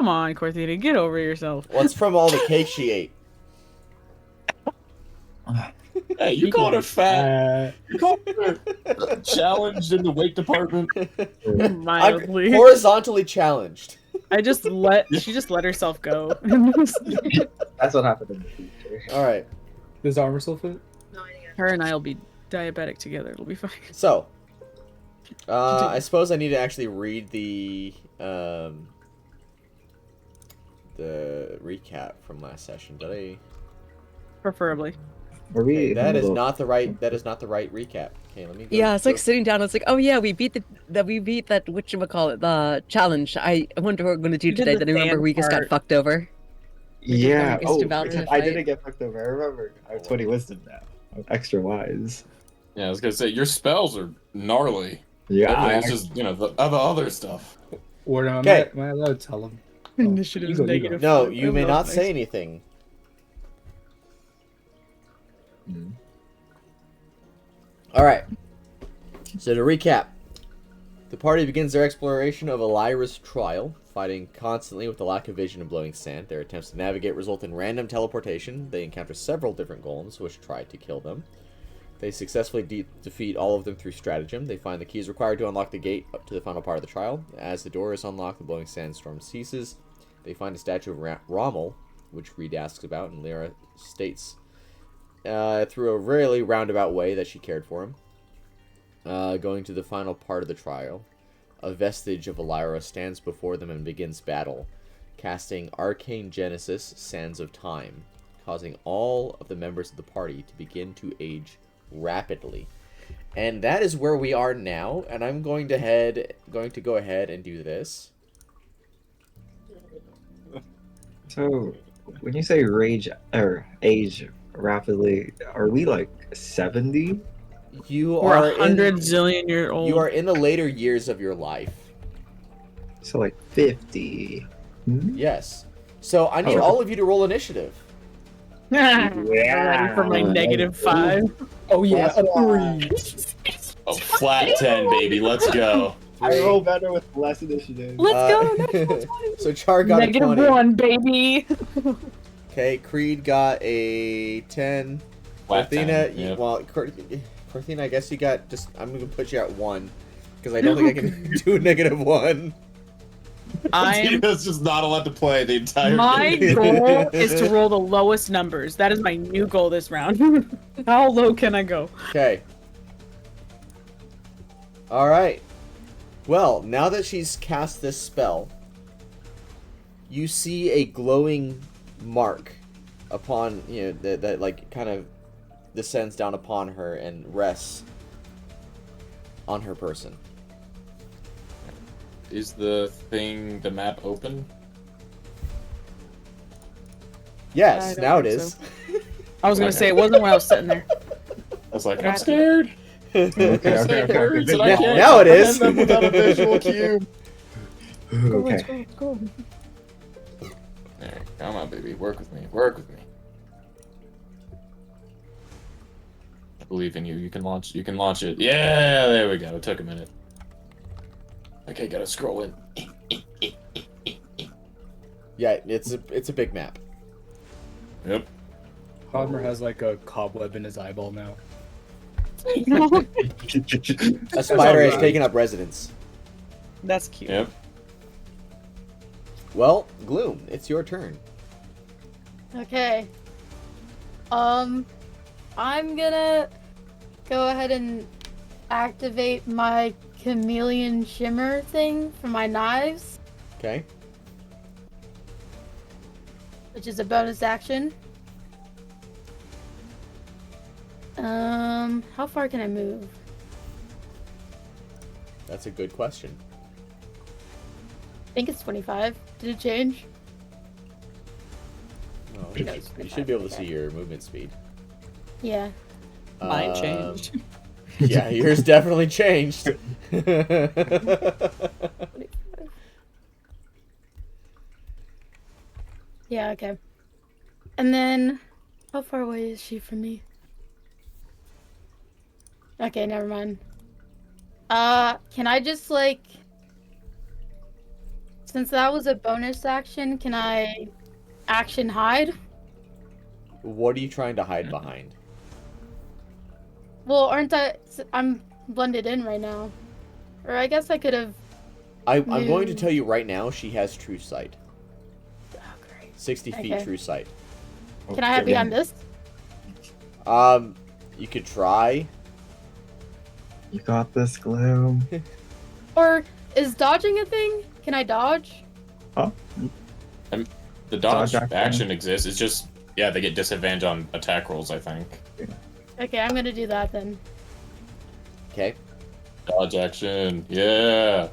Come on, Corthina, get over yourself. What's from all the cake she ate? Hey, you called her fat. You called her challenged in the weight department. Mildly. Horizontally challenged. She just let herself go. That's what happened in the future. All right. Does armor still fit? Her and I'll be diabetic together. It'll be fine. So, I suppose I need to actually read the recap from last session. Did I? Preferably. Are we Okay, that is not the right recap. Okay, let me go. Yeah, it's like sitting down. It's like, oh yeah, we beat that whatchamacallit, the challenge. I wonder what we're gonna do You did today. the Then I remember sand we just got part. fucked over. Yeah. It's Oh, about to I fight. didn't get fucked over. I remember. I have 20 wisdom now. I'm extra wise. Yeah, I was gonna say your spells are gnarly. Yeah. Everything's just the other stuff. Warden, Okay. am I allowed to tell him? Initiative's you go. negative. No, 5. you may not say anything. All right. So to recap, the party begins their exploration of Elira's trial, fighting constantly with the lack of vision and blowing sand. Their attempts to navigate result in random teleportation. They encounter several different golems which try to kill them. They successfully defeat all of them through stratagem. They find the keys required to unlock the gate up to the final part of the trial. As the door is unlocked, the blowing sandstorm ceases. They find a statue of Rommel, which Reed asks about, and Lyra states through a really roundabout way that she cared for him. Going to the final part of the trial, a vestige of Elira stands before them and begins battle, casting Arcane Genesis, Sands of Time, causing all of the members of the party to begin to age rapidly. And that is where we are now, and I'm going to go ahead and do this. So, when you say age rapidly, are we like 70? You We're are 100 zillion year old. You are in the later years of your life. So like 50. Yes. So I need all of you to roll initiative. Ready for my negative 5. Oh yeah, That's why. agreed. Oh, flat 10, baby. Let's go. I roll better with less initiative. Let's go. So Char got Negative a 20. 1, baby. Okay, Creed got a 10. Flat 10, Corthina, yep. Corthina, I guess you got just. I'm gonna put you at 1 because I don't think I can do a negative 1. Tina's just not allowed to play the entire My game. goal is to roll the lowest numbers. That is my new goal this round. How low can I go? Okay. All right. Well, now that she's cast this spell, you see a glowing mark upon, that like kind of descends down upon her and rests on her person. Is the map open? Yes, I don't now it think is. I was gonna say it wasn't when I was sitting there. I was like, I'm scared. Okay. Now it is. Without a visual cue. Okay. Go. Alright, come on, baby. Work with me. Work with me. I believe in you. You can launch it. Yeah, there we go. It took a minute. Okay, gotta scroll in. Yeah, it's a big map. Yep. Cosmer has like a cobweb in his eyeball now. A spider has taken up residence. That's cute. Yep. Well, Gloom, it's your turn. Okay. I'm gonna go ahead and activate my chameleon shimmer thing for my knives, Okay. which is a bonus action. How far can I move? That's a good question. I think it's 25. Did it change? Oh, you should be able to see your movement speed. Yeah. Mine Um, changed. Yeah, yours definitely changed. Yeah, okay. And then, how far away is she from me? Okay, never mind. Can I just, like, Since that was a bonus action, can I action hide? What are you trying to hide behind? Well, I'm blended in right now. Or I guess I could have. I'm going to tell you right now, she has true sight. Oh, great. 60 feet Okay. true sight. Can I hide behind this? You could try. You got this, Gloom. Or is dodging a thing? Can I dodge? Oh, The dodge Dodge action. action exists. It's just, yeah, they get disadvantage on attack rolls, I think. Okay, I'm gonna do that then. Okay. Dodge action. Yeah.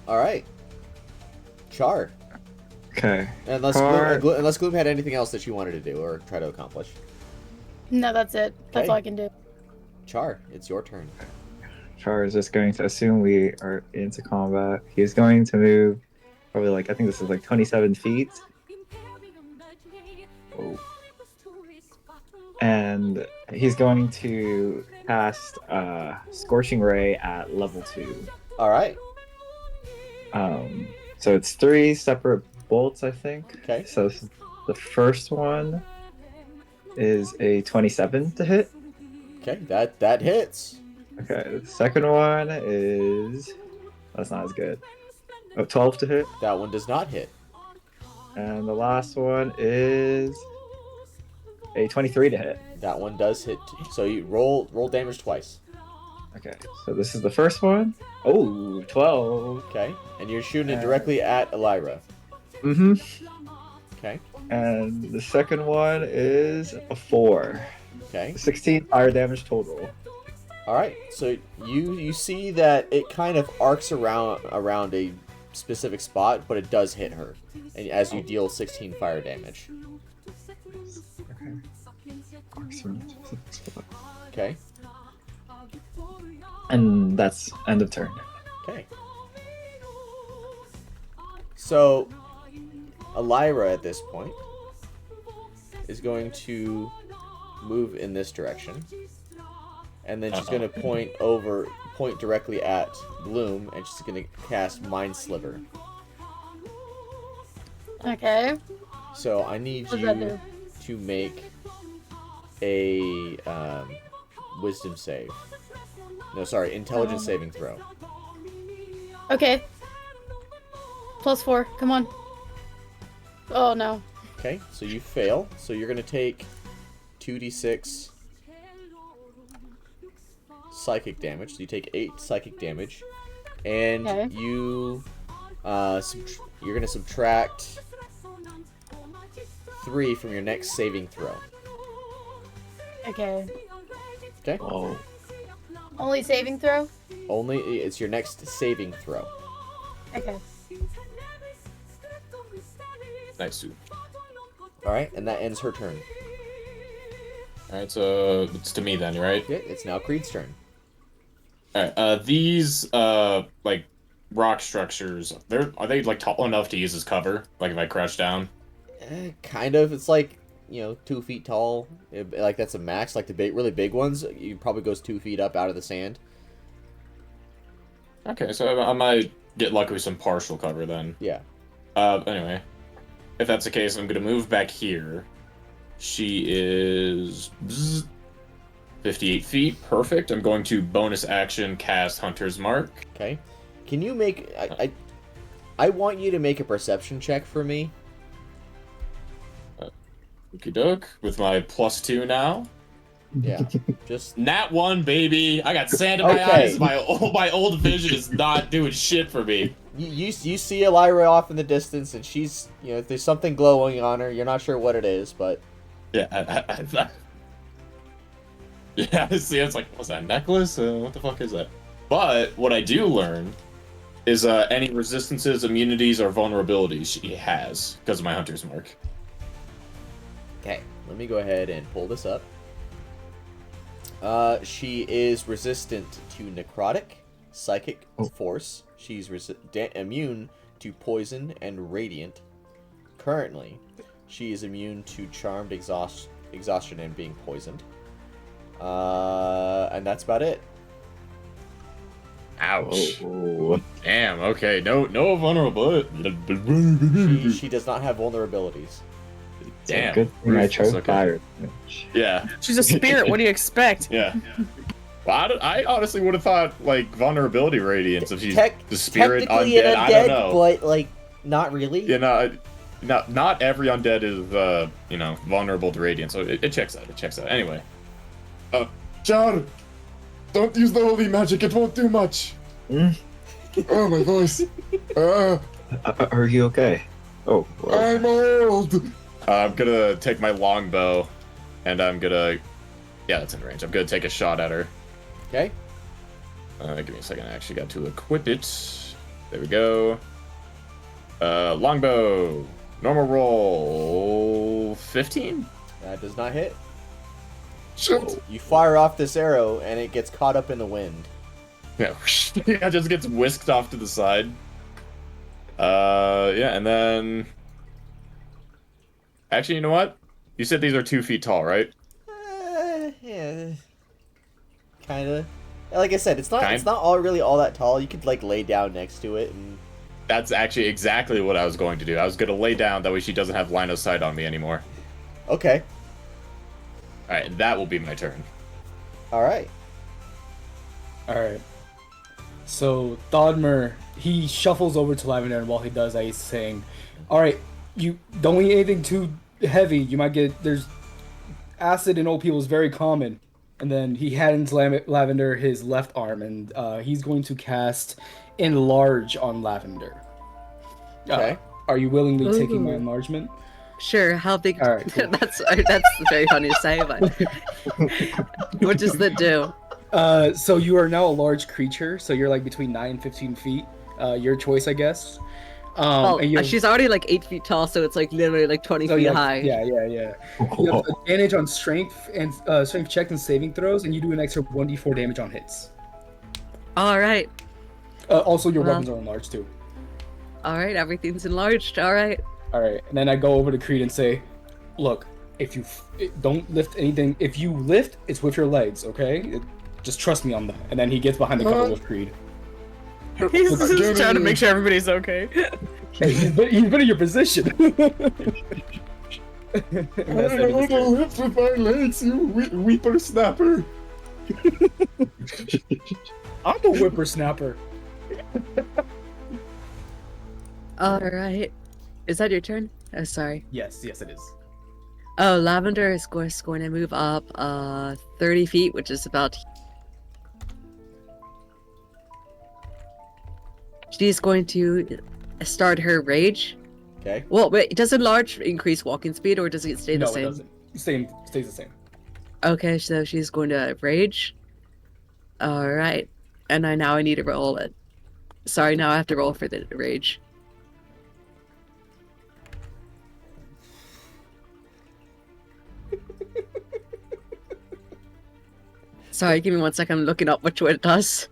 All right. Char. okay. Unless Char. unless Gloom had anything else that you wanted to do or try to accomplish. No, that's it. That's Okay. all I can do. Char, it's your turn. Char is just going to assume we are into combat. He's going to move probably like, I think this is like 27 feet. Oh. And he's going to cast Scorching Ray at level 2. All right. So it's 3 separate bolts, I think. Okay. So the first one is a 27 to hit. Okay, that hits. Okay, the second one is... That's not as good. Oh, 12 to hit. That one does not hit. And the last one is a 23 to hit. That one does hit. So you roll damage twice. Okay, so this is the first one. Oh, 12. Okay, and you're shooting it directly at Elira. Mm-hmm. Okay. And the second one is a 4. Okay. 16 fire damage total. All right. So you see that it kind of arcs around a specific spot, but it does hit her, and as you deal 16 fire damage. Okay. And that's end of turn. Okay. So, Elira at this point is going to move in this direction, and then she's going to point directly at Bloom, and she's going to cast Mind Sliver. Okay. So I need What does that you do? to make a Wisdom save. No, sorry, Intelligence saving throw. Okay. +4. Come on. Oh no. Okay, so you fail. So you're gonna take 2d6 psychic damage. So you take 8 psychic damage, and Okay. you you're gonna subtract 3 from your next saving throw. Okay. Okay. Oh. Only saving throw? Only it's your next saving throw. Okay. Nice. All right, and that ends her turn. Alright, so it's to me then, right? Okay, it's now Creed's turn. Alright, these, like, rock structures, are they, like, tall enough to use as cover? Like, if I crouch down? Kind of. It's like, 2 feet tall. Like that's a max. Like the really big ones, you probably goes 2 feet up out of the sand. Okay, so I might get lucky with some partial cover then. Yeah. Anyway. If that's the case, I'm gonna move back here. She is 58 feet. Perfect. I'm going to bonus action cast Hunter's Mark. Okay. Can you make? I want you to make a perception check for me. Okie doke. With my +2 now. Yeah. Just. Nat 1, baby. I got sand in my Okay. eyes. My old vision is not doing shit for me. You see Elira off in the distance, and she's there's something glowing on her. You're not sure what it is, but Yeah. Yeah. See, it's like, what's that necklace? What the fuck is that? But what I do learn is any resistances, immunities, or vulnerabilities she has because of my Hunter's Mark. okay. Let me go ahead and pull this up. She is resistant to necrotic, psychic force. She's immune to poison and radiant. Currently, she is immune to charmed exhaustion and being poisoned. And that's about it. Ouch. Oh. Damn. Okay. No vulnerable. She does not have vulnerabilities. Damn. Good thing I Ruthless, chose okay. fire. Yeah. She's a spirit. What do you expect? Yeah. Well, I honestly would have thought like vulnerability radiance if she's the spirit Technically undead. an I don't undead, know. but like not really. You know, not every undead is vulnerable to radiance, so it checks out. It checks out. Anyway. Char, don't use the holy magic. It won't do much. Hmm? Oh, my voice. Are you okay? Oh. Well. I'm old. I'm gonna take my longbow, and I'm gonna. Yeah, that's in range. I'm gonna take a shot at her. Okay. Give me a second. I actually got to equip it. There we go. Longbow. Normal roll. 15? That does not hit. Shit. You fire off this arrow, and it gets caught up in the wind. Yeah, it just gets whisked off to the side. Yeah, and then... Actually, you know what? You said these are 2 feet tall, right? Yeah. Kinda. Like I said, it's not all really all that tall. You could like lay down next to it and. That's actually exactly what I was going to do. I was going to lay down, that way she doesn't have line of sight on me anymore. Okay. Alright, that will be my turn. All right. Alright. So, Thodmer, he shuffles over to Lavender, and while he does that, he's saying, alright, you don't eat anything too heavy. You might get... There's... Acid in old people is very common. And then he hands Lavender his left arm, and he's going to cast Enlarge on Lavender. Okay. Are you willingly taking my Ooh. enlargement? Sure. How big? All right, cool. That's very funny to say, but what does that do? So you are now a large creature, so you're like between 9 and 15 feet. Your choice, I guess. Well, And you have- she's already like 8 feet tall, so it's like literally like 20 so feet you have- high. Yeah. You have advantage on strength and strength checks and saving throws, and you do an extra 1d4 damage on hits. All right. Also, your Well. weapons are enlarged too. All right. Everything's enlarged. All right. All right, and then I go over to Creed and say, "Look, if you don't lift anything, if you lift, it's with your legs, okay? Just trust me on that." And then he gets behind the cover with Creed. He's just trying to make sure everybody's okay. Hey, he's been in your position. I don't want to lift with my legs, you whippersnapper. I'm a whippersnapper. All right. Is that your turn? Oh, sorry. Yes, it is. Oh, Lavender is going to move up 30 feet, which is about... She's going to start her rage. Okay. Well, wait, does enlarge increase walking speed, or does it stay the No, same? it doesn't. Stays the same. Okay, so she's going to rage. All right. And I need to roll it. Sorry, now I have to roll for the rage. Sorry, give me 1 second. I'm looking up which one it does.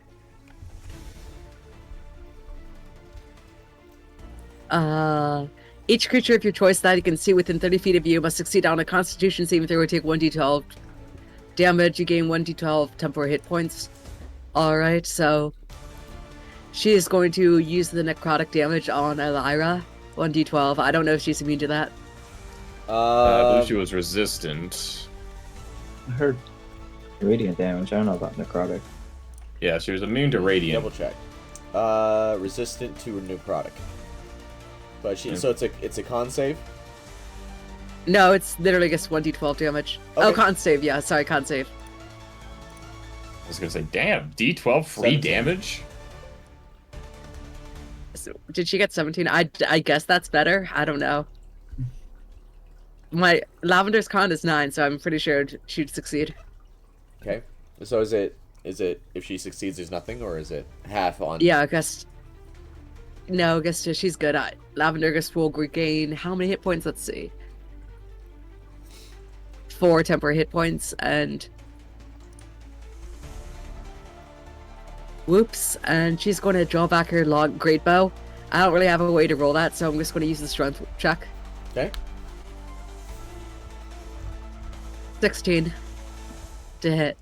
Each creature of your choice that you can see within 30 feet of you must succeed on a Constitution saving throw or take 1d12 damage. You gain 1d12 temporary hit points. Alright, so she is going to use the necrotic damage on Elira. 1d12. I don't know if she's immune to that. I believe she was resistant. I heard radiant damage. I don't know about necrotic. Yeah, she was immune to radiant. Double check. Resistant to necrotic. But so it's a con save. No, it's literally just 1d12 damage. Okay. Oh, con save. Yeah, sorry, con save. I was gonna say, damn, D12 free 17. damage? So, did she get 17? I guess that's better. I don't know. My Lavender's con is 9, so I'm pretty sure she'd succeed. Okay. So is it if she succeeds, there's nothing, or is it half on? Yeah, I guess. No, I guess she's good. Lavender gets will regain how many hit points? Let's see. 4 temporary hit points and. Whoops! And she's going to draw back her long great bow. I don't really have a way to roll that, so I'm just going to use the strength check. Okay. 16 to hit.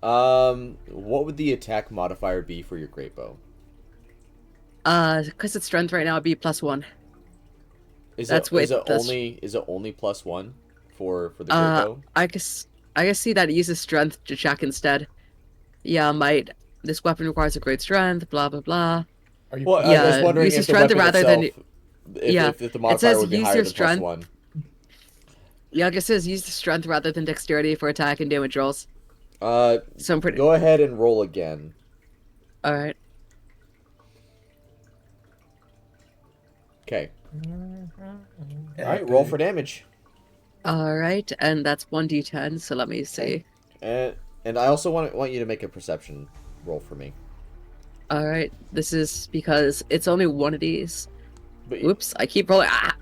What would the attack modifier be for your great bow? Because it's strength right now, it'd be +1. Is That's it with the- is it only +1 for the great bow? I guess see that it uses strength to check instead. Yeah, might. This weapon requires a great strength. Blah blah blah. Are you? Well, I Yeah, was wondering use if the the strength weapon rather itself, than- if, yeah. if the It modifier says would be use higher your than strength. +1. Yeah, I guess it says use the strength rather than dexterity for attack and damage rolls. So I'm pretty. Go ahead and roll again. All right. Okay. All right, roll for damage. All right, and that's 1d10. So let me see. And I also want you to make a perception roll for me. All right, this is because it's only one of these. But Oops, I keep rolling. Ah!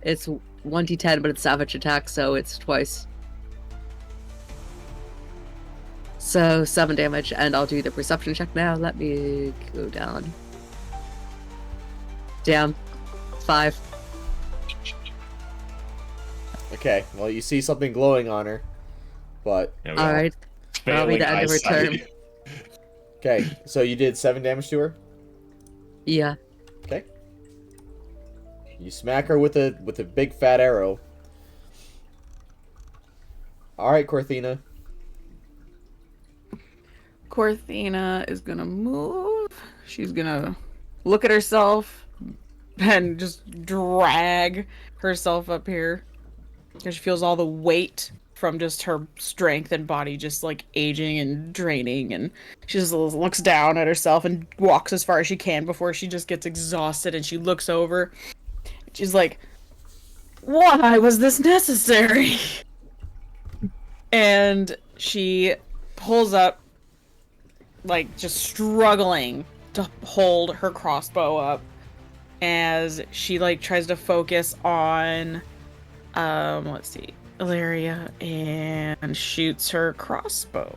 It's 1d10, but it's savage attack, so it's twice. So 7 damage, and I'll do the perception check now. Let me go down. Damn. 5. Okay, well, you see something glowing on her, but There we go. Alright. Probably Failing the end of her eyesight. turn. okay. So you did 7 damage to her. Yeah. Okay. You smack her with a big fat arrow. All right, Corthina. Corthina is gonna move. She's gonna look at herself and just drag herself up here. Because she feels all the weight from just her strength and body just like aging and draining. And she just looks down at herself and walks as far as she can before she just gets exhausted. And she looks over. She's like, why was this necessary? And she pulls up, like, just struggling to hold her crossbow up as she, like, tries to focus on, let's see, Elira, and shoots her crossbow.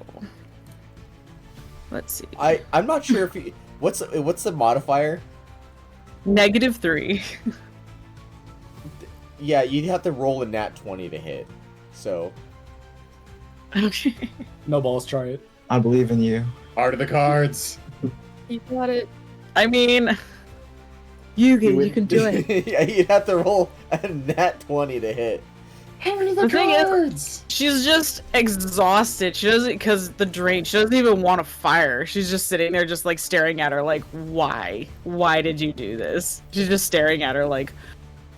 Let's see. I'm not sure if you... What's the modifier? -3. Yeah, you'd have to roll a nat 20 to hit. So... Okay. No balls. Try it. I believe in you. Art of the cards. You got it. I mean, You can do it. yeah, you'd have to roll a nat 20 to hit. the thing is, she's just exhausted. She doesn't, because the drain, she doesn't even want to fire. She's just sitting there just like staring at her like, why? Why did you do this? She's just staring at her like,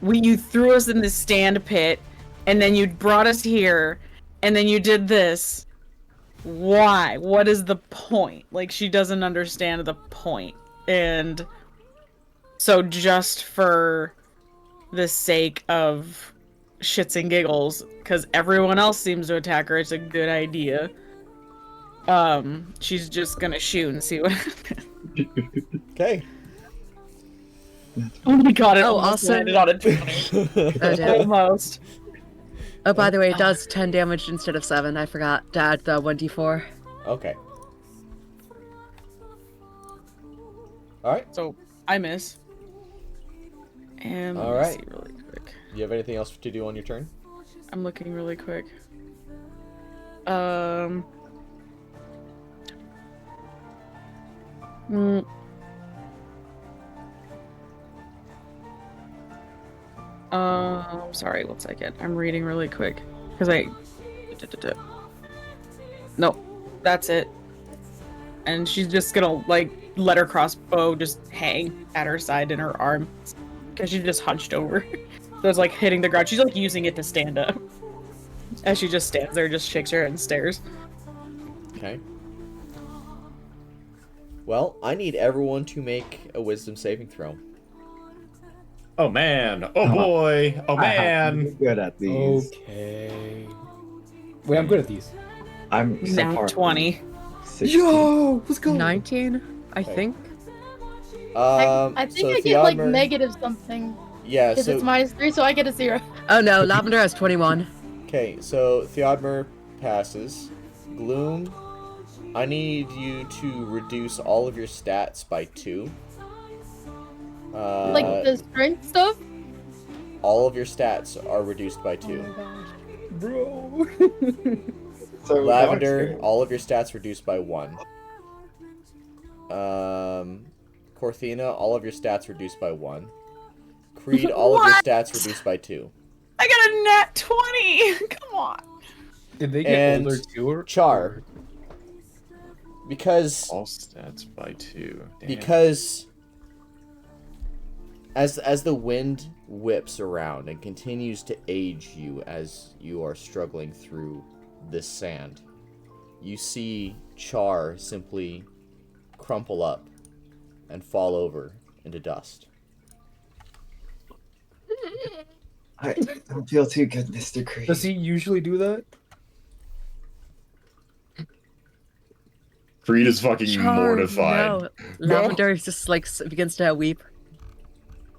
you threw us in this stand pit, and then you brought us here, and then you did this. Why? What is the point? Like, she doesn't understand the point. And so just for the sake of shits and giggles, because everyone else seems to attack her, it's a good idea. She's just gonna shoot and see what happens. Okay. Oh my god, it Oh, almost also- landed on a 20. Oh, damn. Almost. Oh, by the way, it does 10 damage instead of 7. I forgot to add the 1d4. Okay. Alright. So, I miss. And let me Alright. see really quick. You have anything else to do on your turn? I'm looking really quick. Sorry, 1 second. I'm reading really quick. Because Nope. That's it. And she's just gonna, like, let her crossbow just hang at her side in her arm. Because she just hunched over. So it's like hitting the ground. She's like using it to stand up. As she just stands there, just shakes her head and stares. Okay. Well, I need everyone to make a wisdom saving throw. Oh man. Oh boy. Oh I'm man. good at these. Okay. Wait, I'm good at these. I'm so Now far 20. 60. Yo, let's go. 19, I think. I think so I get like Theodmer- negative something. Yeah, Because so it's -3, so I get a 0. Oh no, Lavender has 21. okay, so Theodmer passes. Gloom, I need you to reduce all of your stats by 2. Like the strength stuff? All of your stats are reduced by 2. Oh my gosh. Bro. So Lavender, dog's all of your stats reduced by 1. Corthina, all of your stats reduced by 1. Creed, all of your What? stats reduced by 2. I got a nat 20. Come on. Did they get And older too? Char, because All stats by 2. Damn. because as the wind whips around and continues to age you as you are struggling through this sand, you see Char simply crumple up and fall over into dust. I don't feel too good, Mr. Creed. Does he usually do that? Creed is fucking Char, mortified. no. Lavender just like begins to weep,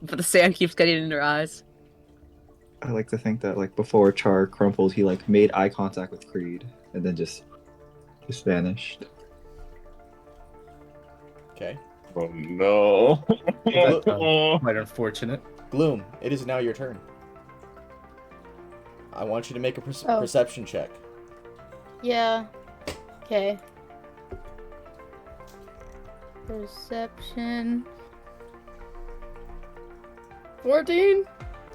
but the sand keeps getting in her eyes. I like to think that like before Char crumpled, he like made eye contact with Creed and then just vanished. Okay. Oh no. That's quite unfortunate. Gloom, it is now your turn. I want you to make a Oh. perception check. Yeah. Okay. Perception. 14?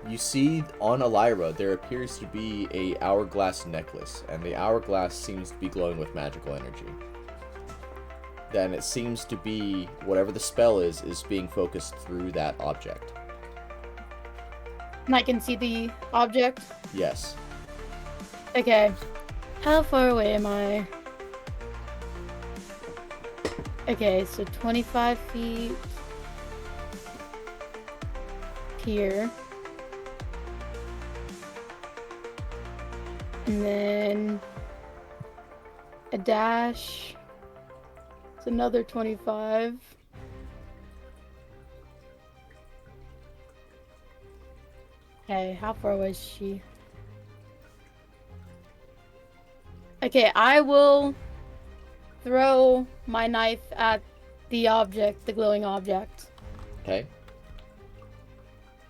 You see on Elira there appears to be a hourglass necklace, and the hourglass seems to be glowing with magical energy. Then it seems to be whatever the spell is being focused through that object. And I can see the object. Yes. Okay. How far away am I? Okay, so 25 feet here. And then a dash. It's another 25. Okay, how far away is she? Okay, I will throw my knife at the object, the glowing object. Okay.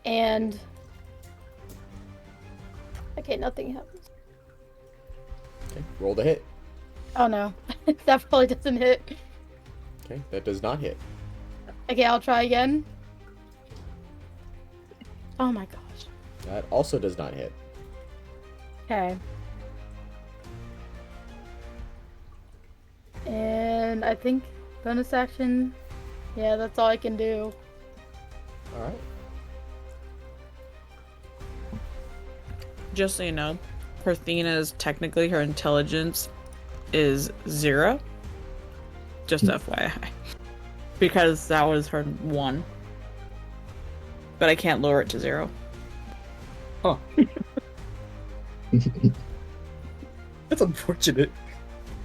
And... Okay, nothing happens. Okay. Roll the hit. Oh no, that probably doesn't hit. Okay. That does not hit. Okay, I'll try again. Oh my gosh. That also does not hit. Okay. And I think bonus action. Yeah, that's all I can do. Alright. Just so you know, Parthena's technically her intelligence is 0. Just FYI. Because that was her 1. But I can't lower it to 0. Huh. That's unfortunate.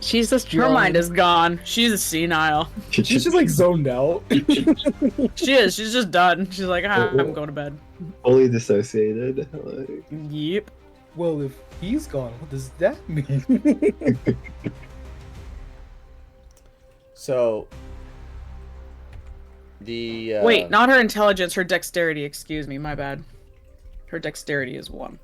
She's just Her drawn. mind is gone. She's senile. She's just like zoned out. She is. She's just done. She's like, I'm going to bed. Fully dissociated. Like, Yep. Well, if he's gone, what does that mean? So the Wait, not her intelligence, her dexterity. Excuse me, my bad. Her dexterity is 1.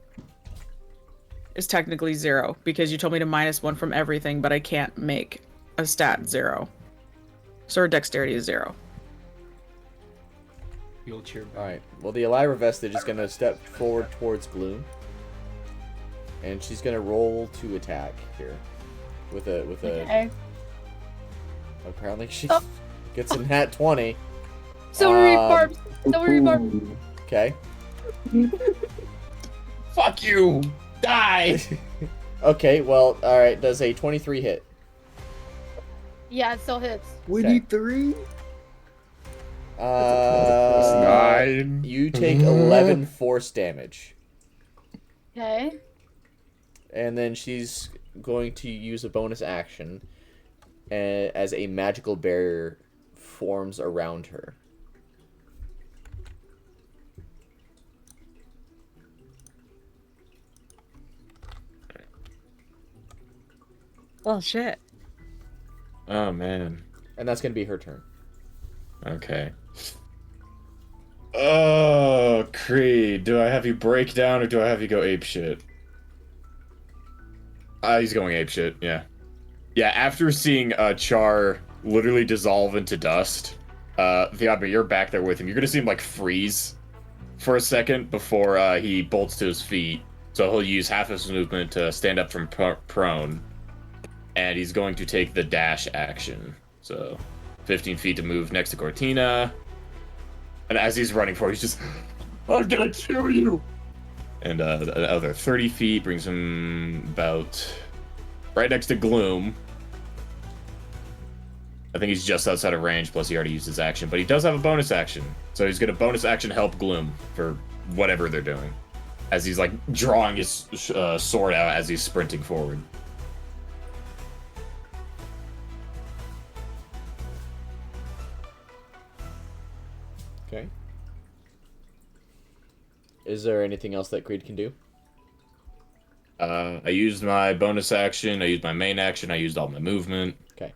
It's technically 0 because you told me to -1 from everything, but I can't make a stat 0. So her dexterity is 0. Wheelchair. Alright. Well, the Elira vestige is gonna step forward towards Gloom. And she's gonna roll to attack here. With a Okay. apparently she Oh. gets a nat 20. Silver rebarb! Silver rebarb! ooh. Okay. Fuck you! Die! Okay, well, alright, does a 23 hit? Yeah, it still hits. 23? You take 11 force damage. Okay. And then she's going to use a bonus action as a magical barrier forms around her. Well, shit. Oh man. And that's going to be her turn. Okay. Oh, Creed, do I have you break down or do I have you go ape shit? He's going apeshit, yeah. Yeah, after seeing Char literally dissolve into dust, Theodore, you're back there with him. You're gonna see him, like, freeze for a second before he bolts to his feet. So he'll use half his movement to stand up from prone. And he's going to take the dash action. So 15 feet to move next to Cortina. And as he's running forward, he's just, I'm gonna kill you! And the other 30 feet brings him about right next to Gloom. I think he's just outside of range, plus he already used his action. But he does have a bonus action. So he's gonna bonus action help Gloom for whatever they're doing. As he's, like, drawing his sword out as he's sprinting forward. Okay. Is there anything else that Creed can do? I used my bonus action, I used my main action, I used all my movement. Okay.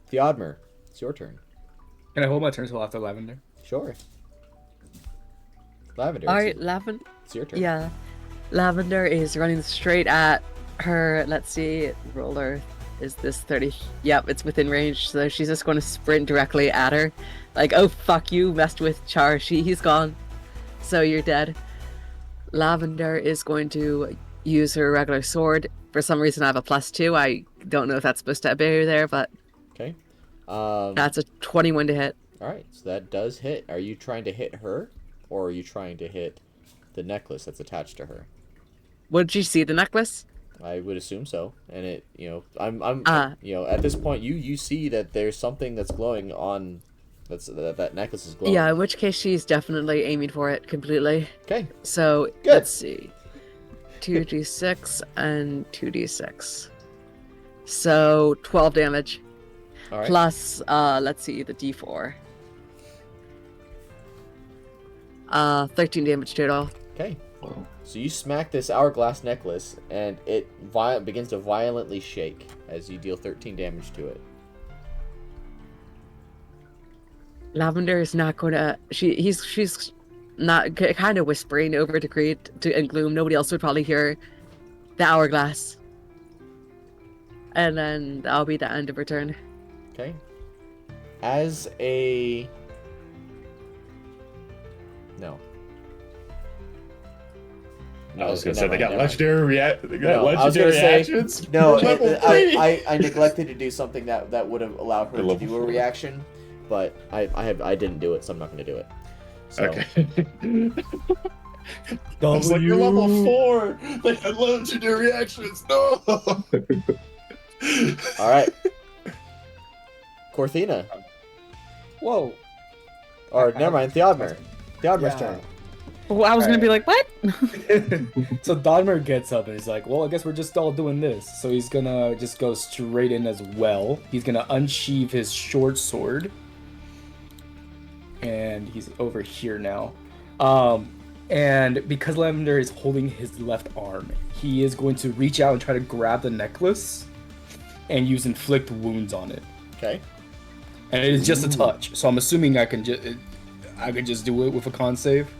Theodmer, it's your turn. Can I hold my turn till after Lavender? Sure. Lavender. All right, Lavender. It's your turn. Yeah, Lavender is running straight at her. Let's see, roller. Is this 30? Yep, it's within range, so she's just going to sprint directly at her. Like, oh fuck you, messed with Char. He's gone. So you're dead. Lavender is going to use her regular sword. For some reason, I have a +2. I don't know if that's supposed to be there, but Okay. that's a 21 to hit. All right, so that does hit. Are you trying to hit her, or are you trying to hit the necklace that's attached to her? Would you see the necklace? I would assume so. And it, at this point, you see that there's something that's glowing on. That necklace is glowing. Yeah, in which case she's definitely aiming for it completely. Okay. So Good. let's see. 2d6 and 2d6. So 12 damage. All right. Plus, let's see, the d4. 13 damage total. Okay. Whoa. So you smack this hourglass necklace, and it begins to violently shake as you deal 13 damage to it. Lavender is not gonna. She's not kind of whispering over to Creed and Gloom. Nobody else would probably hear the hourglass. And then that'll be the end of her turn. Okay. As a... No. I was gonna Okay, say they got never mind. legendary No, I was legendary gonna say, actions. No, Level 3. I neglected to do something that would have allowed her to Level do a 4. reaction, but I didn't do it, so I'm not going to do it. So, Okay. I was like, you're level 4. They had legendary reactions. No. all right. Corthina. Whoa. Or, never mind, Theodmer. Theodmer's Yeah. turn. Well, I was gonna be like, what? So Dodmer gets up and he's like, well, I guess we're just all doing this. So he's gonna just go straight in as well. He's gonna unsheath his short sword. And he's over here now. And because Lavender is holding his left arm, he is going to reach out and try to grab the necklace and use inflict wounds on it. Okay. And it is just a touch. So I'm assuming I can just do it with a con save.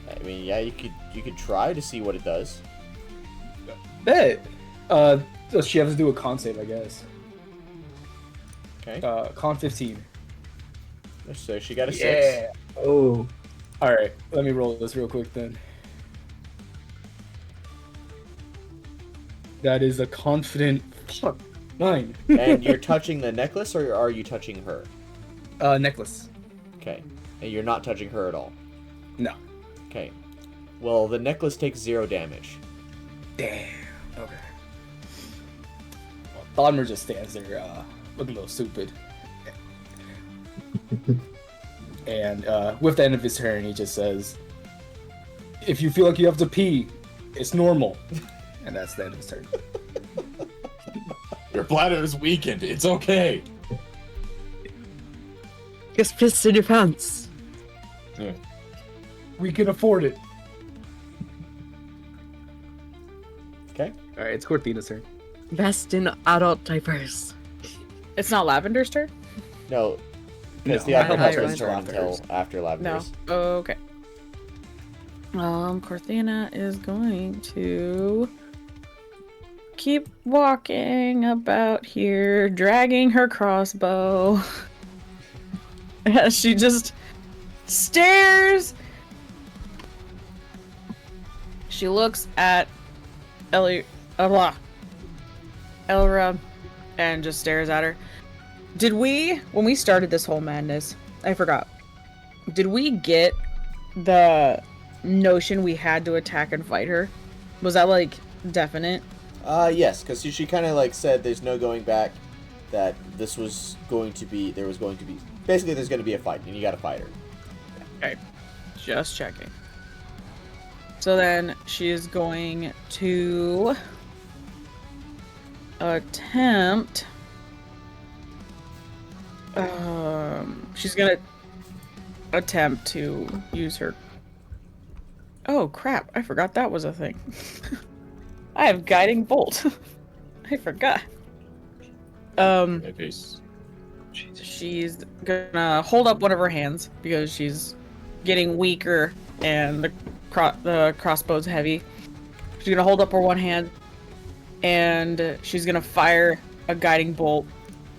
I mean, yeah, you could try to see what it does. Bet. So she has to do a con save, I guess. Okay. Con 15. So she got a 6. Oh. All right, let me roll this real quick then. That is a confident 9. And you're touching the necklace, or are you touching her? Necklace. Okay. And you're not touching her at all? No. Okay. Well, the necklace takes 0 damage. Damn. Okay. Well, Dodmer just stands there, looking a little stupid. And with the end of his turn, he just says, "If you feel like you have to pee, it's normal." And that's the end of his turn. Your bladder is weakened. It's okay. Just piss in your pants. We can afford it. Okay. All right, it's Cortina's turn. Vest in adult diapers. It's not Lavender's turn? No, because No, the other I turn went turn after until hers. after No. Lavender's. Okay. Corthina is going to keep walking about here, dragging her crossbow. As she just stares. She looks at Elira and just stares at her. Did we, when we started this whole madness, I forgot, did we get the notion we had to attack and fight her? Was that, like, definite? Yes, because she kind of, like, said there's no going back, that this was going to be, basically there's going to be a fight, and you gotta fight her. Okay, just checking. So then she is going to attempt. She's gonna attempt to use her. Oh crap! I forgot that was a thing. I have guiding bolt. I forgot. She's gonna hold up one of her hands because she's getting weaker and the crossbow's heavy. She's gonna hold up her one hand and she's gonna fire a guiding bolt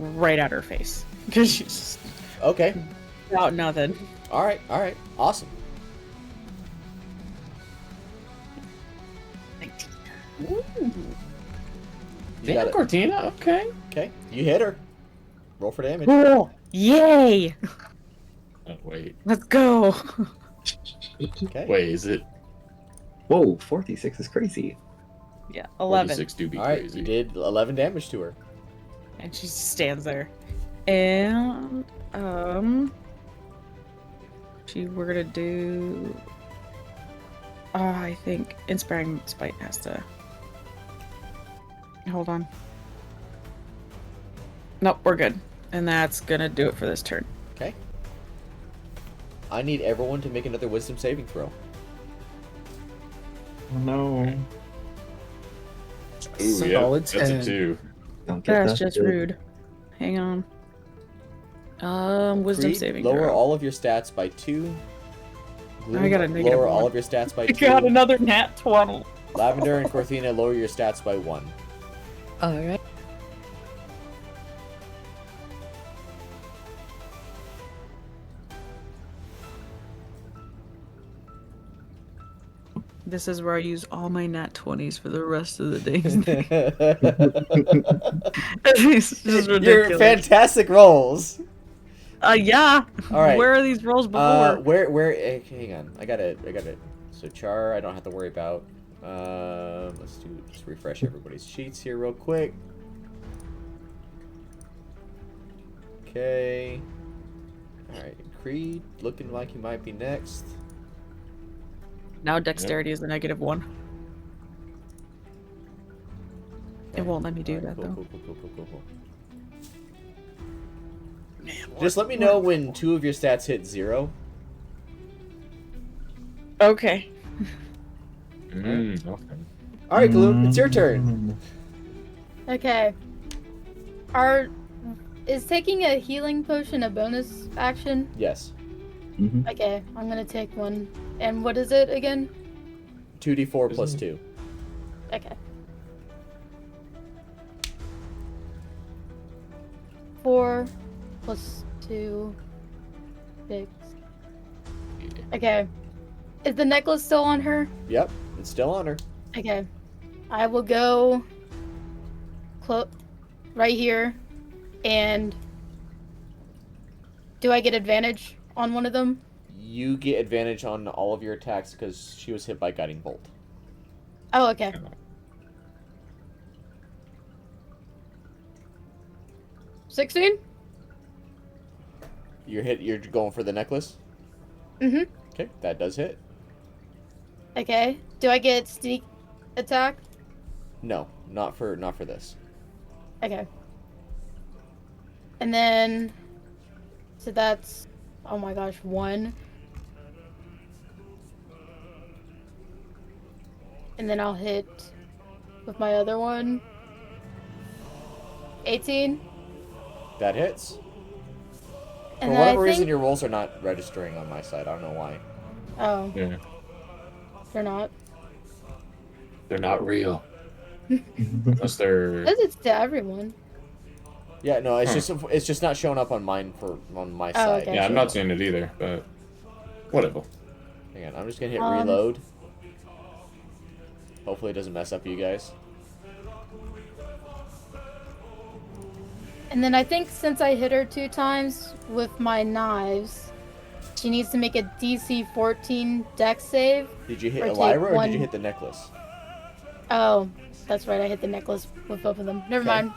right at her face because she's just Okay. about nothing. All right. Awesome. 19. Damn, Cortina. Okay. Okay, you hit her. Roll for damage. Cool. Yay! Oh, wait. Let's go. Okay. Wait, is it? Whoa, 46 is crazy. Yeah, 11. 46 do be All right, crazy. you did 11 damage to her. And she stands there. And we're gonna do I think Inspiring Spite has to hold on. Nope, we're good. And that's gonna do it for this turn. Okay. I need everyone to make another wisdom saving throw. Oh no. Ooh, Solid yeah, that's 10. a 2. Don't get That's that just good. rude. Hang on. Wisdom Creed, saving lower throw. all of your stats by 2. Gloom, I got a negative lower all 1. of your stats by I 2. got another nat 20. Lavender and Corthina, lower your stats by 1. Alright. This is where I use all my nat 20s for the rest of the days. It's just Your ridiculous. fantastic rolls. Yeah. All right. Where are these rolls before? Hang on. I got it. So Char, I don't have to worry about. Just refresh everybody's sheets here real quick. Okay. All right. Creed, looking like he might be next. Now dexterity is a negative 1. It won't let me do that, though. Cool. Just let me know when 2 of your stats hit 0. Okay. Okay. All right, Gloom, it's your turn. Okay. Is taking a healing potion a bonus action? Yes. Mhm. Okay, I'm gonna take one. And what is it again? 2d4 plus 2. Okay. 4 plus 2. 6. Okay. Is the necklace still on her? Yep, it's still on her. Okay. I will go right here. And do I get advantage on one of them? You get advantage on all of your attacks because she was hit by Guiding Bolt. Oh, okay. 16? You're going for the necklace? Mm-hmm. Okay, that does hit. Okay. Do I get sneak attack? No, not for this. Okay. And then, so that's, oh my gosh, 1. And then I'll hit with my other one. 18. That hits. And For then I whatever reason, think, your rolls are not registering on my side. I don't know why. oh, Yeah. they're not. They're not real. Unless they're. Says it's to everyone. Yeah, no, Huh. it's just not showing up on on my side. okay. Yeah, I'm not seeing it either, but whatever. Hang on, I'm just gonna hit Um, reload. Hopefully it doesn't mess up you guys. And then I think since I hit her 2 times with my knives, she needs to make a DC 14 dex save. Did you hit Or take Elira or one- did you hit the necklace? Oh, that's right. I hit the necklace with both of them. Never Okay. mind.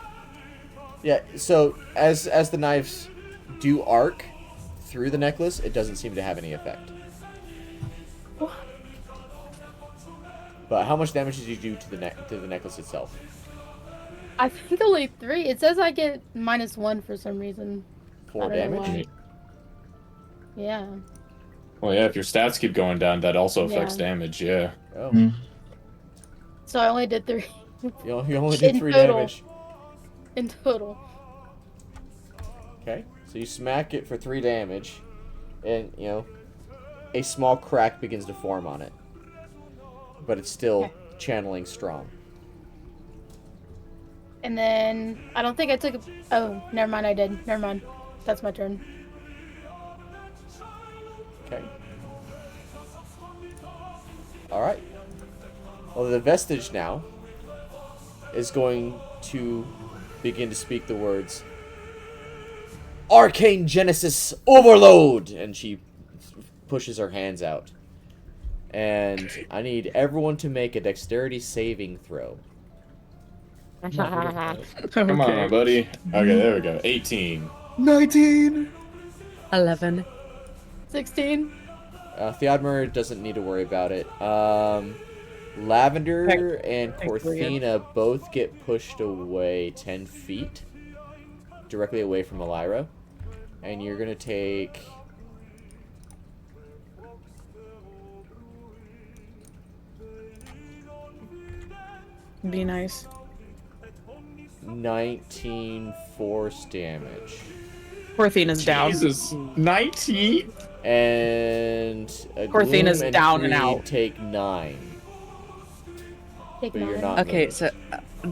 Yeah, so as the knives do arc through the necklace, it doesn't seem to have any effect. But how much damage did you do to the necklace itself? I think only 3. It says I get -1 for some reason. 4 I don't know damage? why. Yeah. Well, yeah, if your stats keep going down, that also affects Yeah. damage, yeah. Oh, Mm. So I only did 3 you only did In 3 total. damage. in total. Okay, so you smack it for 3 damage, and a small crack begins to form on it, but it's still Okay. channeling strong. And then I don't think I took a... Oh, never mind. I did. Never mind. That's my turn. Okay. All right. Well, the vestige now is going to begin to speak the words Arcane Genesis Overload, and she pushes her hands out. And I need everyone to make a dexterity saving throw. Come on, buddy. Okay, there we go. 18. 19. 11. 16. Theodmer doesn't need to worry about it. Lavender and Corthina both get pushed away 10 feet, directly away from Elira, and you're gonna take... Be nice. 19 force damage. Corthina's down. Jesus. 19? And Corthina's Gloom down Creed and out. take 9, Take but you're 9. not Okay, moved. so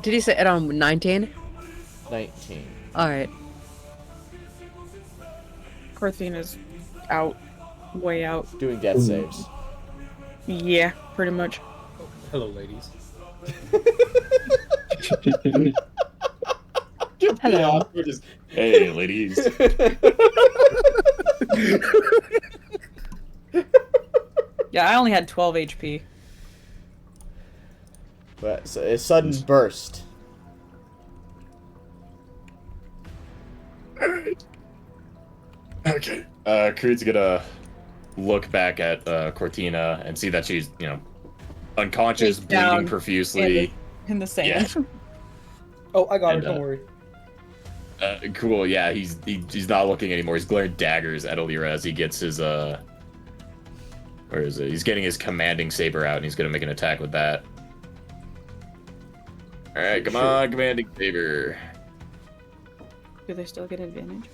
did you say around 19? 19. Alright. Corthina's out. Way out. Doing death saves. Yeah, pretty much. Hello, ladies. Hello. Hey, ladies. Yeah, I only had 12 HP. But so a sudden burst. Okay. Creed's gonna look back at Cortina and see that she's, unconscious, Face bleeding down. profusely. In the sand. Oh, I got her. And, Don't worry. Cool, yeah, he's not looking anymore. He's glaring daggers at Elira as he gets his, where is it? He's getting his commanding saber out, and he's gonna make an attack with that. Alright, come on, commanding saber. Do they still get advantage?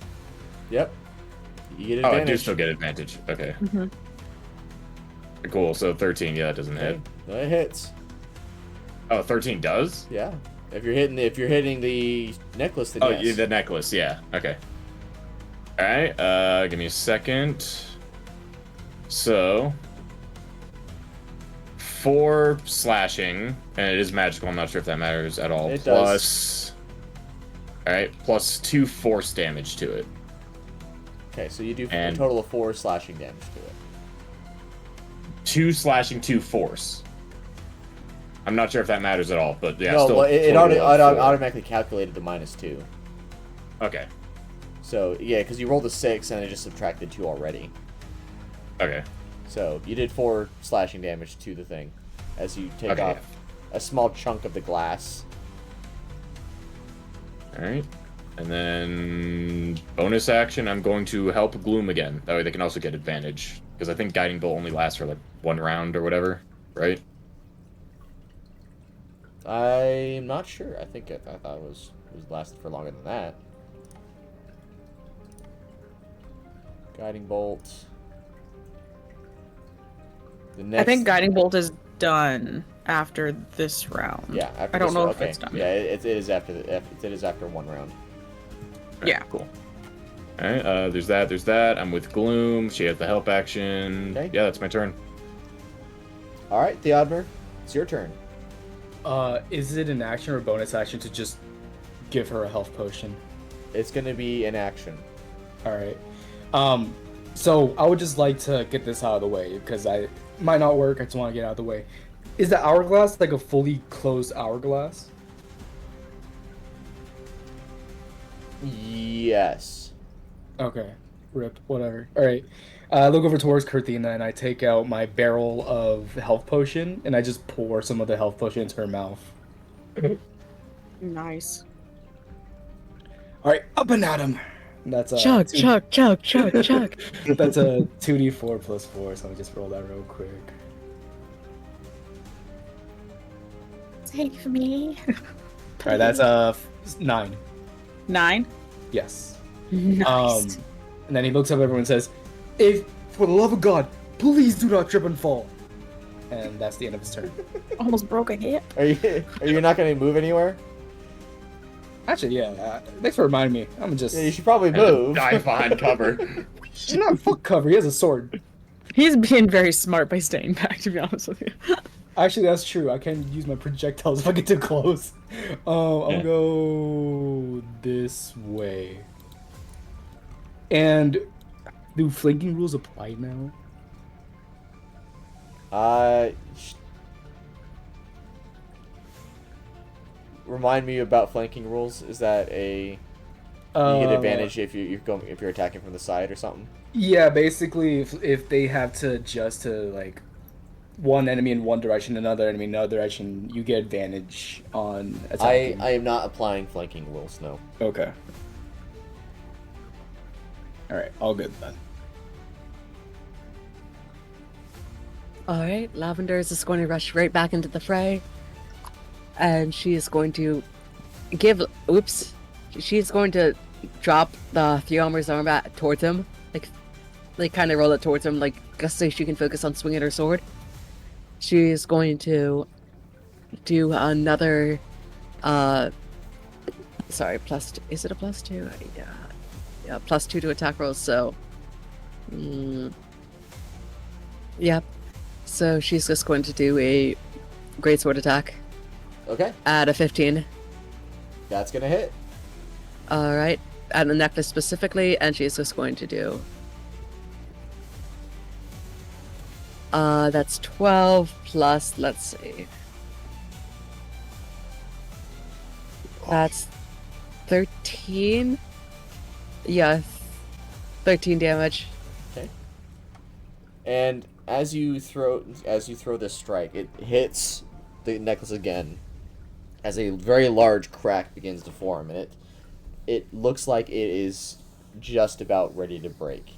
Yep. You get Oh, advantage. I do still get advantage. Okay. Mm-hmm. Cool, so 13, yeah, it doesn't hit. Okay. It hits. Oh, 13 does? Yeah. If you're hitting the necklace, then Oh, yes. yeah, the necklace, yeah. Okay. Alright, give me a second. So... 4 slashing, and it is magical, I'm not sure if that matters at all. It Plus... Alright, plus 2 force damage to it. Okay, so you do a And- total of 4 slashing damage to it. 2 slashing, 2 force. I'm not sure if that matters at all, but yeah, No, still. well, it total of 4. automatically calculated the -2. Okay, So, yeah, because you rolled a 6 and it just subtracted 2 already. okay. So, you did 4 slashing damage to the thing as you take Okay. off a small chunk of the glass. Alright. And then bonus action, I'm going to help Gloom again. That way they can also get advantage. Because I think Guiding Bolt only lasts for like 1 round or whatever, right? I'm not sure. I thought it was lasted for longer than that. Guiding bolt. The next, I think Guiding Bolt is done. after this round. Yeah, after I don't this know one. if Okay. it's done. Yeah, it is after it is after one round. Yeah. Cool. Alright, there's that. I'm with Gloom. She has the help action. Okay. Yeah, that's my turn. All right, Theodmer, it's your turn. Is it an action or a bonus action to just give her a health potion? It's gonna be an action. All right. So I would just like to get this out of the way because I might not work. I just want to get out of the way. Is the hourglass like a fully closed hourglass? Yes. Okay. Rip. Whatever. All right. I look over towards Kurthina and I take out my barrel of health potion and I just pour some of the health potion into her mouth. Nice. All right, up and at him. That's a Chug, two- chug, chug, chug, chug. That's a 2d4 plus 4, so I'll just roll that real quick. Take me. All right, that's 9. 9. Yes. Nice. And then he looks up at everyone and says, "If, for the love of God, please do not trip and fall." And that's the end of his turn. Almost broke a hip. Are you not gonna move anywhere? Actually, yeah. Thanks for reminding me. I'm just. Yeah, you should probably move. Dive behind cover. He's not fuck cover. He has a sword. He's being very smart by staying back, to be honest with you. Actually, that's true. I can use my projectiles if I get too close. I'll go this way. And do flanking rules apply now? Remind me about flanking rules. Is that you get advantage if you're attacking from the side or something? Yeah, basically, if they have to adjust to like one enemy in one direction, another enemy in another direction, you get advantage on attacking. I am not applying flanking rules. No. Okay. All right, all good then. All right, Lavender is just going to rush right back into the fray, and she is going to give. Oops, she's going to drop the Theomer's arm back towards him, like kind of roll it towards him, like just so she can focus on swinging her sword. She's going to do another. Sorry, is it a +2? Yeah, +2 to attack rolls. So, yep. So she's just going to do a greatsword attack Okay, at a 15. that's gonna hit. All right, at the necklace specifically, and she's just going to do. That's 12 plus. Let's see. That's 13. Yeah, 13 damage. Okay. And as you throw this strike, it hits the necklace again, as a very large crack begins to form, and it looks like it is just about ready to break.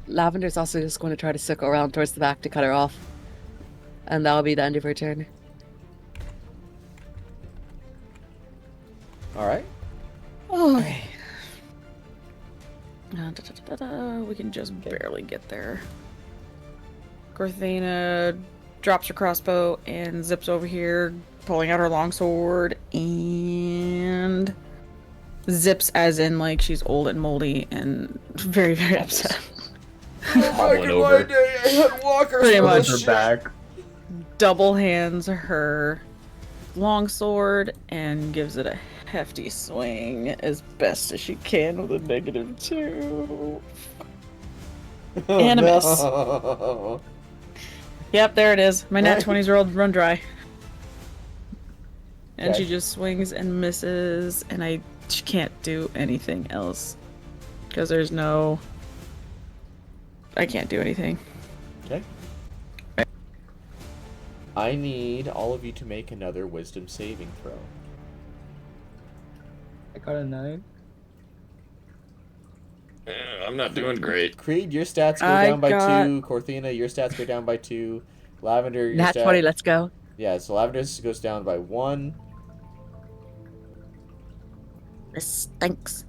Lavender's also just going to try to circle around towards the back to cut her off. And that'll be the end of her turn. All right. Okay. We can just barely get there. Gorthena drops her crossbow and zips over here, pulling out her longsword, and zips as in like she's old and moldy and very, very upset. Hobbling over. Pretty much. Her back. Double hands her longsword and gives it a hefty swing as best as she can with a -2. And a miss. No. Yep, there it is. My nat 20s rolled run dry. And Okay. she just swings and misses, and she can't do anything else. Because there's no... I can't do anything. Okay. I need all of you to make another wisdom saving throw. I got a 9. I'm not doing great. Creed, your stats go I down by got- 2. Corthina, your stats go down by 2. Lavender, your Nat 20, let's go. Yeah, so Lavender's goes down by 1. This stinks.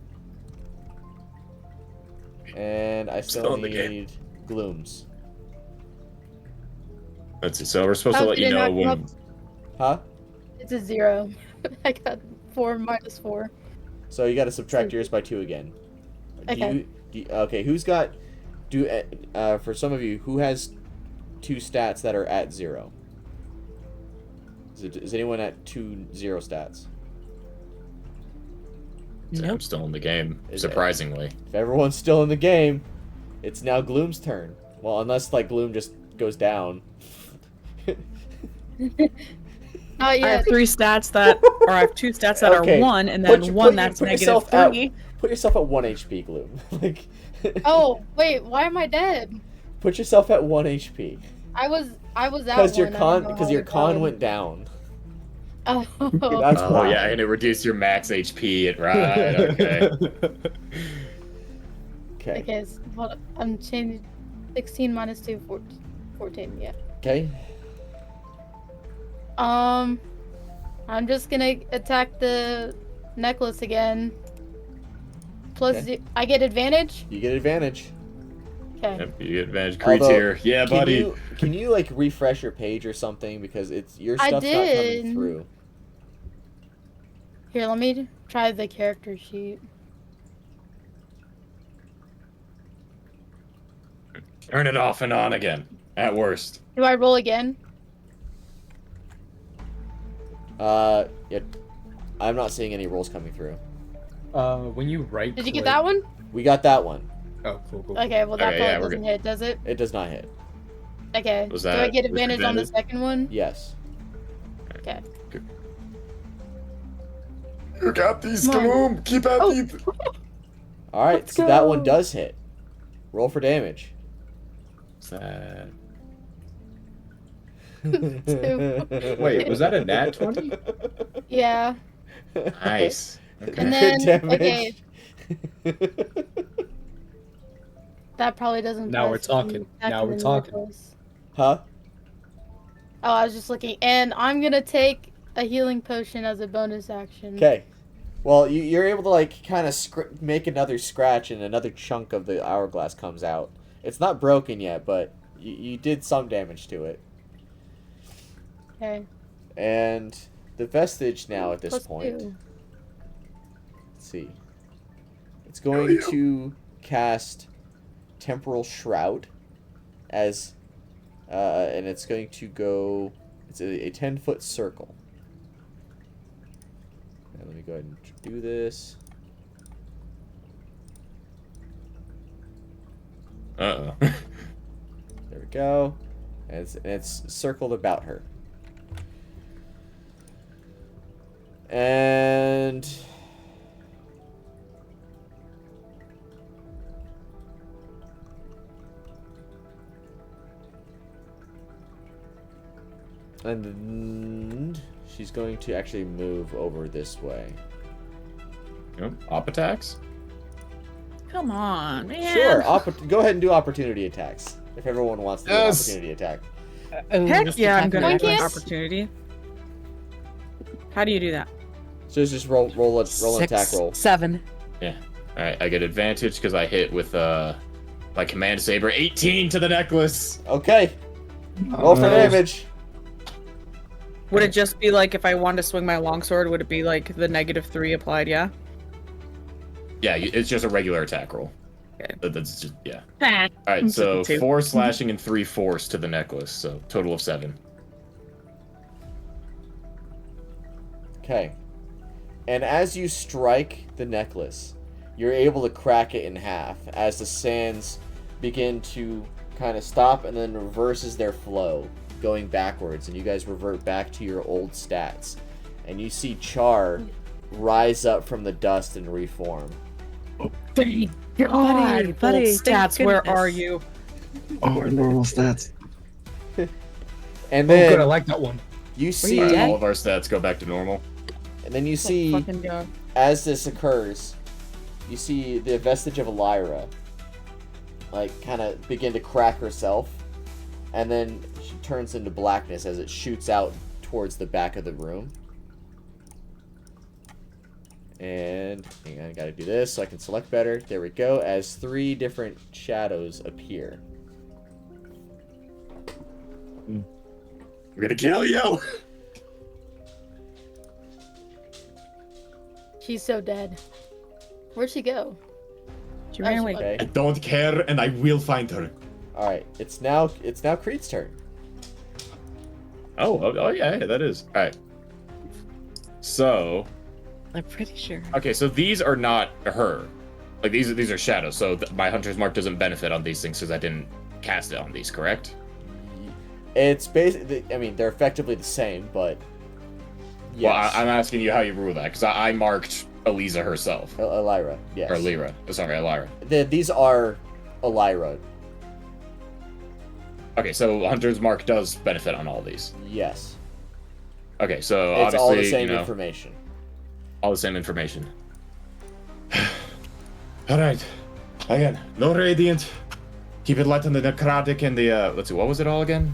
And I Still still in the game. need Glooms. Let's see. So we're supposed to How let did you it know not come when. Huh? It's a 0. I got 4 minus 4. So you got to subtract yours by 2 again. Okay. Okay, who's got... for some of you, who has 2 stats that are at 0? Is anyone at 2 0 stats? I'm still in the game, Is surprisingly. If everyone's still in the game, it's now Gloom's turn. Well, unless, like, Gloom just goes down. Not I yet. have 3 stats that, or I have 2 stats that Okay, are 1, and then one that's put negative yourself 3. Put yourself at 1 HP, Gloom. Like, Oh, wait, why am I dead? put yourself at 1 HP. I was at Because your 1, I didn't know how your it con died. went down. Oh. That's Oh why. yeah, and it reduced your max HP. Right. Okay. Okay. Okay, so, hold up. I'm changing 16 minus 2, 14, yeah. Okay. I'm just gonna attack the necklace again. Plus, Okay. I get advantage? You get advantage. Okay. Yep, you get advantage creeds Although, here. Yeah, buddy. Can you like refresh your page or something, because it's your I stuff's not coming did. through. Here, let me try the character sheet. Turn it off and on again. At worst. Do I roll again? Yeah. I'm not seeing any rolls coming through. When you right Did you get that one? We got that one. Oh, cool. Okay, well that Okay, yeah, probably we're doesn't hit, does it? It does not hit. Okay. Was Do I that get with advantage on the advantage? second one? Yes. Okay. You got these, Come on. Gloom. Keep at Oh. these. All right. Let's So that one go. does hit. Roll for damage. What's that? Two. Wait, was that a nat 20? Yeah. Nice. Okay. And then, Damage. okay, that probably doesn't. Now we're pass talking. the Now we're attacking talking. necklace. Huh? Oh, I was just looking, and I'm gonna take a healing potion as a bonus action. Okay. Well, you're able to like kind of make another scratch, and another chunk of the hourglass comes out. It's not broken yet, but you did some damage to it. Okay. And the vestige now at this Plus point. 2. Let's see. It's going to cast Temporal Shroud as, and it's going to go. It's a 10-foot circle. Let me go ahead and do this. Uh-oh. There we go. And it's circled about her. And she's going to actually move over this way. Yep. Op attacks? Come on, man. Sure, go ahead and do opportunity attacks. If everyone wants to do an Yes. opportunity attack. Heck yeah, I'm gonna One have an kiss? opportunity. How do you do that? So just roll an attack roll. 7. Alright, I get advantage because I hit with my command saber. 18 to the necklace! Okay. Roll for damage. Would it just be like if I wanted to swing my longsword? Would it be like the -3 applied? Yeah. Yeah, it's just a regular attack roll. Okay. That's just, yeah. Ah, Alright, I'm so sick of 4 slashing and 3 force to the necklace, so total of 7. Okay. And as you strike the necklace, you're able to crack it in half as the sands begin to kind of stop and then reverses their flow, going backwards, and you guys revert back to your old stats. And you see Char rise up from the dust and reform. Thank God, buddy, Bold thank stats. Where goodness. are you? Oh, our normal stats. And Oh, good. I then like that one. you see, you dead? All of our stats go back to normal. and then you Oh, see, fucking God. as this occurs, you see the vestige of Elira, like, kind of begin to crack herself, and then she turns into blackness as it shoots out towards the back of the room. And hang on, I gotta do this so I can select better. There we go, as 3 different shadows appear. I'm gonna kill you. She's so dead. Where'd she go? She ran away. Okay. I don't care, and I will find her. All right. It's now Creed's turn. Oh yeah, that is. All right. So, I'm pretty sure. okay, so these are not her. Like these are shadows. So my hunter's mark doesn't benefit on these things because I didn't cast it on these, correct? It's basically. I mean, they're effectively the same, but. Yes. Well, I'm asking you how you rule that because I marked Eliza herself. Elira. Yes. Or Elira. Sorry, Elira. These are Elira. Okay, so hunter's mark does benefit on all these. Yes. Okay, so It's obviously all the same you know, information. all the same information. All right. Again, no radiant. Keep it light on the necrotic and the let's see, what was it all again?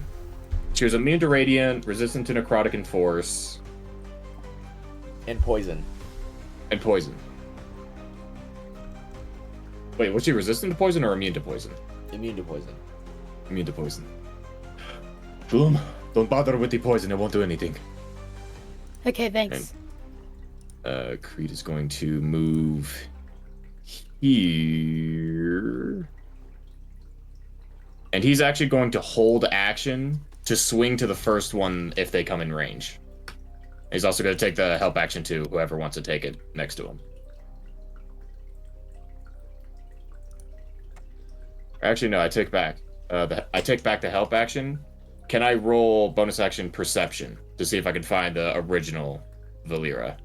She was immune to radiant, resistant to necrotic and force, And poison. and poison. Wait, was she resistant to poison or immune to poison? Immune to poison. Immune to poison. Boom. Don't bother with the poison, it won't do anything. Okay, thanks. Creed is going to move here. And he's actually going to hold action to swing to the first one if they come in range. He's also going to take the help action to whoever wants to take it next to him. Actually, no, I take back. I take back the help action. Can I roll bonus action perception to see if I can find the original Vellira?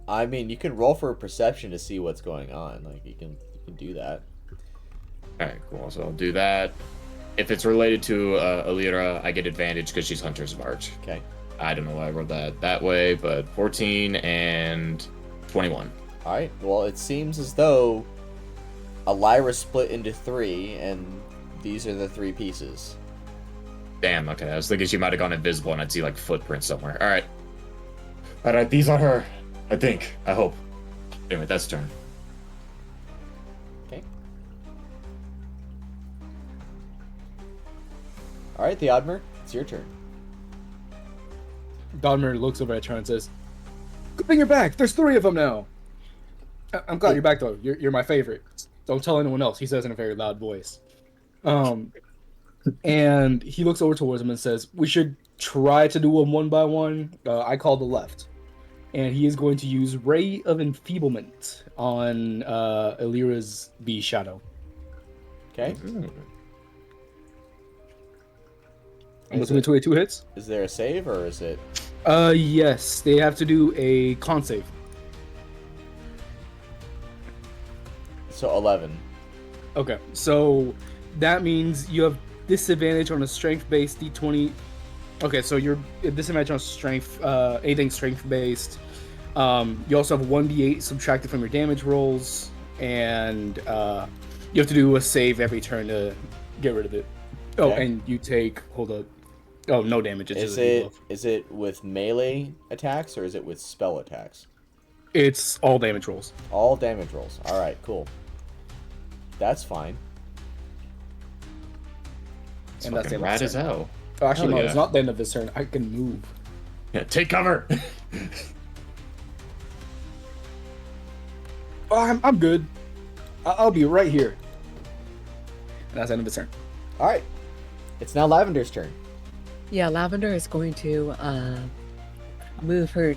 I mean, you can roll for a perception to see what's going on. Like you can do that. All right, cool. So I'll do that. If it's related to Elira, I get advantage because she's Hunter's March. Okay. I don't know why I wrote that way, but 14 and 21. All right. Well, it seems as though Elira split into 3, and these are the 3 pieces. Damn. Okay, I was thinking she might have gone invisible, and I'd see like footprints somewhere. All right. All right. These are her. I think. I hope. Anyway, that's turn. Okay. All right, Theodmer, it's your turn. Dodmer looks over at Char and says, "Good thing you're back. There's 3 of them now." I'm glad you're back though. You're my favorite. Don't tell anyone else. He says in a very loud voice. And he looks over towards him and says, "We should try to do them one by one. I call the left." And he is going to use Ray of Enfeeblement on Elira's Bee Shadow. Okay. I'm listening to 2 hits. Is there a save or is it? Yes. They have to do a con save. So 11. Okay, so that means you have disadvantage on a strength-based d20. Okay, so you're at disadvantage on strength, anything strength-based. You also have 1d8 subtracted from your damage rolls, and you have to do a save every turn to get rid of it. Oh, Okay. and you take, hold up. Oh, no damage. It's Is just a debuff. is it with melee attacks or is it with spell attacks? It's all damage rolls. All damage rolls. All right, cool. That's fine. It's And that's fucking the end of rad his as turn. hell. Oh, actually, Hell no, yeah. it's not the end of this turn. I can move. Yeah, take cover. Oh, I'm good. I'll be right here. And that's the end of his turn. All right. It's now Lavender's turn. Yeah, Lavender is going to move her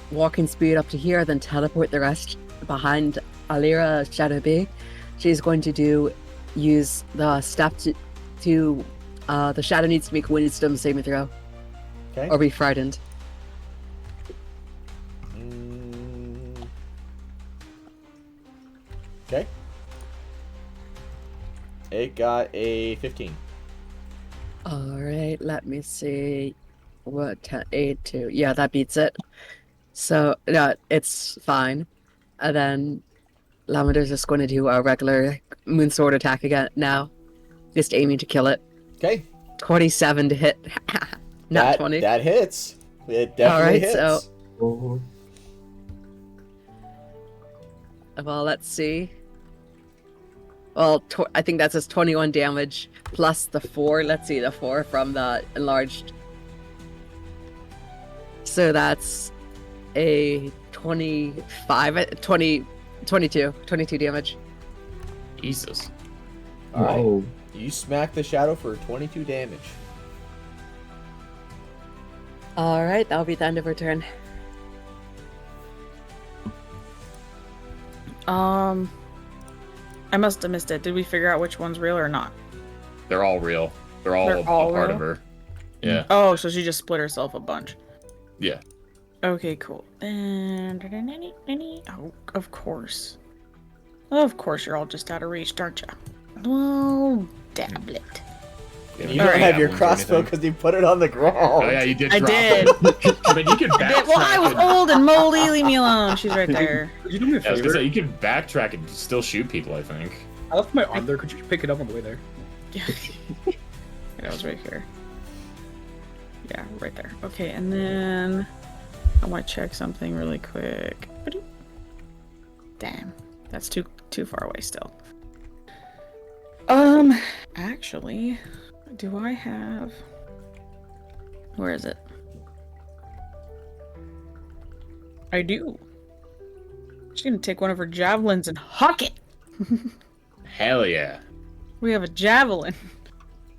walking speed up to here, then teleport the rest behind Elira Shadow Bee. She's going to use the staff to the shadow needs to make wisdom saving throw Okay. or be frightened. Okay. It got a 15. All right, let me see. What 10, 8, 2? Yeah, that beats it. So yeah, it's fine. And then Lavender's just going to do a regular moon sword attack again now, just aiming to kill it. Okay. 27 to hit. Not 20. That hits. It definitely All right, hits. so well, let's see. Well, I think that says 21 damage plus the 4. Let's see, the 4 from the enlarged. So that's a 22 damage. Jesus. All right. Whoa. You smack the shadow for 22 damage. All right, that'll be the end of her turn. I must have missed it. Did we figure out which one's real or not? They're all real. They're all a part real? of her. Yeah. Oh, so she just split herself a bunch. Yeah. Okay, cool. And oh, of course. Of course, you're all just out of reach, aren't you? Oh, dablet. Yeah, You don't have your javelins or crossbow anything. because you put it on the ground. Oh yeah, you did. I drop did. It. I mean, you can backtrack. Well, I was old and moldy. Leave me alone. She's right there. Could you do me a I was gonna favor? say you can backtrack and still shoot people. I think. I left my arm there. Could you pick it up on the way there? Yeah, it was right here. Yeah, right there. Okay, and then I want to check something really quick. Damn, that's too far away still. Actually, do I have? Where is it? I do. She's gonna take one of her javelins and huck it. Hell yeah. We have a javelin,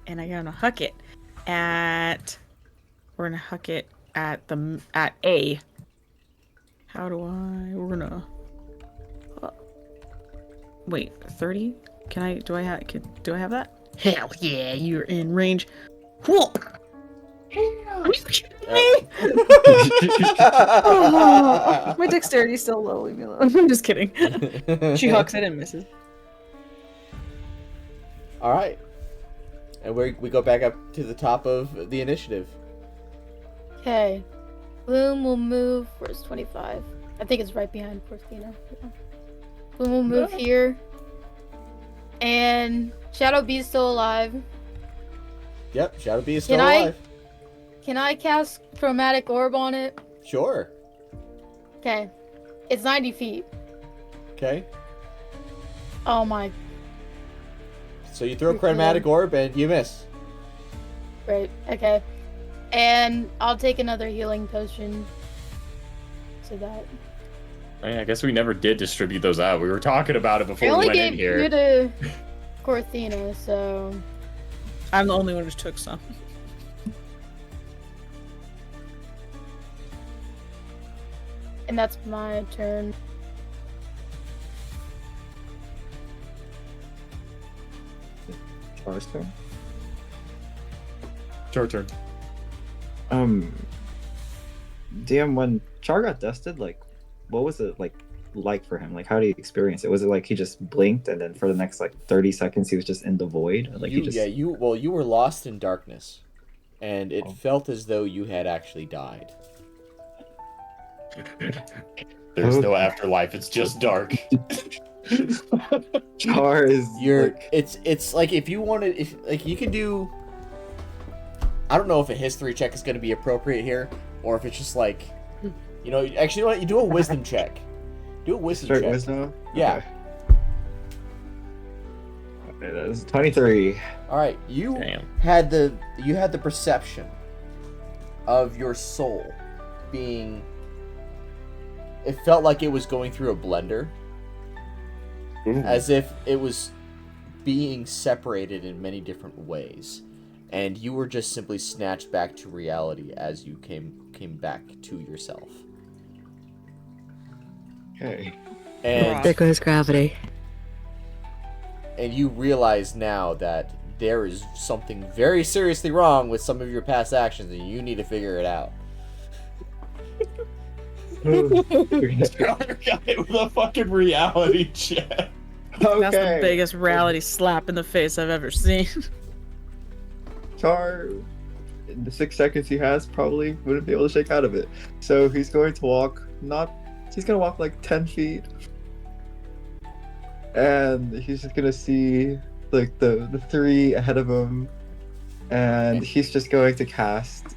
and I'm gonna huck it at. We're gonna huck it at A. How do I? We're gonna. Wait, 30? Can I? Do I have that? Hell yeah! You're in range. Whoop! Are you kidding me? Oh, my dexterity's still low. Leave me alone. I'm just kidding. She hucks it and misses. All right. And we go back up to the top of the initiative. Okay. Bloom will move. Where's 25? I think it's right behind Porthina. Bloom will move here. And Shadow Bee's still alive. Yep, Shadow Bee is still Can I- alive. Can I cast Chromatic Orb on it? Sure. Okay. It's 90 feet. Okay. Oh my. So you throw Chromatic Orb and you miss. Great. Okay. And I'll take another healing potion. So that. I guess we never did distribute those out. We were talking about it I before we only went gave in here. you to Corthina, so. I'm the only one who took some. And that's my turn. Char's turn. Short turn. DM, when Char got dusted, like, what was it like for him? Like, how did he experience it? Was it like he just blinked and then for the next 30 seconds he was just in the void? Or, like he just... you were lost in darkness, and it felt as though you had actually died. There's no afterlife. It's just dark. Char is It's like if you wanted, if like you can do. I don't know if a history check is going to be appropriate here, or if it's just like, actually, you do a wisdom check. Do a wisdom straight check. wisdom. Yeah. Okay, that is 23. All right. You Damn. had the perception of your soul being. It felt like it was going through a blender, as if it was being separated in many different ways, and you were just simply snatched back to reality as you came back to yourself. Okay. And There goes gravity. and you realize now that there is something very seriously wrong with some of your past actions, and you need to figure it out. Got it with a fucking reality check. That's the biggest reality slap in the face I've ever seen. Char, in the 6 seconds he has, probably wouldn't be able to shake out of it. So he's going to walk, he's going to walk 10 feet. And he's just going to see, the 3 ahead of him. And he's just going to cast,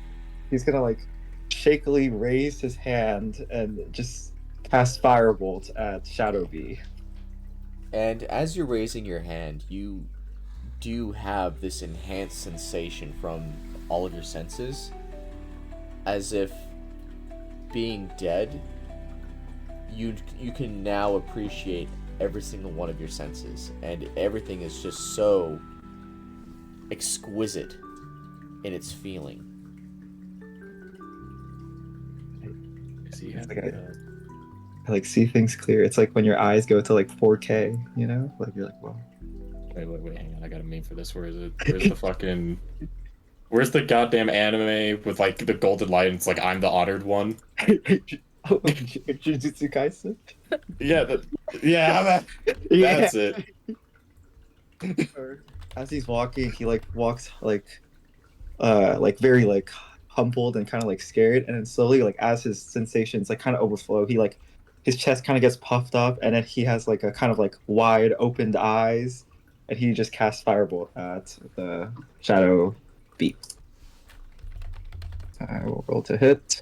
he's going to, shakily raise his hand and just cast Firebolt at Shadow Bee. And as you're raising your hand, you do have this enhanced sensation from all of your senses, as if being dead, you can now appreciate every single one of your senses, and everything is just so exquisite in its feeling. It's like I like see things clear. It's like when your eyes go to like 4K, you know? Like you're like, whoa. Wait, hang on. I got a meme for this. Where is it? Where's the fucking... Where's the goddamn anime with, like, the golden light and it's like, I'm the honored one? Oh, Jujutsu Kaisen? Yeah, that's it. As he's walking, he like walks like very like humbled and kind of like scared, and then slowly like as his sensations like kind of overflow, he like his chest kind of gets puffed up, and then he has like a kind of like wide opened eyes, and he just casts Firebolt at the Shadow Beast. I will roll to hit.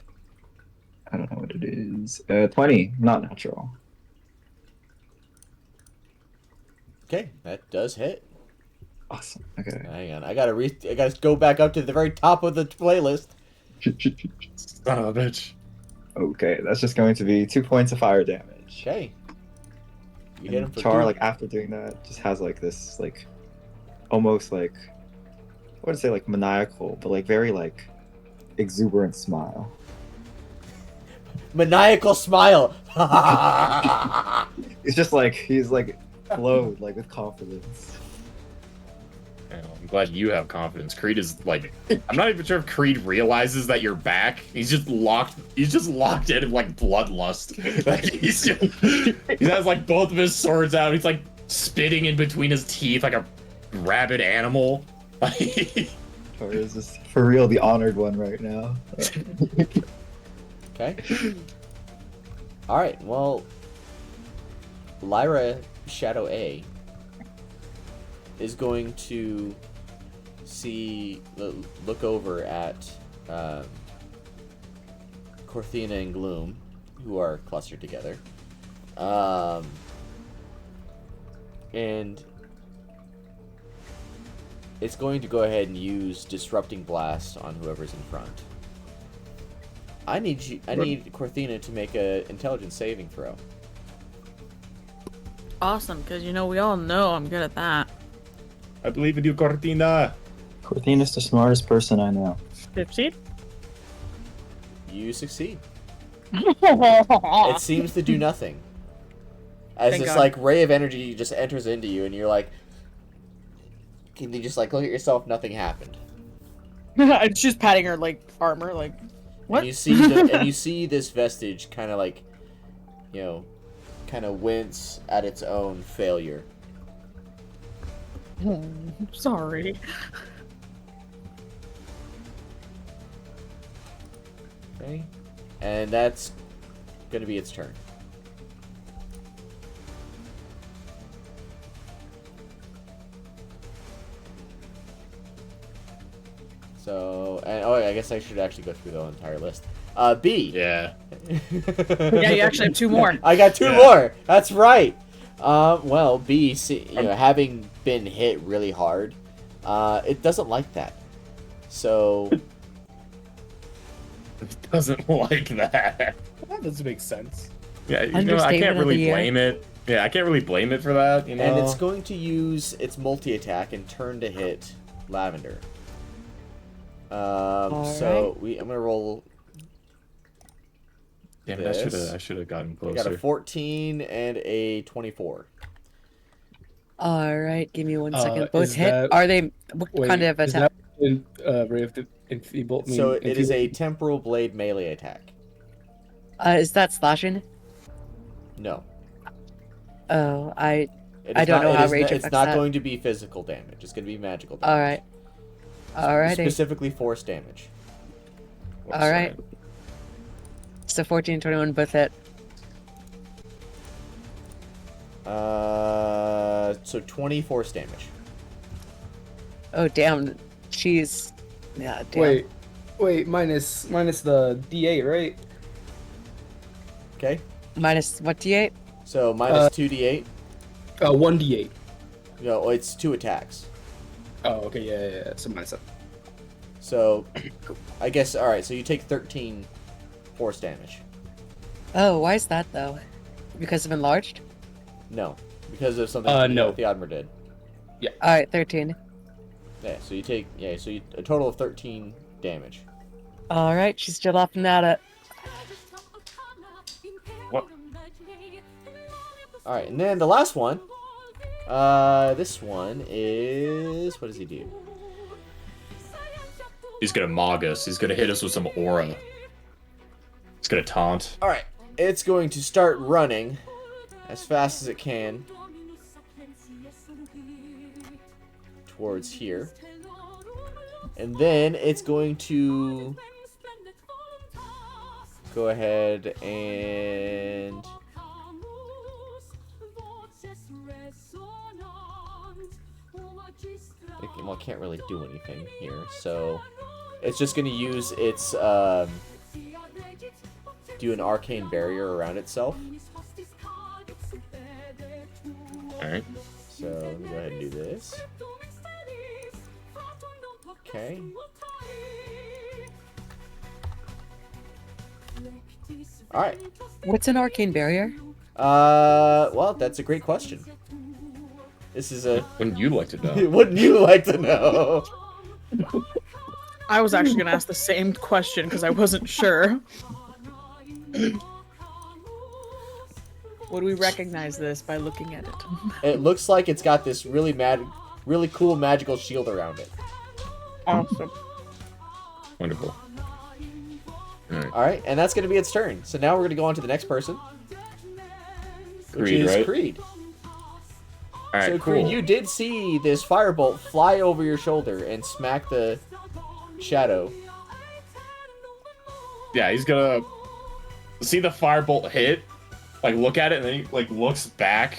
I don't know what it is. 20, not natural. Okay, that does hit. Awesome. Okay. Hang on, I gotta go back up to the very top of the playlist. Son of a bitch. Okay, that's just going to be 2 points of fire damage. Okay. You hit him And for Char, 2. like after doing that, just has like this like almost like I wouldn't say like maniacal, but like very like exuberant smile. Maniacal smile. It's just like he's like glowed like with confidence. I'm glad you have confidence. Creed is like, I'm not even sure if Creed realizes that you're back. He's just locked in like bloodlust. Like he has like both of his swords out. He's like spitting in between his teeth like a rabid animal. Char is just for real the honored one right now. Okay. Alright, well, Lyra Shadow A is going to look over at Corthina and Gloom, who are clustered together. And it's going to go ahead and use Disrupting Blast on whoever's in front. I need Corthina to make a intelligence saving throw. Awesome, because you know we all know I'm good at that. I believe in you, Cortina. Corthina's the smartest person I know. 15? You succeed. It seems to do nothing. As Thank this God. like ray of energy just enters into you, and you're like, can you just like look at yourself? Nothing happened. I'm just patting her like armor, like what? And you see this vestige kind of like, you know, kind of wince at its own failure. Oh, sorry. Okay, and that's gonna be its turn. So, and, oh, I guess I should actually go through the entire list. B. Yeah. Yeah, you actually have 2 more. I got 2 more. That's right. Well, B, having been hit really hard, it doesn't like that. So, It doesn't like that. That doesn't make sense. Yeah, you know, I can't really blame it. Yeah, I can't really blame it for that, you know. and it's going to use its multi-attack and turn to hit Lavender. So I'm gonna roll. Damn, this. I should have gotten I got closer. a 14 and a 24. All right, give me 1 second. Is Both hit. that- Are they what Wait, kind of is attack? that Ray of the Enfeeble? So it is a temporal blade melee attack. Is that slashing? No. Oh, It I is don't know how rage It's affects not that. going to be physical damage. It's going to be magical damage. all right. Alrighty. Specifically force damage. All right. So 14 and 21 both hit. So 20 force damage. Oh damn, she's yeah. Damn. Wait, minus the D8, right? Okay. Minus what D8? So minus 2d8. 1d8. No, it's 2 attacks. Oh, okay, yeah. So mine's up. So, I guess, alright, so you take 13 force damage. Oh, why is that though? Because of enlarged? No, because of something no. that Theodmer did. Alright, 13. Yeah, so you take, a total of 13 damage. Alright, she's still up and at it. What? Alright, and then the last one. This one is... What does he do? He's gonna mog us. He's gonna hit us with some aura. He's gonna taunt. Alright, it's going to start running as fast as it can towards here. And then it's going to go ahead and... Well, I can't really do anything here, so it's just going to use its do an arcane barrier around itself. Alright. So let me go ahead and do this. Okay. Alright. What's an arcane barrier? Well, that's a great question. This is a... Wouldn't you like to know? Wouldn't you like to know? I was actually gonna ask the same question because I wasn't sure. Would we recognize this by looking at it? It looks like it's got this really cool magical shield around it. Awesome. Wonderful. Alright. Alright, and that's going to be its turn. So now we're going to go on to the next person. Which Creed, is right? Creed. Alright, So cool. Creed, you did see this firebolt fly over your shoulder and smack the shadow. Yeah, he's gonna see the firebolt hit, like look at it, and then he like looks back,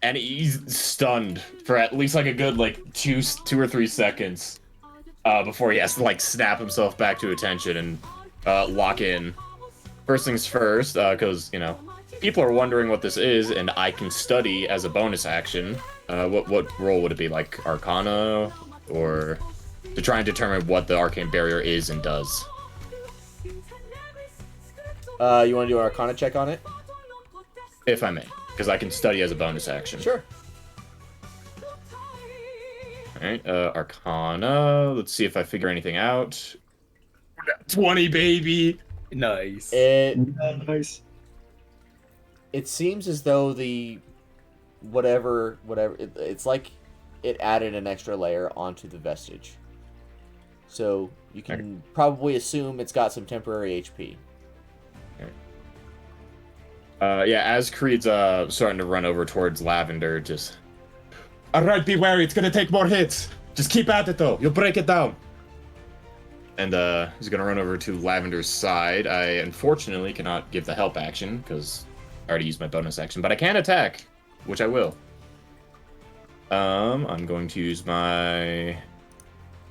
and he's stunned for at least like a good like two or 3 seconds before he has to like snap himself back to attention and lock in. First things first, because you know people are wondering what this is, and I can study as a bonus action. What role would it be, like Arcana, or to try and determine what the arcane barrier is and does? You want to do an Arcana check on it? If I may, because I can study as a bonus action. Sure. Alright, Arcana. Let's see if I figure anything out. 20, baby! Nice. Nice. It seems as though the whatever it's like it added an extra layer onto the vestige. So you can probably assume it's got some temporary HP. Yeah, as Creed's starting to run over towards Lavender, just... Alright, be wary, it's gonna take more hits! Just keep at it, though, you'll break it down! And, he's gonna run over to Lavender's side. I, unfortunately, cannot give the help action, because I already used my bonus action, but I can attack, which I will. I'm going to use my...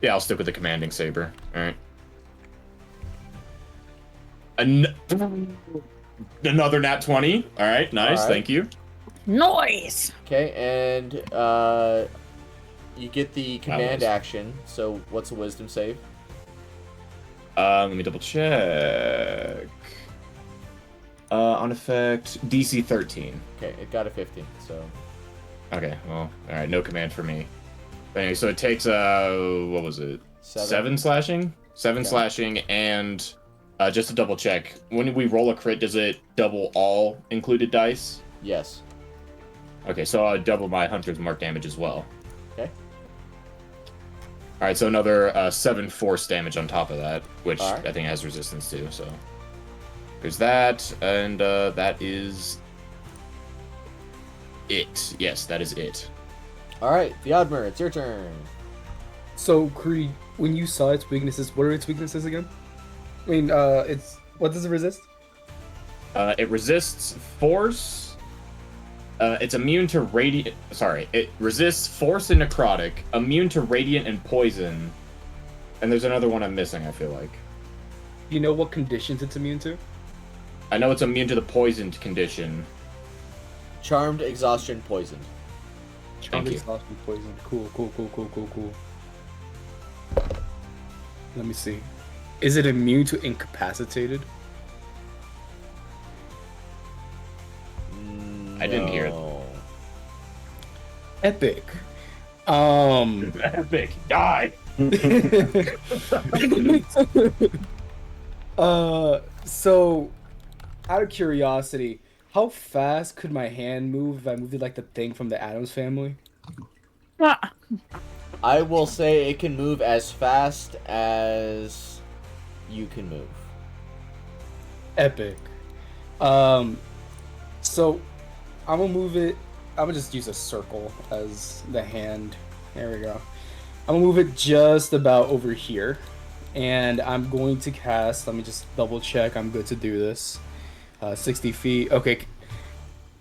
Yeah, I'll stick with the Commanding Saber. Alright. Another nat 20. Alright, nice, All right. thank you. Noise! Okay, and you get the command was- action. So what's a wisdom save? Let me double check. On effect, DC 13. Okay, it got a 15. So Okay, well, alright, no command for me. But anyway, so it takes, what was it? 7 slashing? 7 Yeah. slashing, and just to double check, when we roll a crit, does it double all included dice? yes. Okay, so I'll double my Hunter's Mark damage as well. Okay. Alright, so another 7 force damage on top of that, which All right. I think has resistance too, so... There's that, and that is... it. Yes, that is it. All right, Theodmer, it's your turn. So Creed, when you saw its weaknesses, what are its weaknesses again? I mean, it's what does it resist? It resists force. It's immune to radiant. Sorry, it resists force and necrotic, immune to radiant and poison. And there's another one I'm missing, I feel like. You know what conditions it's immune to? I know it's immune to the poisoned condition. Charmed, exhaustion, poisoned. Thank you. Exhaustion poison. Cool. Let me see. Is it immune to incapacitated? I didn't hear it. No. Epic. Epic. Die. So, out of curiosity, how fast could my hand move if I moved it like the thing from the Addams family? I will say it can move as fast as you can move. Epic. So I'm gonna move it. I'm gonna just use a circle as the hand. There we go. I'm gonna move it just about over here, and I'm going to cast. Let me just double check. I'm good to do this. 60 feet. Okay.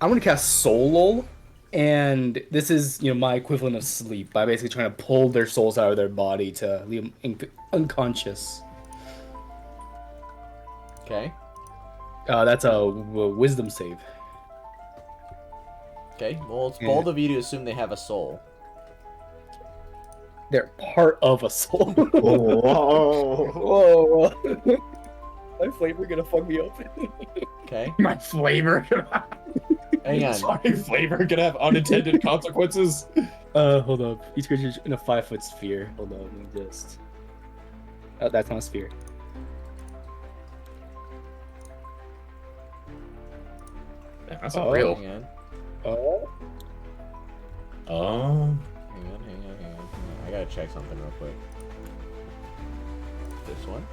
I'm gonna cast Soul Lull, and this is my equivalent of sleep by basically trying to pull their souls out of their body to leave them unconscious. Okay. That's a wisdom save. Okay. Well, it's bold of you to assume they have a soul. They're part of a soul. Whoa. Whoa. My flavor gonna fuck me up. Okay. My flavor. Hang on. Sorry, flavor can have unintended consequences. Hold up. Each creature in a 5-foot sphere. Hold on, let me just. Oh, that's not a sphere. That's Oh. real. Hang on. Oh. Oh. Hang on. I gotta check something real quick. This one?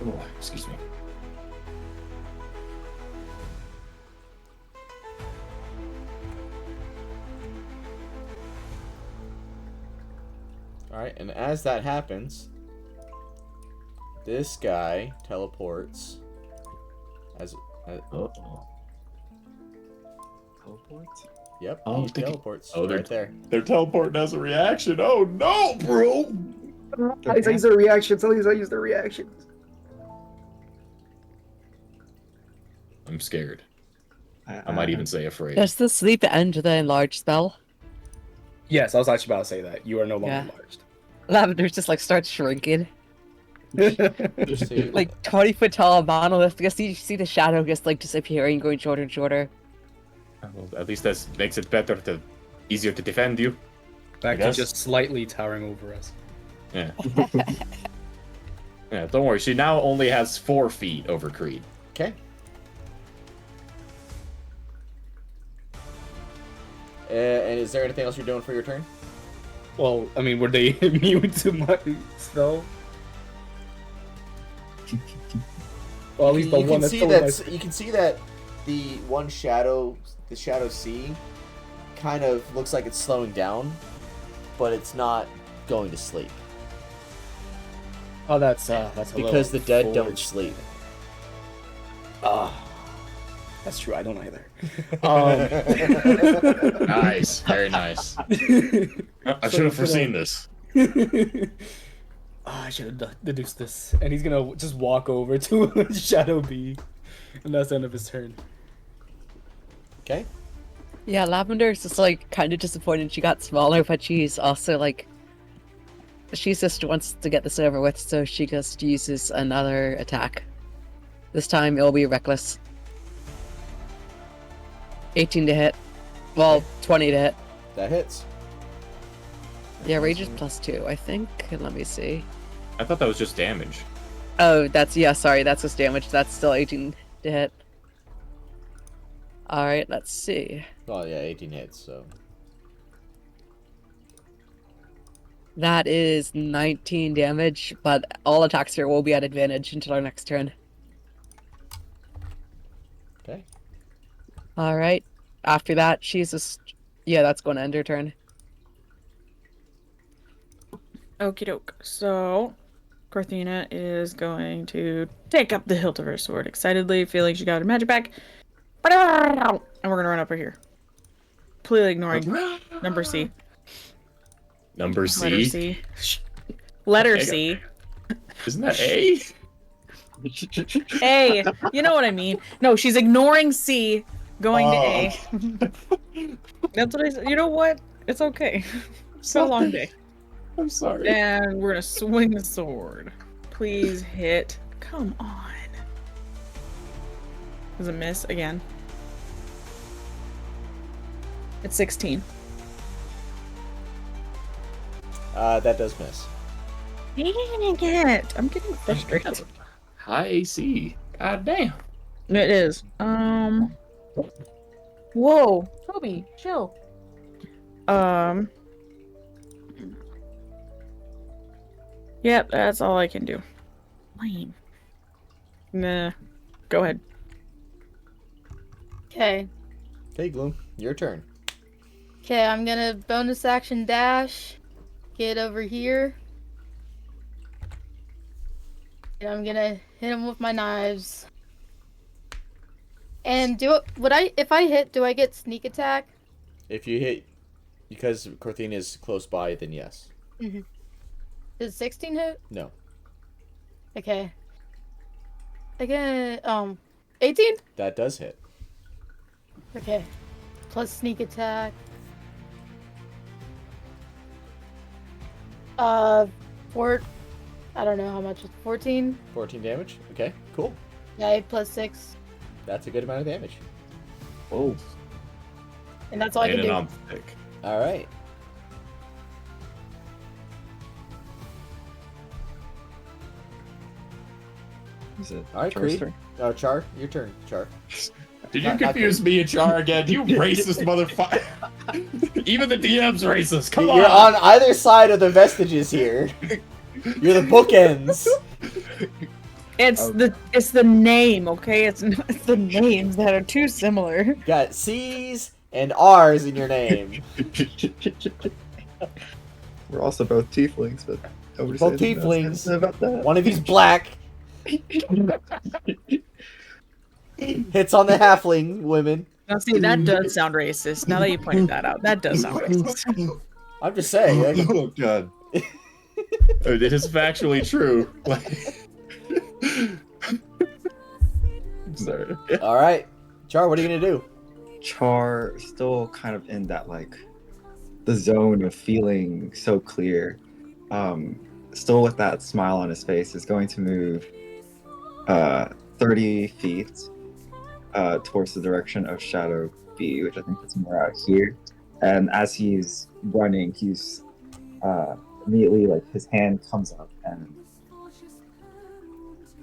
Oh, excuse me. Alright, and as that happens, this guy teleports as Oh. Teleports? yep, Oh, he thinking- teleports Oh, they're- right there. They're teleporting as a reaction. Oh no, bro! I use their reactions. I use their reactions. I'm scared. I might even say afraid. Does the sleep end the enlarge spell? Yes, I was actually about to say that. You are no longer Yeah. enlarged. Lavender just like starts shrinking. See, Like 20-foot tall monolith. You see the shadow just like disappearing, going shorter and shorter. Well, at least that makes it easier to defend you. Back to guess. just slightly towering over us. Yeah. Yeah, don't worry. She now only has 4 feet over Creed. okay. And is there anything else you're doing for your turn? Well, I mean, were they immune to my spell? Well, at least the you one can that's see still that you can see that the one shadow, the shadow C, kind of looks like it's slowing down, but it's not going to sleep Oh, that's a because the dead don't forged. sleep. That's true. I don't either. Nice. Very nice. I should have foreseen this. I should have deduced this. And he's gonna just walk over to Shadow B, and that's the end of his turn. Okay. Yeah, Lavender's just like kind of disappointed she got smaller, but she's also like, she just wants to get this over with, so she just uses another attack. This time it'll be reckless. 18 to hit. Well, 20 to hit. That hits. Yeah, rage is +2, I think. Let me see. I thought that was just damage. Oh, sorry, that's just damage. That's still 18 to hit. Alright, let's see. Well, yeah, 18 hits, so. That is 19 damage, but all attacks here will be at advantage until our next turn. Okay. Alright. After that, she's just... Yeah, that's going to end her turn. Okie doke. So, Corthina is going to take up the hilt of her sword excitedly, feeling she got her magic back. And we're going to run up right here. Completely ignoring number C. Number Letter C. C. Letter Okay. C. Isn't that A? A. You know what I mean. No, she's ignoring C, going to A. That's what I said. You know what? It's okay. It's been a long day. I'm sorry. And we're gonna swing the sword. Please hit. Come on. Does it miss again? It's 16. That does miss. Dang it! I'm getting frustrated. That's high AC. God damn. It is. Whoa, Toby, chill. Yep, that's all I can do. Lame. Nah. Go ahead. Okay. Okay, Gloom, your turn. Okay, I'm gonna bonus action dash. Get over here. And I'm gonna hit him with my knives. And if I hit, do I get sneak attack? If you hit, because Corthine is close by, then yes. Mm-hmm. Does 16 hit? No. Okay. Again, 18? That does hit. Okay. Plus sneak attack. I don't know how much it's 14. 14 damage. Okay, cool. Yeah, plus 6. That's a good amount of damage. Oh. And that's all I can do. On thick. All right. Is it All right, Char's Creed. turn? Oh, Char, your turn, Char. Did you Not confuse me and Char again? You racist motherfucker. Even the DM's racist. Come You're on. on either side of the vestiges here. You're the bookends. It's the name, okay? It's the names that are too similar. You got C's and R's in your name. We're also both tieflings, but nobody Both says anything tieflings. about that. One of you's black. Hits on the halfling women. Now see, that does sound racist. Now that you pointed that out, that does sound racist. I'm just saying. Like, Oh god. It is factually true. I'm sorry. all right, Char, what are you gonna do? Char still kind of in that like the zone of feeling so clear. Still with that smile on his face, is going to move 30 feet towards the direction of Shadow B, which I think is more out here. And as he's running, he's immediately like his hand comes up and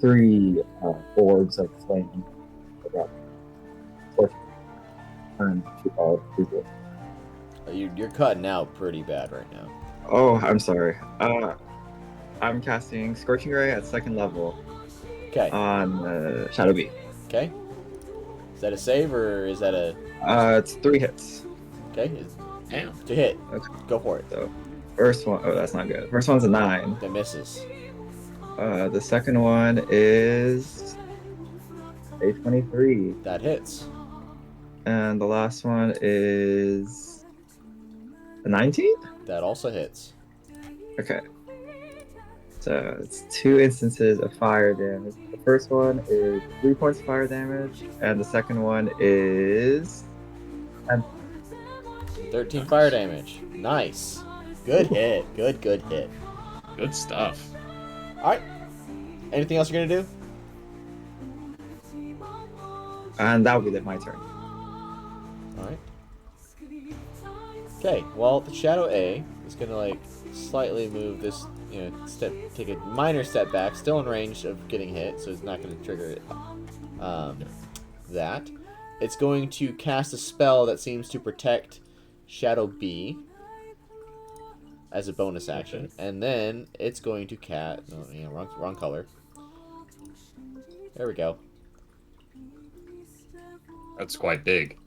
3 orbs of flame turn to all people. You're cutting out pretty bad right now. Oh, I'm sorry. I'm casting Scorching Ray at 2nd level Okay. on Shadow B. Okay. Is that a save or is that a? It's 3 hits. Okay. Damn. To hit. Okay. Go for it. So, first one, oh, that's not good. First one's a 9. That misses. The second one is a 23. That hits. And the last one is a 19? That also hits. Okay. So it's 2 instances of fire damage. The first one is 3 points of fire damage, and the second one is 13 fire damage. Nice. Good hit. Good hit. Good stuff. Alright. Anything else you're gonna do? and that will be my turn. Alright. Okay, well, the Shadow A is gonna, like, slightly move this, take a minor step back, still in range of getting hit, so it's not gonna trigger it. That. It's going to cast a spell that seems to protect Shadow B as a bonus action, and then it's going to wrong color. There we go. That's quite big.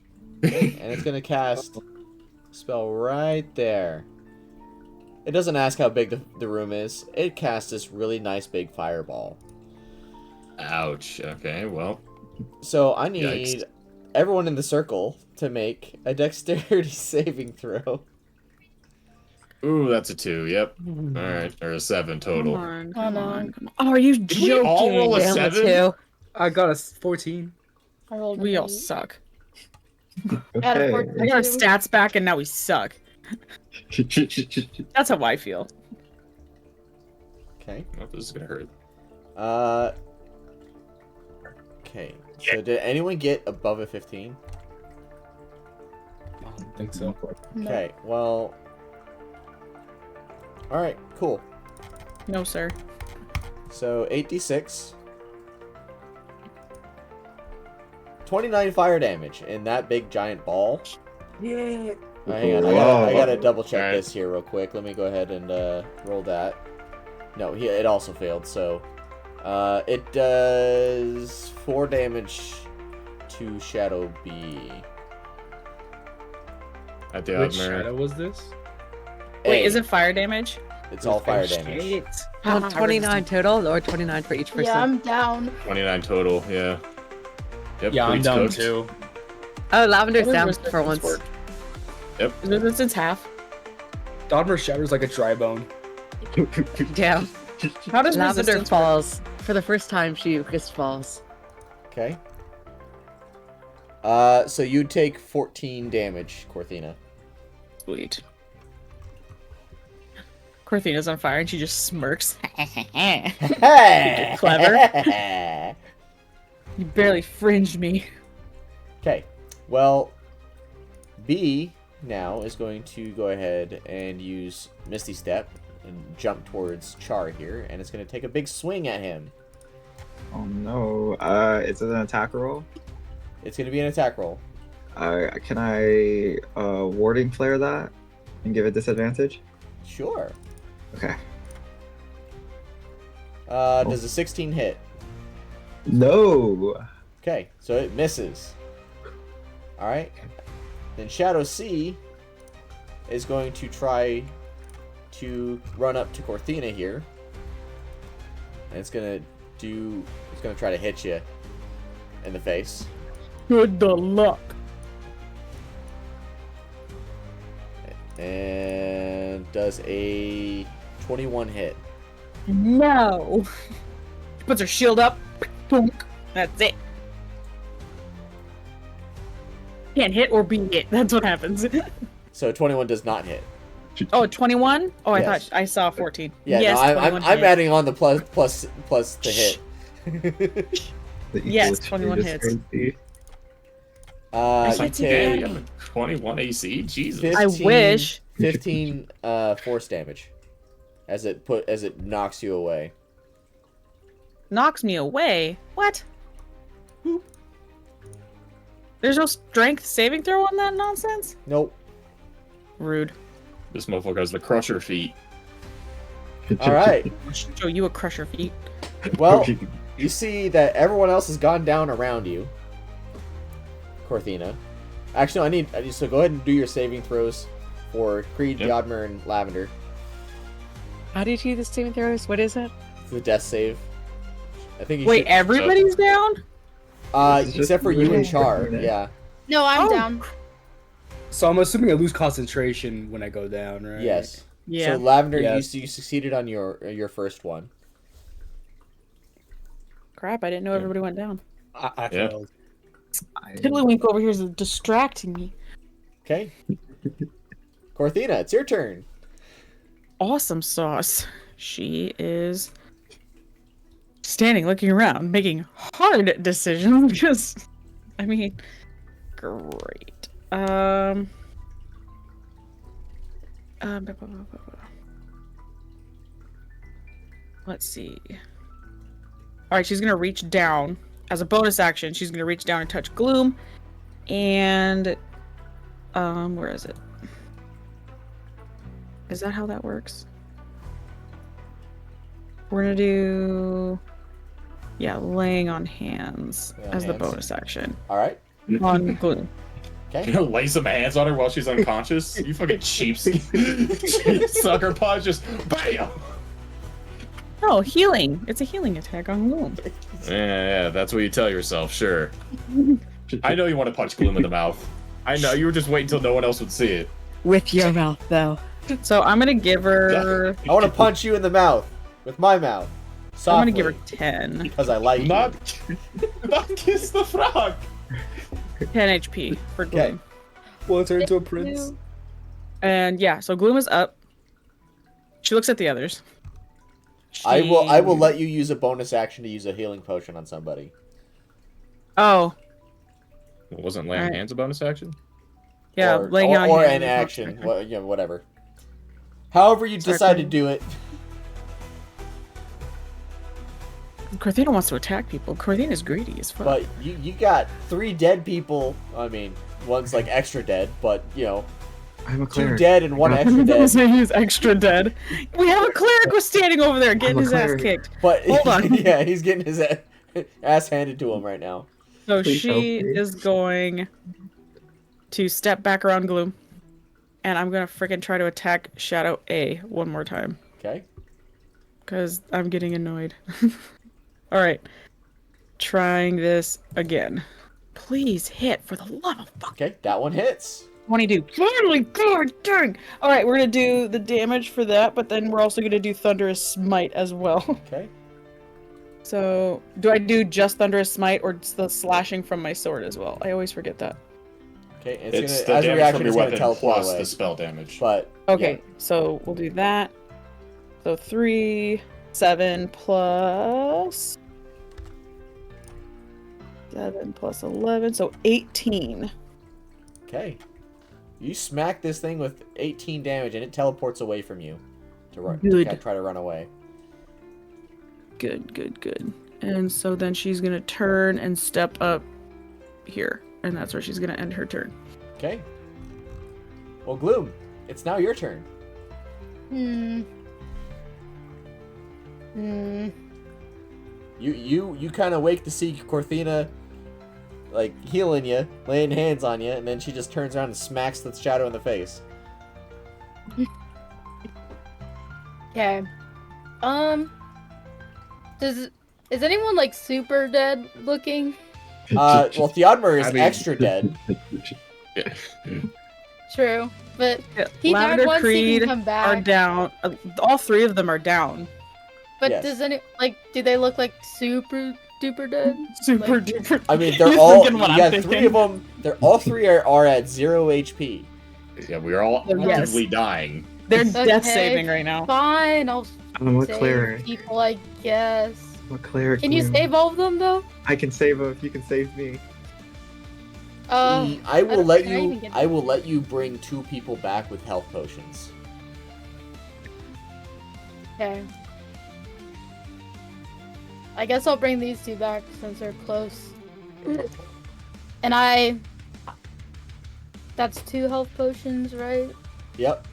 And it's gonna cast a spell right there. It doesn't ask how big the room is. It casts this really nice big fireball. Ouch. Okay, well. So I need Yikes. everyone in the circle to make a dexterity saving throw. Ooh, that's a 2. Yep. All right, or a 7 total. Come on, Oh, come no. on, come on. Oh, are you Did we all roll a joking? Damn it, 7? too. I got a 14. I rolled We an all 8. suck. I got a Okay. 14. I got our stats back and now we suck. That's how I feel. Okay. Oh, this is gonna hurt. Okay. So did anyone get above a 15? I don't think so. No. Okay. Well. All right. Cool. No, sir. So 8d6. 29 fire damage in that big giant ball. Yeah. Hang on, I gotta double check Alright. this here real quick. Let me go ahead and roll that. No, it also failed. So it does 4 damage to Shadow B. At the Which Outmare. shadow was this? Wait, A. is it fire damage? It's all fire damage. Well, 29 total, or 29 for each person? Yeah, I'm down. 29 total. Yeah. Yep. Yeah, I'm Creed's down cooked. too. Oh, Lavender's What down is for once. resistance Yep. Is resistance half? Dodmer shatters like a dry bone. Damn. How does Lavender resistance work? falls. For the first time, she just falls. Okay. So you take 14 damage, Corthina. Sweet. Corthina's on fire and she just smirks. Clever. You barely fringed me. Okay. Well, B now is going to go ahead and use Misty Step and jump towards Char here, and it's going to take a big swing at him. Oh no. Is it an attack roll? It's going to be an attack roll. Can I warding flare that and give it disadvantage? Sure. Okay. Does a 16 hit? No. Okay, so it misses. Alright. Then Shadow C is going to try to run up to Corthina here. And it's gonna try to hit you in the face. Good luck. And does a 21 hit. No. She puts her shield up. Boom. That's it. Can't hit or be hit. That's what happens. So 21 does not hit. Oh, 21? Oh, I Yes. thought I saw 14. Yeah, yes, no, I'm 21 I'm hit. adding on the plus to hit. The Yes, equal 21 exchange is hits. crazy. It's You like, take yeah, 21 AC. Jesus. 15, I wish. 15 force damage as it knocks you away. Knocks me away. What? There's no strength saving throw on that nonsense? Nope. Rude. This motherfucker has the crusher feet. All right. I'll show you a crusher feet. Well, you see that everyone else has gone down around you. Corthina. Actually, I need so go ahead and do your saving throws for Creed, Yep. Godmer, and Lavender. How do you do the saving throws? What is it? It's the death save. I think you Wait, should, everybody's down? This is just except for you and really Char. unfortunate. Yeah. No, I'm Oh. down. So I'm assuming I lose concentration when I go down, right? Yes. Yeah. So Lavender, Yes. you succeeded on your first one. Crap, I didn't know everybody went down. I Yeah. failed. Tiddlywink over here is distracting me. Okay. Corthina, it's your turn. Awesome sauce. She is standing, looking around, making hard decisions because, I mean, great. Let's see. All right, she's gonna reach down as a bonus action. She's gonna reach down and touch Gloom, and where is it? Is that how that works? We're gonna do, yeah, laying on hands Lay on as the hands. bonus action All right. on Gloom. You Okay. gonna lay some hands on her while she's unconscious? You fucking cheapskate. Sucker punch, just BAM! Oh, healing! It's a healing attack on Gloom. Yeah, that's what you tell yourself, sure. I know you want to punch Gloom in the mouth. I know, you were just waiting until no one else would see it. With your mouth, though. So I'm gonna give her. I want to punch you in the mouth with my mouth. Softly, I'm gonna give her 10. because I like you. Not kiss the frog. 10 HP for Gloom. Okay. Will turn into a prince. And yeah, so Gloom is up. She looks at the others. I will let you use a bonus action to use a healing potion on somebody. Oh. Wasn't laying Alright. hands a bonus action? Yeah, laying on or hands an is action, not- yeah, whatever. However you Sorry, decide to Chloe. do it. Corthina wants to attack people. Corthina's greedy as fuck. But you got 3 dead people. I mean, one's like extra dead, but you know, I'm a 2 cleric. dead and 1 I'm extra gonna dead. say he's extra dead. We have a cleric who's standing over there getting I'm a his ass cleric. kicked. But Hold on. yeah, he's getting his ass handed to him right now. So Please she help me. is going to step back around Gloom. And I'm gonna freaking try to attack Shadow A one more time. Okay. Because I'm getting annoyed. Alright. Trying this again. Please hit for the love of fuck. Okay, that one hits. 22. Finally, god dang! Alright, we're gonna do the damage for that, but then we're also gonna do Thunderous Smite as well. Okay. So, do I do just Thunderous Smite or the slashing from my sword as well? I always forget that. Okay, It's gonna, as the a damage reaction, from your it's gonna weapon teleport plus away. the spell damage. But Okay, so we'll do that. So 3, 7 plus 7 plus 11, so 18. okay, you smack this thing with 18 damage, and it teleports away from you to run. Good. To try to run away. Good, good, good. And so then she's gonna turn and step up here, and that's where she's gonna end her turn. Okay. Well, Gloom, it's now your turn. You kind of wake to see Corthina, like, healing you, laying hands on you, and then she just turns around and smacks the shadow in the face. Okay. Is anyone like super dead looking? Well, Theodmer is I mean- extra dead. Yeah. True, but he died Lavender once. He Creed can come are back. down. All 3 of them are down. But Yes. does any do they look like super duper dead? Super Like- duper. I mean, they're You're all. thinking what You I'm got 3 thinking. of them. All 3 are at 0 HP. Yeah, we are all Yes. actively dying. They're Okay. death saving right now. Fine, I'll I'm a save cleric. people, I guess. I'm a cleric. Can you Gloom. save all of them though? I can save them if you can save me. I will don't- let can I you. even get I will let you bring 2 people back with health potions. Okay. I guess I'll bring these 2 back since they're close. And that's 2 health potions, right? Yep.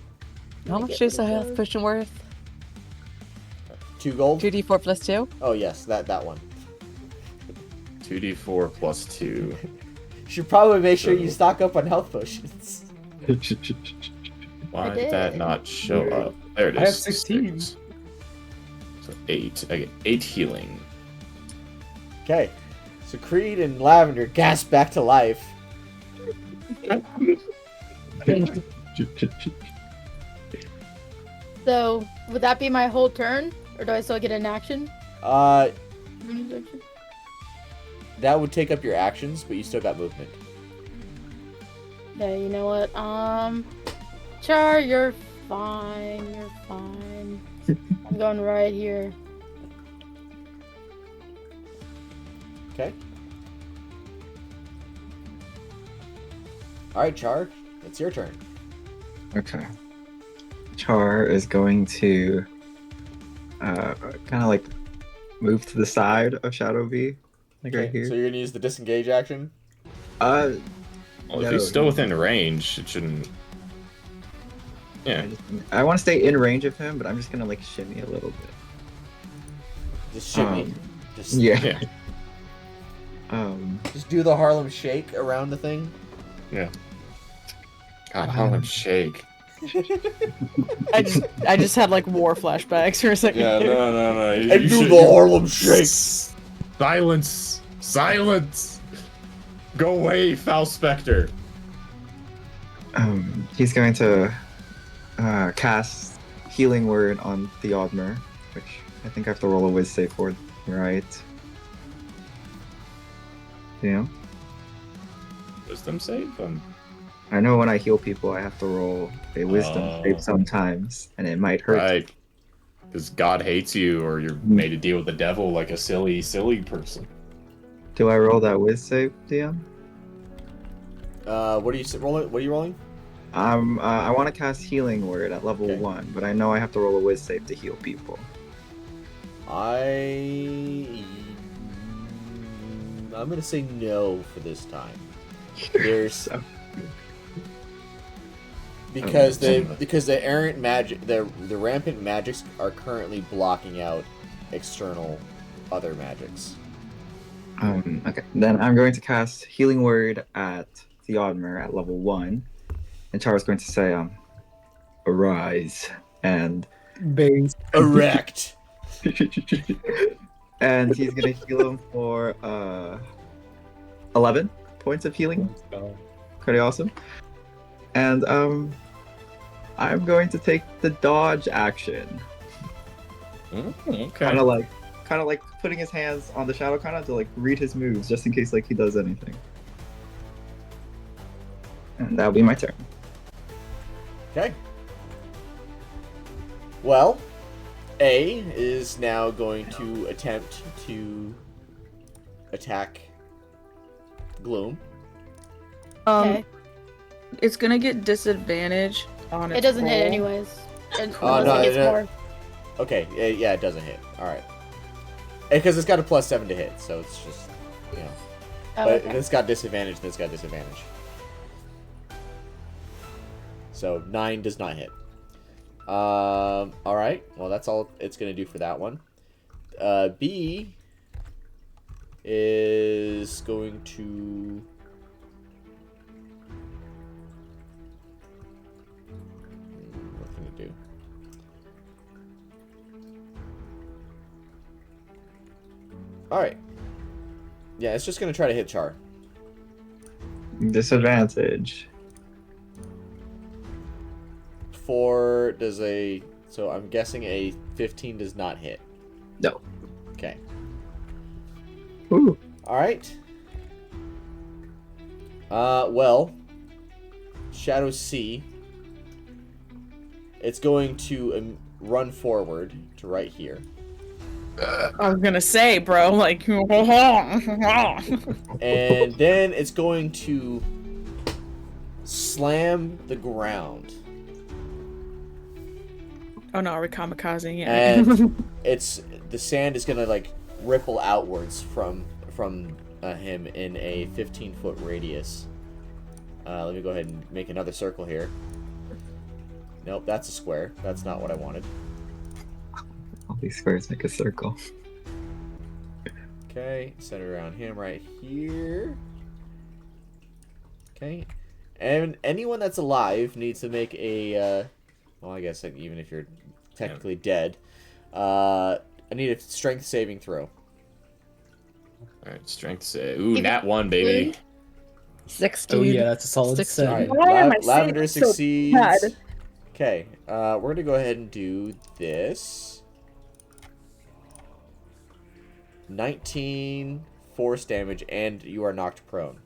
How much is a health potion worth? 2 gold. 2d4 plus 2? Oh yes, that one. 2d4 plus 2. You should probably make sure you stock up on health potions. Why I did that did. not show up? There it is. I have 16. 6. So 8. I get 8 healing. Okay. So Creed and Lavender gasp back to life. So, would that be my whole turn? Or do I still get an action? That would take up your actions, but you still got movement. Yeah, you know what? Char, you're fine. You're fine. I'm going right here. Okay. Alright, Char. It's your turn. Okay. Char is going to kind of like move to the side of Shadow V, like right Okay, here. so you're gonna use the disengage action? Well, if No, he's still no. within range, it shouldn't. Yeah. I want to stay in range of him, but I'm just gonna like shimmy a little bit. Just shimmy. Just Yeah. Yeah. Just do the Harlem Shake around the thing. Yeah. God, Harlem Shake. I just had like war flashbacks for a second. Yeah, there. no. And do the Harlem Shake. Silence! Silence! Go away, foul specter. He's going to cast Healing Word on Theodmer, which I think I have to roll a Wiz save for, right? Yeah. Wisdom save? I know when I heal people, I have to roll a Wisdom save sometimes, and it might hurt. Right. Because God hates you, or you're made to deal with the devil like a silly, silly person. Do I roll that Wiz save, DM? What are you rolling? What are you rolling? I want to cast Healing Word at level Okay. 1, but I know I have to roll a Wiz save to heal people. I'm gonna say no for this time. There's because the errant magic, the rampant magics are currently blocking out external other magics. Okay, then I'm going to cast Healing Word at Theodmer at level 1, and Char is going to say, arise, and Base. Erect. and he's gonna heal him for 11 points of healing. Pretty awesome. And I'm going to take the dodge action. Okay. Kind of like putting his hands on the shadow, kind of to like read his moves, just in case like he does anything. And that'll be my turn. Okay. Well, A is now going to attempt to attack Gloom. Okay. It's gonna get disadvantage on its It doesn't hit roll. anyways. And Oh, unless no, it gets no. more. Okay, yeah, it doesn't hit. All right. Because it's got a +7 to hit, so it's just, you know. Oh, But if okay. it's got disadvantage, then it's got disadvantage. So 9 does not hit. All right. Well, that's all it's gonna do for that one. B is going to. What can it do? All right. Yeah, it's just gonna try to hit Char. Disadvantage. 4 does a. So I'm guessing a 15 does not hit. No. Okay. Ooh. All right. Well, Shadow C. It's going to run forward to right here. I was gonna say, bro, like. And then it's going to slam the ground. Oh no, are we kamikazing? Yeah. And the sand is gonna like ripple outwards from him in a 15-foot radius. Let me go ahead and make another circle here. Nope, that's a square. That's not what I wanted. All these squares make a circle. Okay, center around him right here. Okay, and anyone that's alive needs to make a. Well, I guess like, even if you're technically dead, I need a strength saving throw. Alright, strength save. Ooh, nat 1, baby. 16. Oh yeah, that's a solid 16. set. Alright, Why am I Lavender saying so succeeds. bad? Okay, we're gonna go ahead and do this. 19 force damage, and you are knocked prone.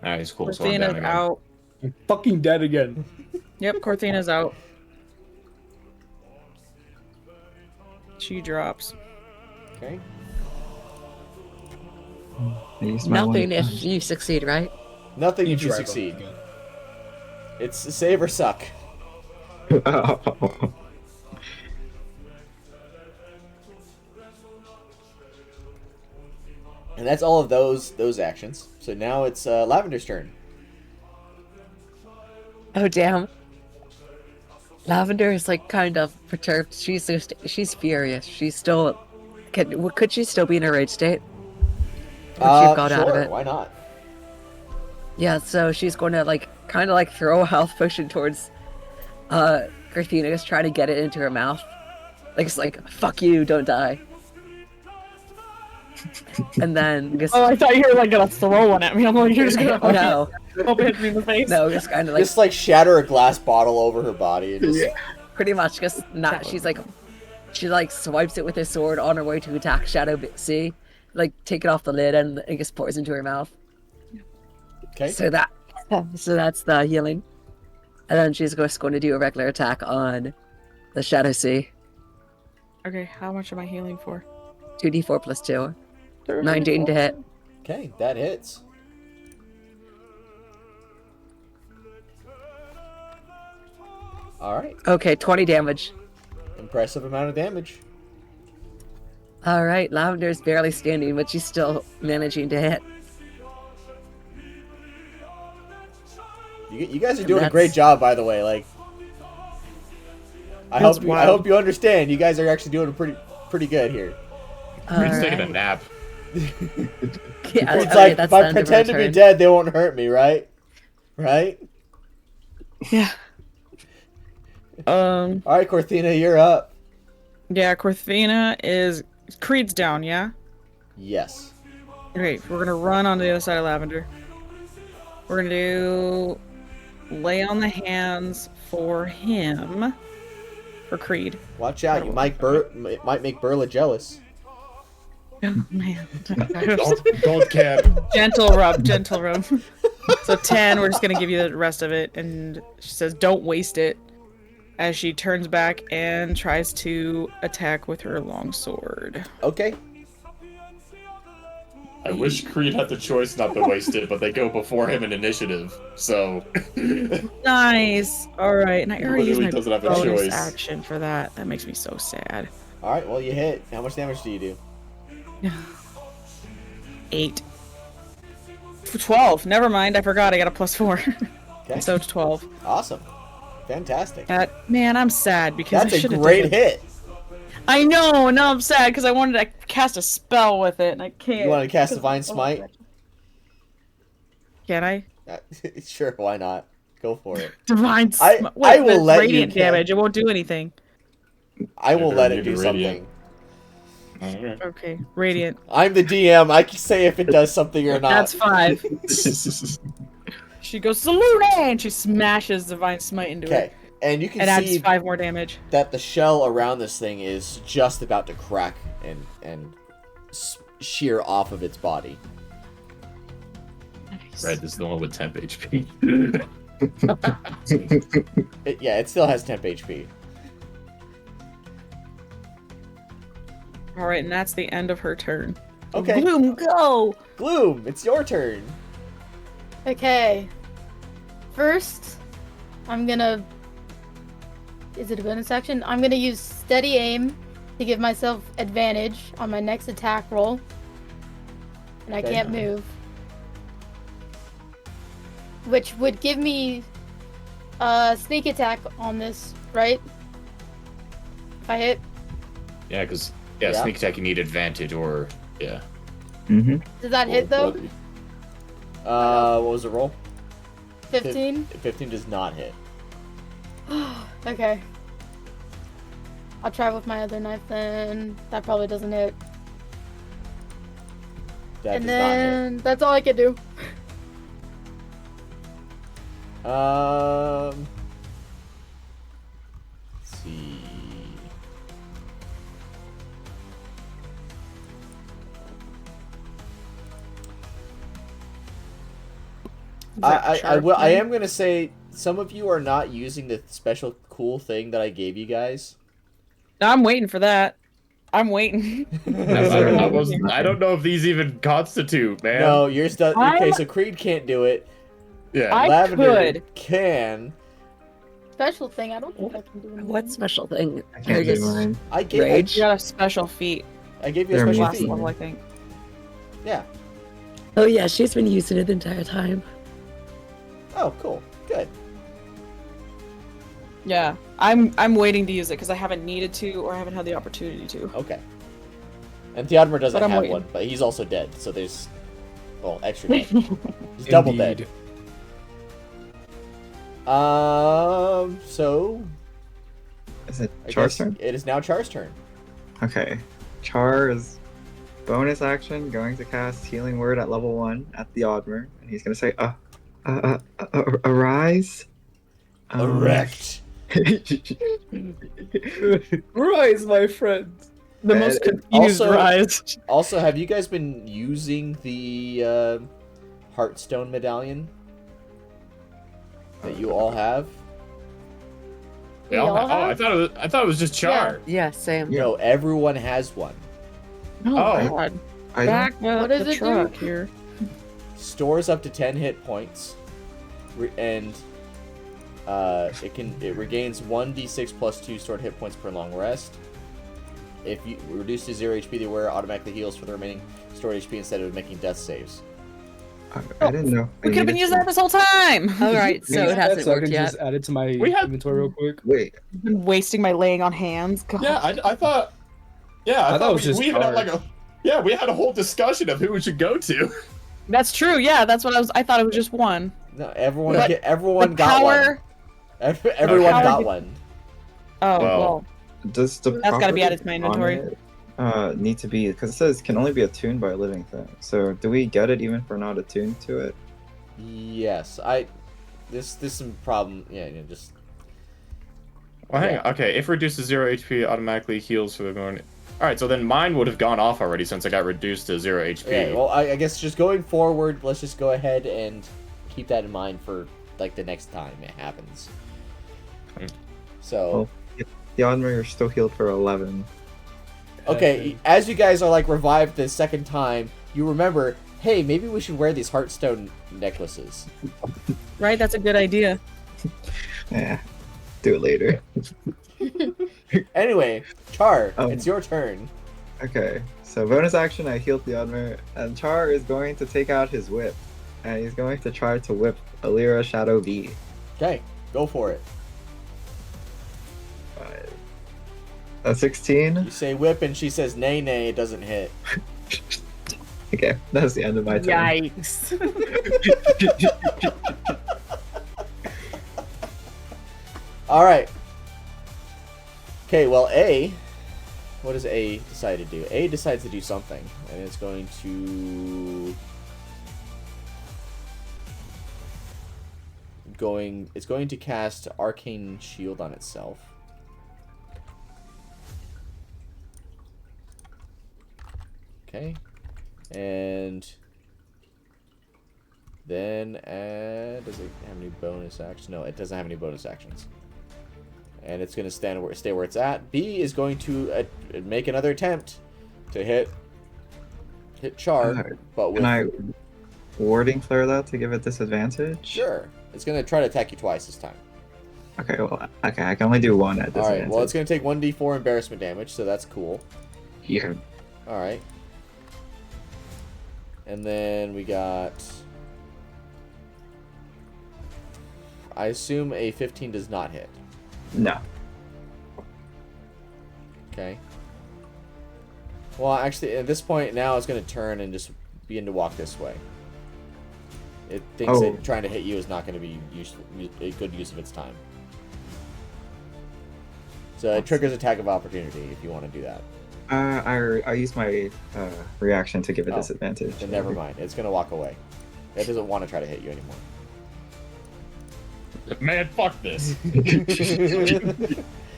Alright, cool. So I'm down Corthina's again. out. I'm fucking dead again. Yep, Corthina's out. She drops. Okay. I used my Nothing one- if you succeed, right? Nothing if you drive up succeed. again. It's save or suck. And that's all of those actions. So now it's Lavender's turn. Oh damn. Lavender is like kind of perturbed. She's furious. She's still. Could she still be in a rage state? Would she have got Sure, out of it? why not? Yeah, so she's going to like kind of like throw a health potion towards Grathina, try to get it into her mouth. Like it's like, fuck you, don't die. And then just Oh, I thought you were like gonna throw one at me. I'm like, you're just gonna no, hope it hits me in the face. no, just kind of like Just like shatter a glass bottle over her body and just pretty much just not. She like swipes it with her sword on her way to attack Shadow C, like take it off the lid and it just pours into her mouth. okay. So that's the healing, and then she's just going to do a regular attack on the Shadow C. Okay, how much am I healing for? 2d4 plus 2. 19 to hit. Okay, that hits. Alright. Okay, 20 damage. Impressive amount of damage. Alright, Lavender's barely standing, but she's still managing to hit. You guys are doing a great job, by the way. Like, I hope you understand. You guys are actually doing pretty good here. Creed's taking a nap. Yeah, It's like, if I pretend to be dead, they won't hurt me, right? Right? Yeah. Alright, Corthina, you're up. Yeah, Corthina is... Creed's down, yeah? Yes. Great, we're gonna run on the other side of Lavender. We're gonna do... Lay on the hands for him. For Creed. Watch out, you might make Burla jealous. Oh, man. Don't care. Gentle rub. So 10, we're just gonna give you the rest of it. And she says, don't waste it. As she turns back and tries to attack with her longsword. Okay. I wish Creed had the choice not to waste it, but they go before him in initiative, so... Nice! Alright, and I already used my doesn't have a bonus choice. action for that. That makes me so sad. Alright, well, you hit. How much damage do you do? 8. 12. Never mind, I forgot I got a +4. Okay. So it's 12. Awesome. Fantastic. Man, I'm sad because That's I a should have great hit. I know, now I'm sad because I wanted to cast a spell with it and I can't. You want to cast Divine Smite? Can I? Sure, why not? Go for it. Divine I Smite. Wait, will let you radiant damage. It won't do anything. I will let it Maybe do radiant. something. Okay, radiant. I'm the DM. I can say if it does something or not. That's 5. She goes salute and she smashes Divine Smite into Okay, it. and you can And adds see 5 more damage. that the shell around this thing is just about to crack and shear off of its body. Nice. Red is the one with temp HP. Yeah, it still has temp HP. Alright, and that's the end of her turn. Okay. Bloom, go! Gloom, it's your turn. Okay. First, I'm gonna... Is it a bonus action? I'm gonna use steady aim to give myself advantage on my next attack roll. And I Okay. can't move. Which would give me a sneak attack on this, right? If I hit. Yeah, because Yeah. sneak attack you need advantage or yeah. Mm-hmm. Does that hit though? What was the roll? 15? 15 does not hit. Okay. I'll try with my other knife then. That probably doesn't hit. That And does not hit. then that's all I can do. Let's see. I am gonna say some of you are not using the special cool thing that I gave you guys. I'm waiting for that. I'm waiting. I don't know if these even constitute, man. No, yours does. Okay, I'm- so Creed can't do it. Yeah. I Lavender could. can. Special thing, I don't think I can do anything. What special thing? I can't do mine. I gave. Rage? You got a special feat. I gave you a They're special Last feat. level, I think. Yeah. Oh yeah, she's been using it the entire time. Oh, cool. Good. Yeah, I'm waiting to use it because I haven't needed to or I haven't had the opportunity to. Okay. And Theodmer doesn't But I'm have waiting. one, but he's also dead. So there's, well, extra dead. He's double dead. So Is it I Char's guess turn? it is now Char's turn. Okay. Char is bonus action, going to cast Healing Word at level 1 at the Oddmer, and he's gonna say, arise. Erect. Rise, my friend. The most confused also- rise. Also, have you guys been using the Heartstone medallion that you all have? We Yeah, all oh, I have? thought it was just Char. Yeah, same. No, everyone has one. Oh, Oh. God. I don't, Back up What does the it do? truck here. Stores up to 10 hit points, and it regains 1d6 plus 2 stored hit points per long rest. If you reduce to 0 HP, the wearer automatically heals for the remaining stored HP instead of making death saves. I didn't know. We could have been using that this whole time. All right, so it hasn't so I worked can yet. just add it to my We had- inventory real quick. Wait, I've been wasting my laying on hands. God. Yeah, I thought. Yeah, I, thought it was just we even had Char. like a. Yeah, we had a whole discussion of who we should go to. That's true. Yeah, that's what I thought it was just one. No, everyone, But everyone the got power. one. Everyone Power got did- one. Oh Wow. well. does the That's gotta be property added to my on inventory. it, need to be, because it says can only be attuned by a living thing. So do we get it even if we're not attuned to it? Yes, this some problem. Yeah, just Well, hang on. Okay, if reduced to 0 HP, automatically heals for the morning. Alright, so then mine would have gone off already since I got reduced to 0 HP. yeah. Well, I guess just going forward, let's just go ahead and keep that in mind for like the next time it happens. Hmm. So. The Oddmer, you're still healed for 11. Okay, as you guys are like revived the second time, you remember, hey, maybe we should wear these Heartstone necklaces. Right, that's a good idea. Yeah, do it later. Anyway, Char, Oh. it's your turn. Okay, so bonus action, I healed the Oddmer, and Char is going to take out his whip, and he's going to try to whip Elira Shadow V. Okay, go for it. A 16. You say whip and she says nay nay, it doesn't hit. Okay, that's the end of my turn. Yikes. Alright. Okay, well A, what does A decide to do? A decides to do something, and it's going to... It's going to cast Arcane Shield on itself. Okay, and then does it have any bonus actions? No, it doesn't have any bonus actions. And it's going to stay where it's at. B is going to make another attempt to hit Char, but with Can I warding flare that to give it disadvantage? sure, it's going to try to attack you twice this time. Okay, well, okay, I can only do one at All disadvantage. right, well it's going to take 1d4 embarrassment damage, so that's cool. Yeah. All right. And then we got... I assume a 15 does not hit. No. Okay. Well, actually, at this point, now it's going to turn and just begin to walk this way. It thinks Oh. that trying to hit you is not going to be a good use of its time. So it triggers attack of opportunity if you want to do that. I use my reaction to give it Oh, disadvantage. Then never mind. It's going to walk away. It doesn't want to try to hit you anymore. Man, fuck this.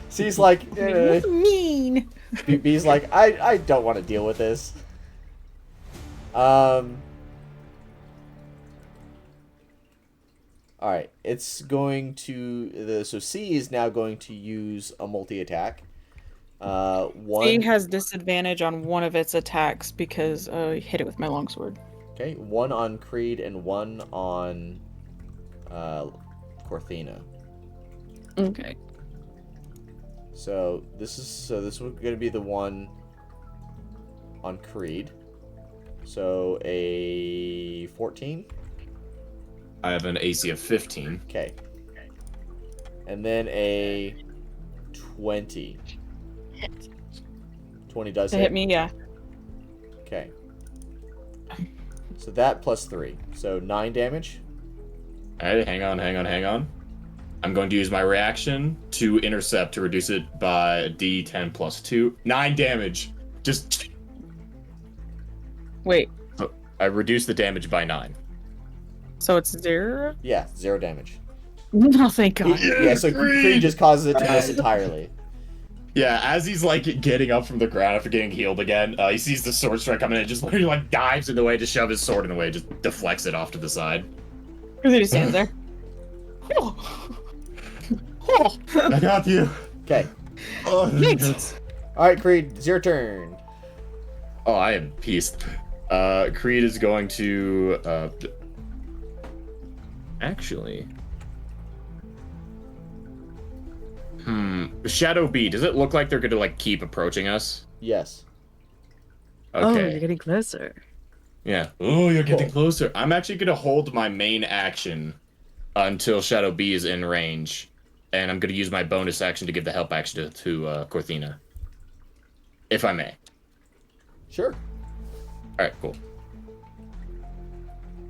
C's like, Mean. B's like, I don't want to deal with this. Alright, it's going to... So C is now going to use a multi-attack. One... C has disadvantage on one of its attacks because I hit it with my longsword. Okay, one on Creed and one on Corthina. Okay. So this is going to be the one on Creed. So a 14. I have an AC of 15. Okay. And then a 20. 20 does To hit me, yeah. Okay. So that plus 3. So 9 damage. Alright, hang on. I'm going to use my reaction to intercept to reduce it by a D10 plus 2. 9 damage. Just... Wait, So I reduced the damage by 9. so it's 0? Yeah, 0 damage. No, thank God. Yeah, so Creed just causes it to miss entirely. Yeah, as he's like getting up from the ground after getting healed again, he sees the sword strike coming in and just literally like dives in the way to shove his sword in the way, just deflects it off to the side. He just stands there. Oh. Oh. I got you. Okay. Oh, Thanks. Alright, Creed, it's your turn. Oh, I am pissed. Creed is going to actually. Shadow B, does it look like they're gonna like keep approaching us? Yes. Oh, Okay. you're getting closer. Yeah. Oh, you're getting closer. I'm actually gonna hold my main action until Shadow B is in range, and I'm gonna use my bonus action to give the help action to Corthina, if I may. Sure. All right, cool.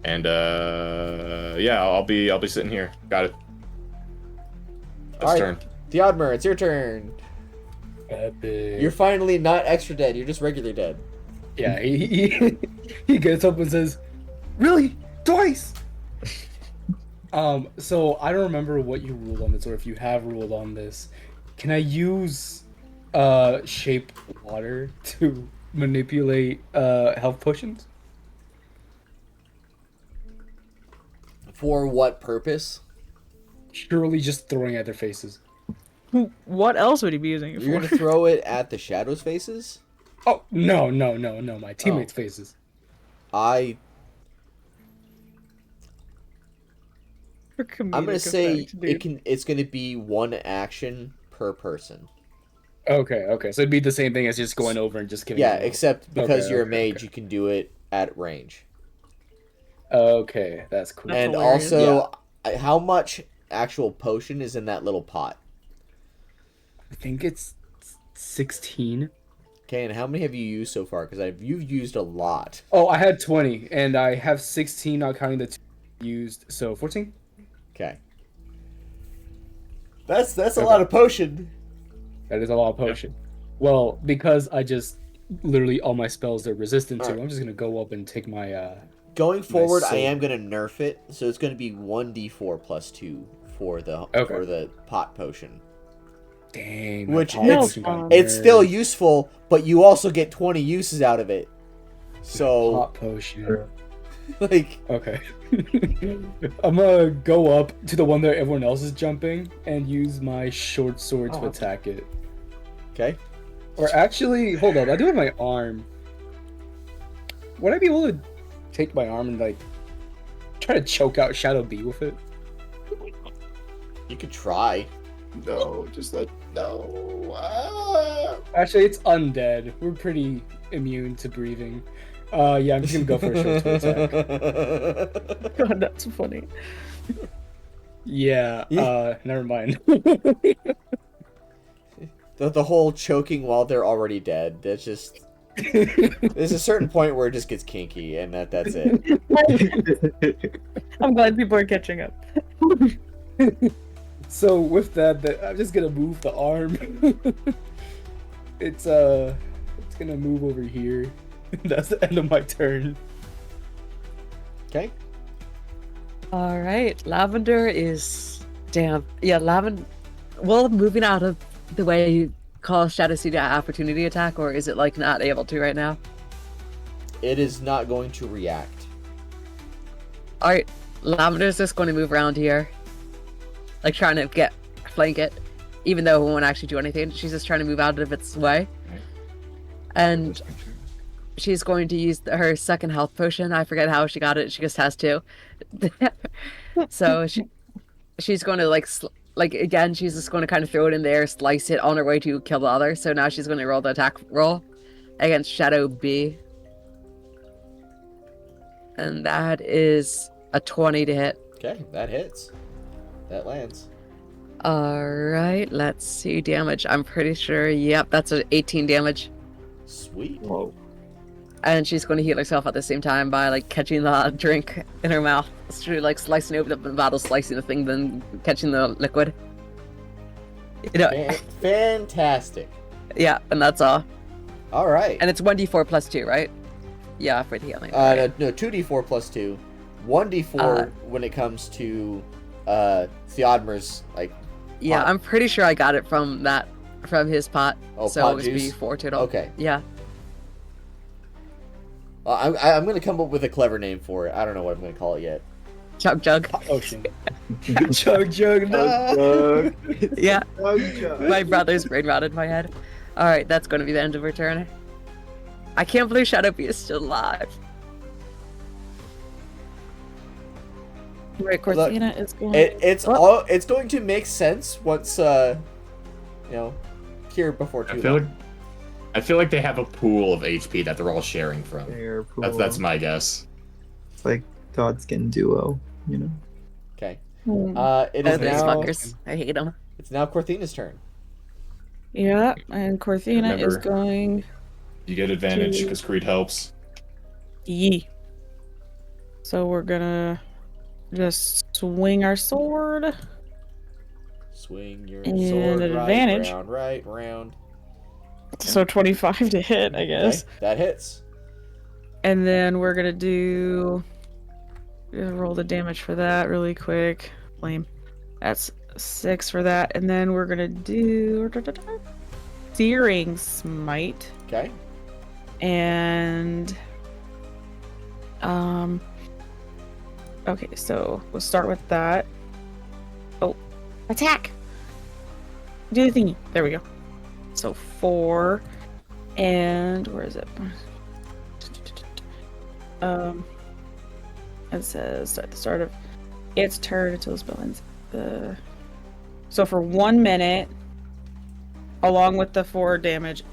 And yeah, I'll be sitting here. Got it. That's All right. turn. Theodmer, it's your turn. Epic. You're finally not extra dead. You're just regular dead. Yeah, he gets up and says, "Really? Twice?" So I don't remember what you ruled on this, or if you have ruled on this. Can I use shape water to manipulate health potions? For what purpose? Surely just throwing at their faces. What else would he be using it You're for? gonna throw it at the shadows' faces? Oh no, my teammates' faces. I'm For comedic gonna say effect, dude. it's gonna be 1 action per person. Okay, so it'd be the same thing as just going over and just killing. Yeah, them. except because Okay, you're a okay, mage, you can do it at range. Okay, that's cool. That's And hilarious. also, how much actual potion is in that little pot? I think it's 16. Okay, and how many have you used so far? Because you've used a lot. Oh, I had 20, and I have 16, not counting the 2 used, so 14? Okay. That's a lot of potion. That is a lot of potion. Well, because I just, literally all my spells are resistant to, Alright. I'm just gonna go up and take my, Going forward, I sword. am gonna nerf it, so it's gonna be 1d4 plus 2 for the pot potion. dang. Which my No, potion got It's nerfed. still useful, but you also get 20 uses out of it. So, Hot potion. like, Okay. I'm gonna go up to the one that everyone else is jumping and use my short sword to attack it. okay. Or actually, hold up, I do have my arm. Would I be able to take my arm and like try to choke out Shadow B with it? You could try. No, just let no. Actually, it's undead. We're pretty immune to breathing. Yeah, I'm just gonna go for a short sword attack. God, that's funny. Yeah, never mind. The whole choking while they're already dead. That's just. There's a certain point where it just gets kinky, and that's it. I'm glad people are catching up. So with that, I'm just gonna move the arm. It's gonna move over here. That's the end of my turn. Okay. All right, Lavender is damn. Yeah, Lavender. Well, moving out of the way you call Shadow Seed an opportunity attack, or is it like not able to right now? It is not going to react. All right, Lavender's just going to move around here, like trying to flank it, even though it won't actually do anything. She's just trying to move out of its way, and she's going to use her second health potion. I forget how she got it. She just has to. So she's going to like again. She's just going to kind of throw it in there, slice it on her way to kill the other. So now she's going to roll the attack roll against Shadow B, and that is a 20 to hit. Okay, that hits. That lands. All right, let's see damage. I'm pretty sure. Yep, that's an 18 damage. Sweet. Whoa. And she's going to heal herself at the same time by like catching the drink in her mouth. She's like slicing open up the bottle, slicing the thing, then catching the liquid. You know, Fantastic. yeah, and that's all. All right. And it's 1d4 plus 2, right? Yeah, for the healing. No, 2d4 plus 2. 1d4 when it comes to Theodmer's, like... Yeah, pot. I'm pretty sure I got it from his pot. Oh, so pot it was juice? B4 total. Okay. Yeah. I'm going to come up with a clever name for it. I don't know what I'm going to call it yet. Chug jug. Ocean. Chug jug. No. Yeah. Chug. My brother's brain rotted in my head. Alright, that's going to be the end of her turn. I can't believe Shadowbee is still alive. Right, Cortina is going. It's going to make sense once cure before too long. I feel like they have a pool of HP that they're all sharing from. Fair pool. That's my guess. It's like Godskin duo, you know. Okay. Oh, It is these now. fuckers. I hate them. It's now Cortina's turn. Yeah, and Cortina is Remember. going. You get advantage because Creed helps. Yee. So we're gonna just swing our sword. Swing your And sword an right, advantage. round. So 25 to hit, I guess. Okay, that hits. And then we're gonna do. Roll the damage for that really quick. Lame. That's 6 for that, and then we're gonna do Searing Smite. Okay. And okay, so we'll start with that. Oh, attack! Do the thingy. There we go. So 4, and where is it? It says at the start of its turn until the spell ends. So for 1 minute, along with the 4 damage,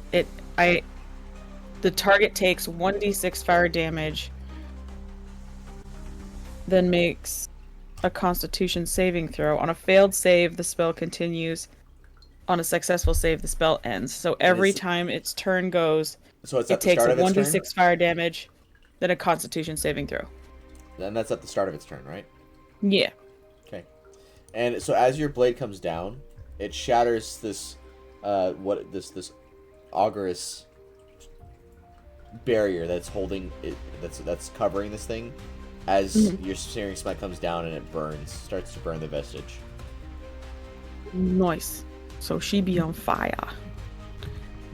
the target takes 1d6 fire damage, then makes a Constitution saving throw. On a failed save, the spell continues. On a successful save, the spell ends. So every time its turn goes, So it's it at the takes start a of its 1d6 turn. fire damage, then a Constitution saving throw. Then that's at the start of its turn, right? Yeah. Okay. And so as your blade comes down, it shatters this this augurous barrier that's holding it, that's covering this thing. As your searing smite comes down and it starts to burn the vestige. Nice. So she be on fire.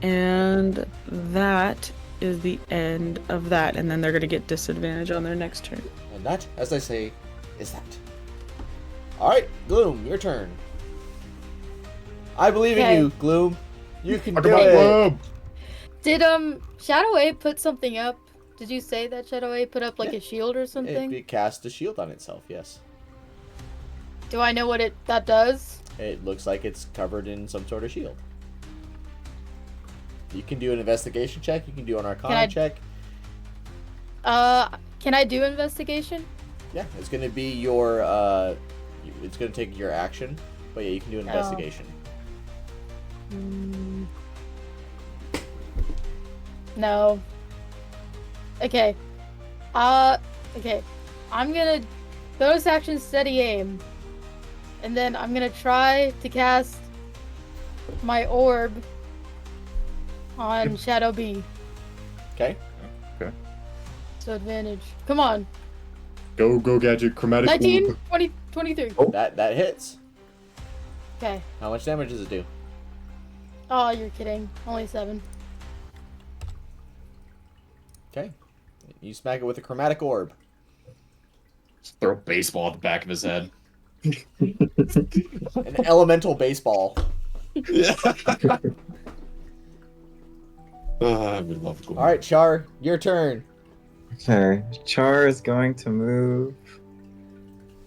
And that is the end of that. And then they're going to get disadvantage on their next turn. And that, as I say, is that. Alright, Gloom, your turn. I believe in you, Gloom. You can do it. Did Shadow A put something up? Did you say that Shadow A put up like a shield or something? It cast a shield on itself, yes. Do I know what that does? It looks like it's covered in some sort of shield. You can do an investigation check. You can do an arcana check. Can I do investigation? Yeah, it's going to be your, it's going to take your action. But yeah, you can do an investigation. No. Okay. Okay. I'm gonna bonus action steady aim. And then I'm gonna try to cast my orb on Shadow B. Okay. So advantage. Come on. Go, gadget, chromatic 19, orb. 20, 23. That hits. Okay. How much damage does it do? Oh, you're kidding. Only 7. Okay. You smack it with a chromatic orb. Just throw a baseball at the back of his head. An elemental baseball. I would love to. Alright, Char, your turn. Okay, Char is going to move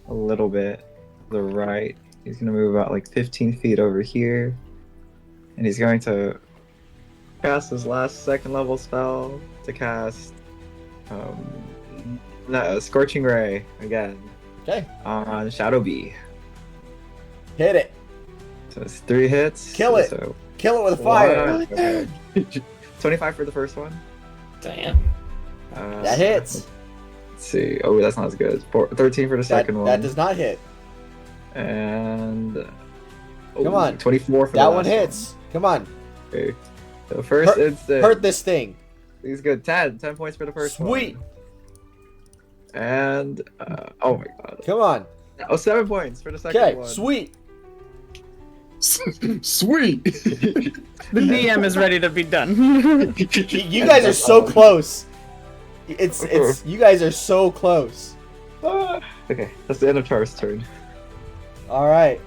a little bit to the right. He's going to move about like 15 feet over here. And he's going to cast his last second level spell to cast Scorching Ray again Okay. on Shadow B. Hit it. So it's 3 hits. Kill it. So Kill it with fire. Okay. 25 for the first one. Damn. That hits. Let's see. Oh, that's not as good. 13 for the second one. That does not hit. And Come on. 24 for That the one last hits. Come on. Okay. So first it's the Hurt this thing. He's good. 10 points for the first Sweet. one. And oh my god. Come on. Oh, 7 points for the second Okay, one. sweet. Sweet. The DM is ready to be done. You guys are so close. It's you guys are so close. Okay, that's the end of Char's turn. All right.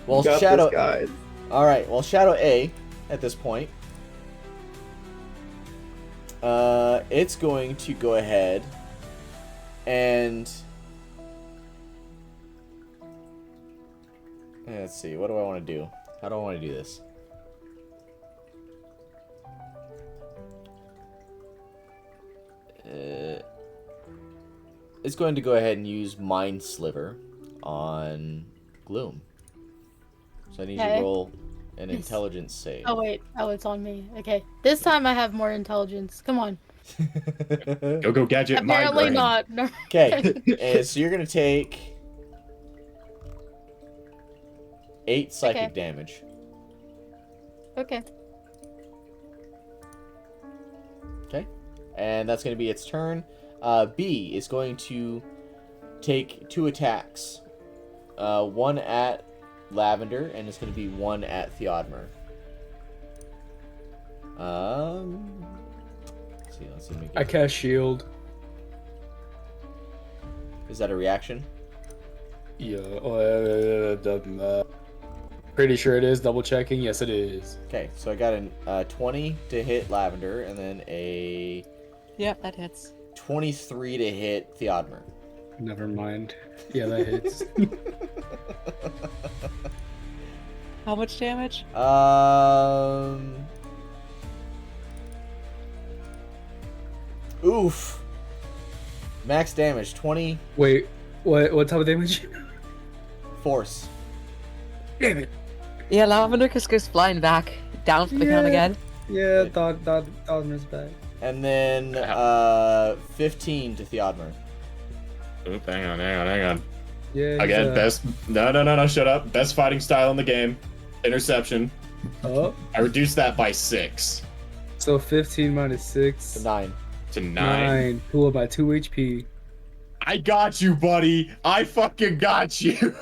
Well, You got Shadow. this, guys. All right. Well, Shadow A, at this point, it's going to go ahead and let's see. What do I want to do? How do I want to do this? It's going to go ahead and use Mind Sliver on Gloom. So I need you to roll an intelligence save. Oh wait, oh it's on me. Okay, this time I have more intelligence. Come on. Go gadget. Apparently not. No. Okay, so you're gonna take 8 psychic damage. Okay. Okay, and that's gonna be its turn. B is going to take 2 attacks. One at Lavender, and it's going to be 1 at Theodmer. Let's see. I cast shield. Is that a reaction? Yeah. Pretty sure it is. Double checking. Yes, it is. Okay, so I got a 20 to hit Lavender, and then a Yep, that hits. 23 to hit Theodmer. Never mind. Yeah, that hits. How much damage? Oof. Max damage 20 Wait, what type of damage? force. Damn it. Yeah, Lavender just goes flying back down for the count again. Yeah, Dodmer's back. And then 15 to Theodmer. Oop, hang on. Yeah. Again, best. No, shut up. Best fighting style in the game. Interception. Oh, I reduced that by 6 so 15 minus 6. To 9. to 9. 9. Cool, by 2 HP. I got you, buddy. I fucking got you.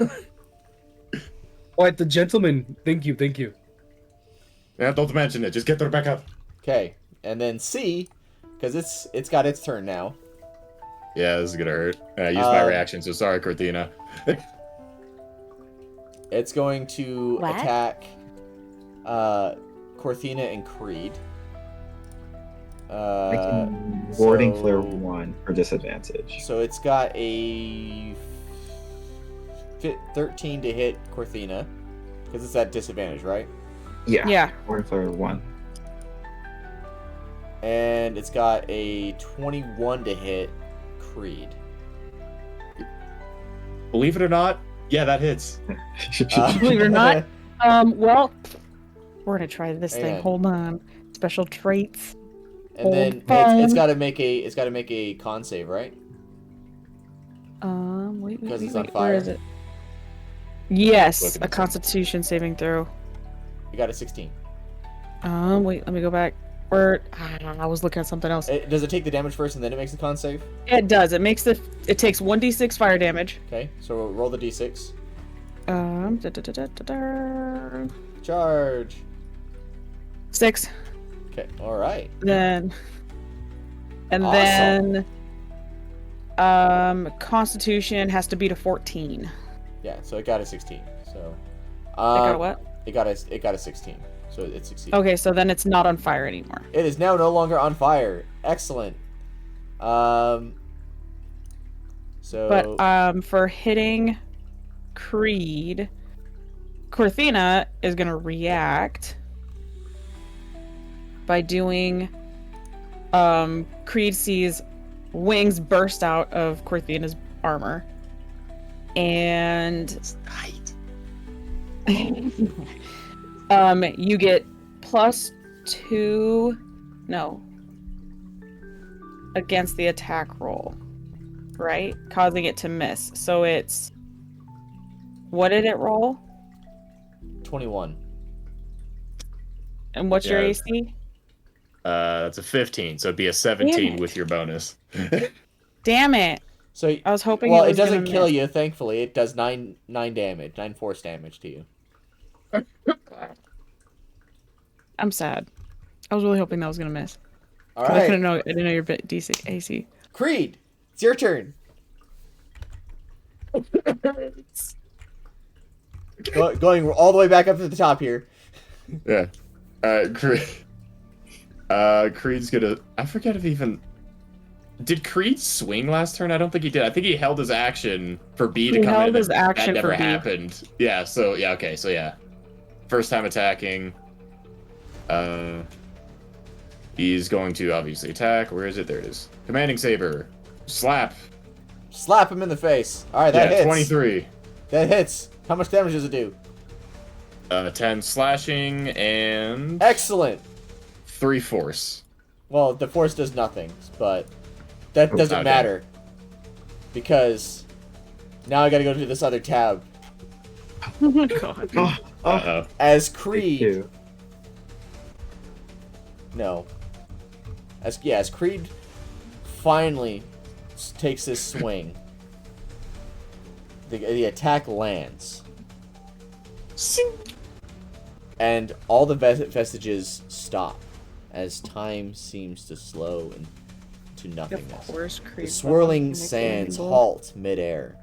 Oh, the gentleman. Thank you. Yeah, don't mention it. Just get her back up. Okay, and then C, because it's got its turn now. Yeah, this is gonna hurt. I used my reaction, so sorry, Cortina. It's going to What? attack Corthina and Creed. Warding so- Flare 1 for disadvantage. So it's got a 13 to hit Corthina, because it's at disadvantage, right? Yeah. Yeah. Warding Flare 1. And it's got a 21 to hit Creed. Believe it or not, yeah, that hits. Believe it or not. Well, we're gonna try this Hang thing. on. Hold on. Special traits. And then it's got to make a con save, right? Wait, Because it's on where fire. is it? Yes, Looking a at Constitution saving throw. You got a 16. Wait, let me go back. I was looking at something else. Does it take the damage first and then it makes the con save? It does. It takes 1d6 fire damage. Okay, so roll the d6. Charge. 6. Okay, all right. Then Awesome. Constitution has to beat a 14. Yeah, so it got a 16. So. I got a what? It got a 16. So it succeeded. Okay, so then it's not on fire anymore. It is now no longer on fire. Excellent. So. But for hitting Creed, Corthina is gonna react by doing Creed sees wings burst out of Corthina's armor. And you get +2 against the attack roll, right? Causing it to miss. So it's, what did it roll? 21. And what's your Yeah. AC? That's a 15, so it'd be a 17 with your bonus. Damn it. So I was hoping well, it was doesn't gonna kill miss. you. Thankfully, it does 9 damage, 9 force damage to you. I'm sad. I was really hoping that was gonna miss. All 'Cause right, I didn't know your DC AC. Creed, it's your turn. Going all the way back up to the top here. Yeah. Creed's gonna. I forget if even. Did Creed swing last turn? I don't think he did. I think he held his action for B to He come held in. his And action that never for B. happened. Yeah. So yeah. Okay. So yeah. First time attacking. He's going to obviously attack. Where is it? There it is. Commanding Saber. Slap. Slap him in the face. All right, that hits. 23. That hits. How much damage does it do? 10 slashing and Excellent. 3 force. Well, the force does nothing, but that doesn't Okay. matter because now I got to go to this other tab. Oh my god. Uh-oh. As Take Creed, 2. no, as Creed finally takes this swing, the attack lands, and all the vestiges stop as time seems to slow into Of nothingness. course, The Creed. swirling sands halt midair.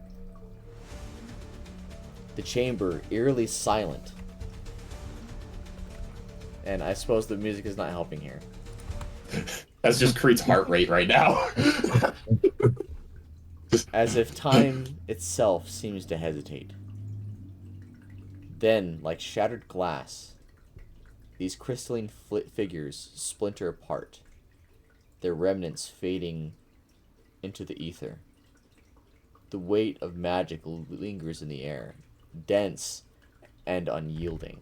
The chamber eerily silent. And I suppose the music is not helping here. That's just Creed's heart rate right now. As if time itself seems to hesitate. Then, like shattered glass, these crystalline figures splinter apart, their remnants fading into the ether. The weight of magic lingers in the air, dense and unyielding.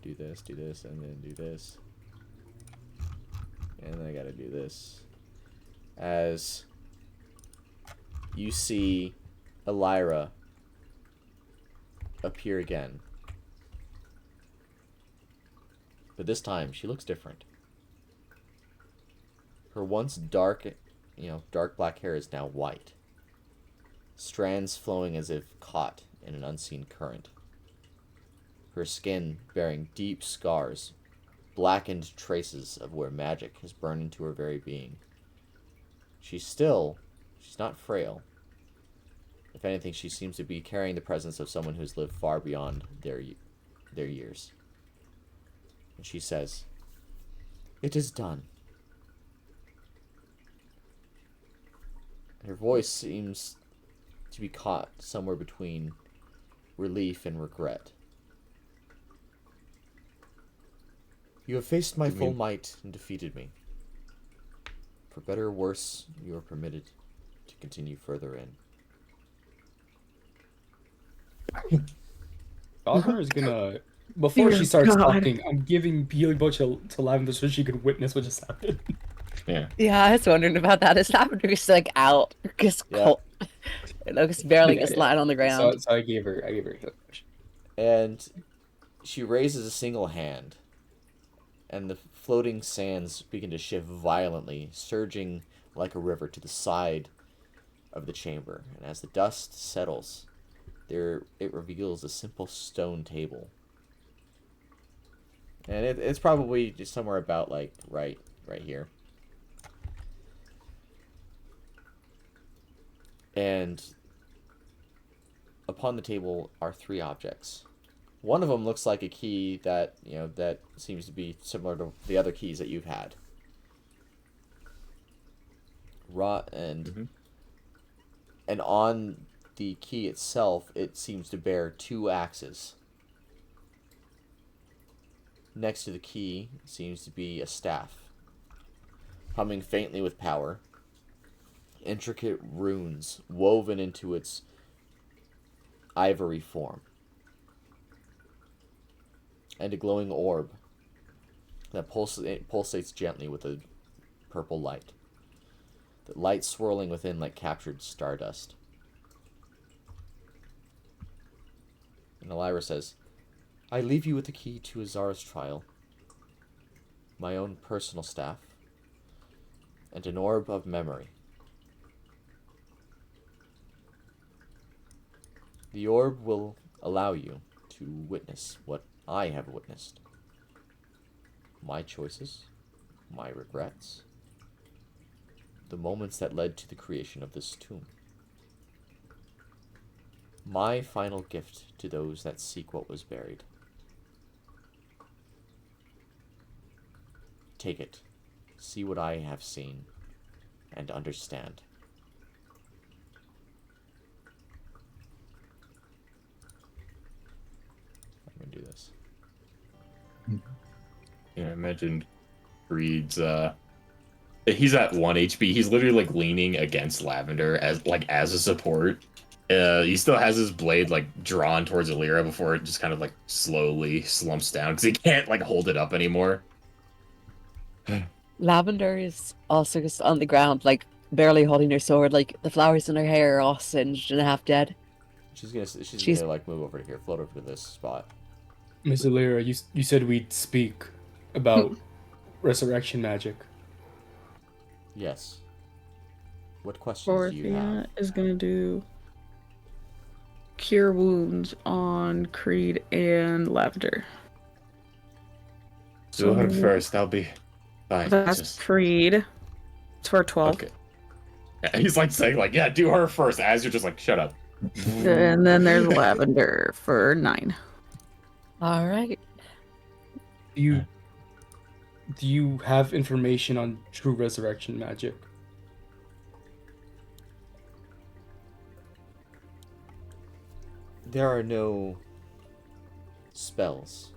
Do this, and then do this. And then I gotta do this. As you see Elira appear again. But this time, she looks different. Her once dark, dark black hair is now white. Strands flowing as if caught in an unseen current. Her skin bearing deep scars, blackened traces of where magic has burned into her very being. She's not frail. If anything, she seems to be carrying the presence of someone who's lived far beyond their years. And she says, "It is done." Her voice seems to be caught somewhere between relief and regret. "You have faced my full might and defeated me. For better or worse, you are permitted to continue further in." Dogger is gonna, before she starts talking, I'm giving Healing Bolt to Lavender so she can witness what just happened. Yeah. Yeah, I was wondering about that. Is Lavender just like out? Just Yeah. cold. Just barely Yeah, just yeah. lying on the ground. So I gave her a healing potion. And she raises a single hand, and the floating sands begin to shift violently, surging like a river to the side of the chamber. And as the dust settles, it reveals a simple stone table. And it's probably just somewhere about like right here. And upon the table are 3 objects. One of them looks like a key that, that seems to be similar to the other keys that you've had. And on the key itself, it seems to bear 2 axes. Next to the key seems to be a staff, humming faintly with power. Intricate runes woven into its ivory form. And a glowing orb that pulsates gently with a purple light. The light swirling within like captured stardust. And Elira says, I leave you with the key to Azara's trial, my own personal staff, and an orb of memory. The orb will allow you to witness what I have witnessed. My choices, my regrets, the moments that led to the creation of this tomb. My final gift to those that seek what was buried. Take it, see what I have seen, and understand. I'm gonna do this. Yeah, I mentioned Creed's he's at 1 HP. He's literally like leaning against Lavender as a support. He still has his blade like drawn towards Elira before it just kind of like slowly slumps down because he can't like hold it up anymore. Lavender is also just on the ground, like barely holding her sword, like the flowers in her hair are all singed and half dead. She's gonna like move over to here, float over to this spot. Miss Elira, you said we'd speak about resurrection magic. Yes. What questions do you have? Dorothea is gonna do cure wounds on Creed and Lavender. Do her first. I'll be fine. That's Creed. It's for 12. Okay. Yeah, he's like saying like, yeah, do her first. As you're just like, shut up. And then there's Lavender for 9. All right. Do you have information on true resurrection magic? There are no spells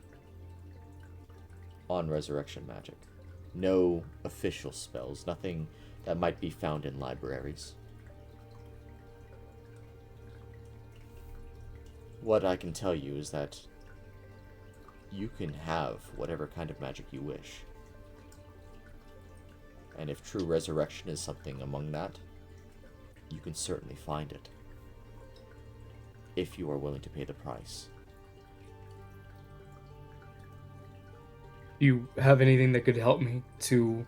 on resurrection magic. No official spells. Nothing that might be found in libraries. What I can tell you is that you can have whatever kind of magic you wish. And if true resurrection is something among that, you can certainly find it. If you are willing to pay the price. Do you have anything that could help me to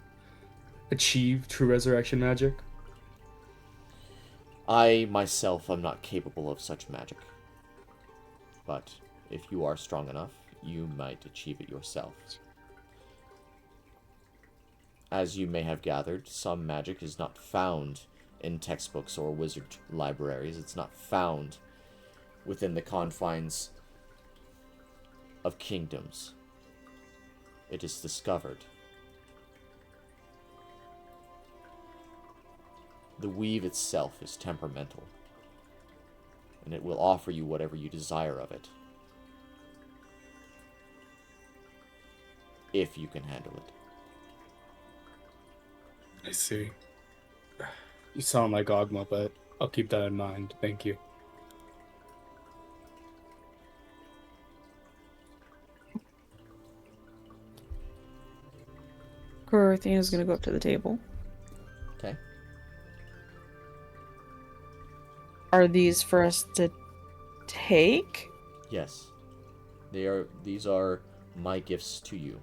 achieve true resurrection magic? I myself am not capable of such magic. But if you are strong enough, you might achieve it yourself. As you may have gathered, some magic is not found in textbooks or wizard libraries. It's not found within the confines of kingdoms. It is discovered. The weave itself is temperamental, and it will offer you whatever you desire of it, if you can handle it. I see. You sound like Ogma, but I'll keep that in mind. Thank you. Dorothea's gonna go up to the table. Okay. Are these for us to take? Yes. These are my gifts to you.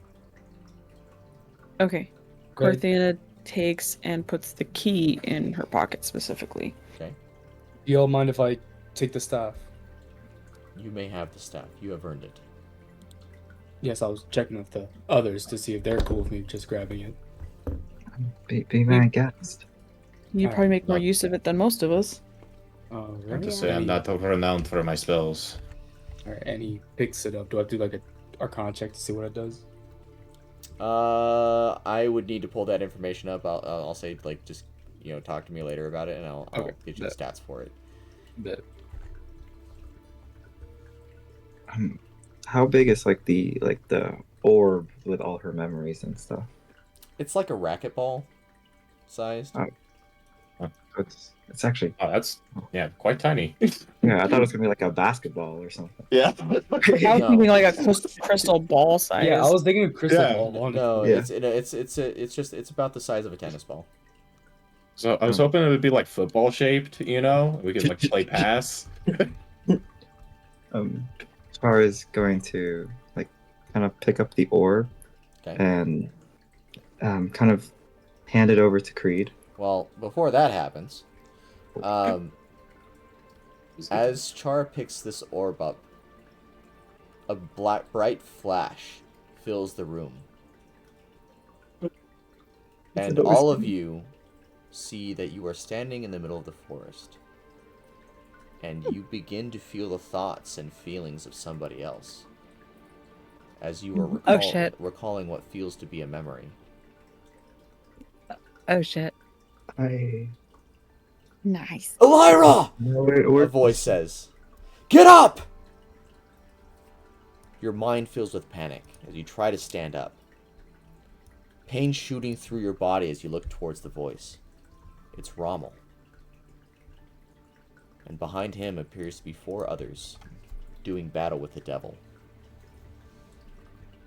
Okay. Good. Dorothea takes and puts the key in her pocket specifically. Okay? Do y'all mind if I take the staff? You may have the staff. You have earned it. Yes, I was checking with the others to see if they're cool with me just grabbing it. Be my guest. You Alright, probably make more use of it than most of us. I have to say, I'm not renowned for my spells. Alright, and he picks it up. Do I have to do like a Arcana check to see what it does? I would need to pull that information up. I'll say, like, just, talk to me later about it, and I'll get you the stats for it. But How big is the orb with all her memories and stuff? It's like a racquetball sized. Oh. It's actually that's quite tiny. yeah. I thought it was gonna be like a basketball or something. Yeah. I was thinking like a crystal ball size. yeah, I was thinking of crystal Yeah. ball. No, Yeah. it's about the size of a tennis ball. So I was hoping it would be like football shaped, we could like play pass. Char is going to like kind of pick up the ore Okay. and kind of hand it over to Creed. Well, before that happens, as Char picks this orb up, a bright flash fills the room. And all of you see that you are standing in the middle of the forest. And you begin to feel the thoughts and feelings of somebody else. As you are recalling what feels to be a memory. Oh shit. Nice. Elira! A voice says, "Get up!" Your mind fills with panic as you try to stand up. Pain shooting through your body as you look towards the voice. It's Rommel. And behind him appears to be 4 others, doing battle with the devil.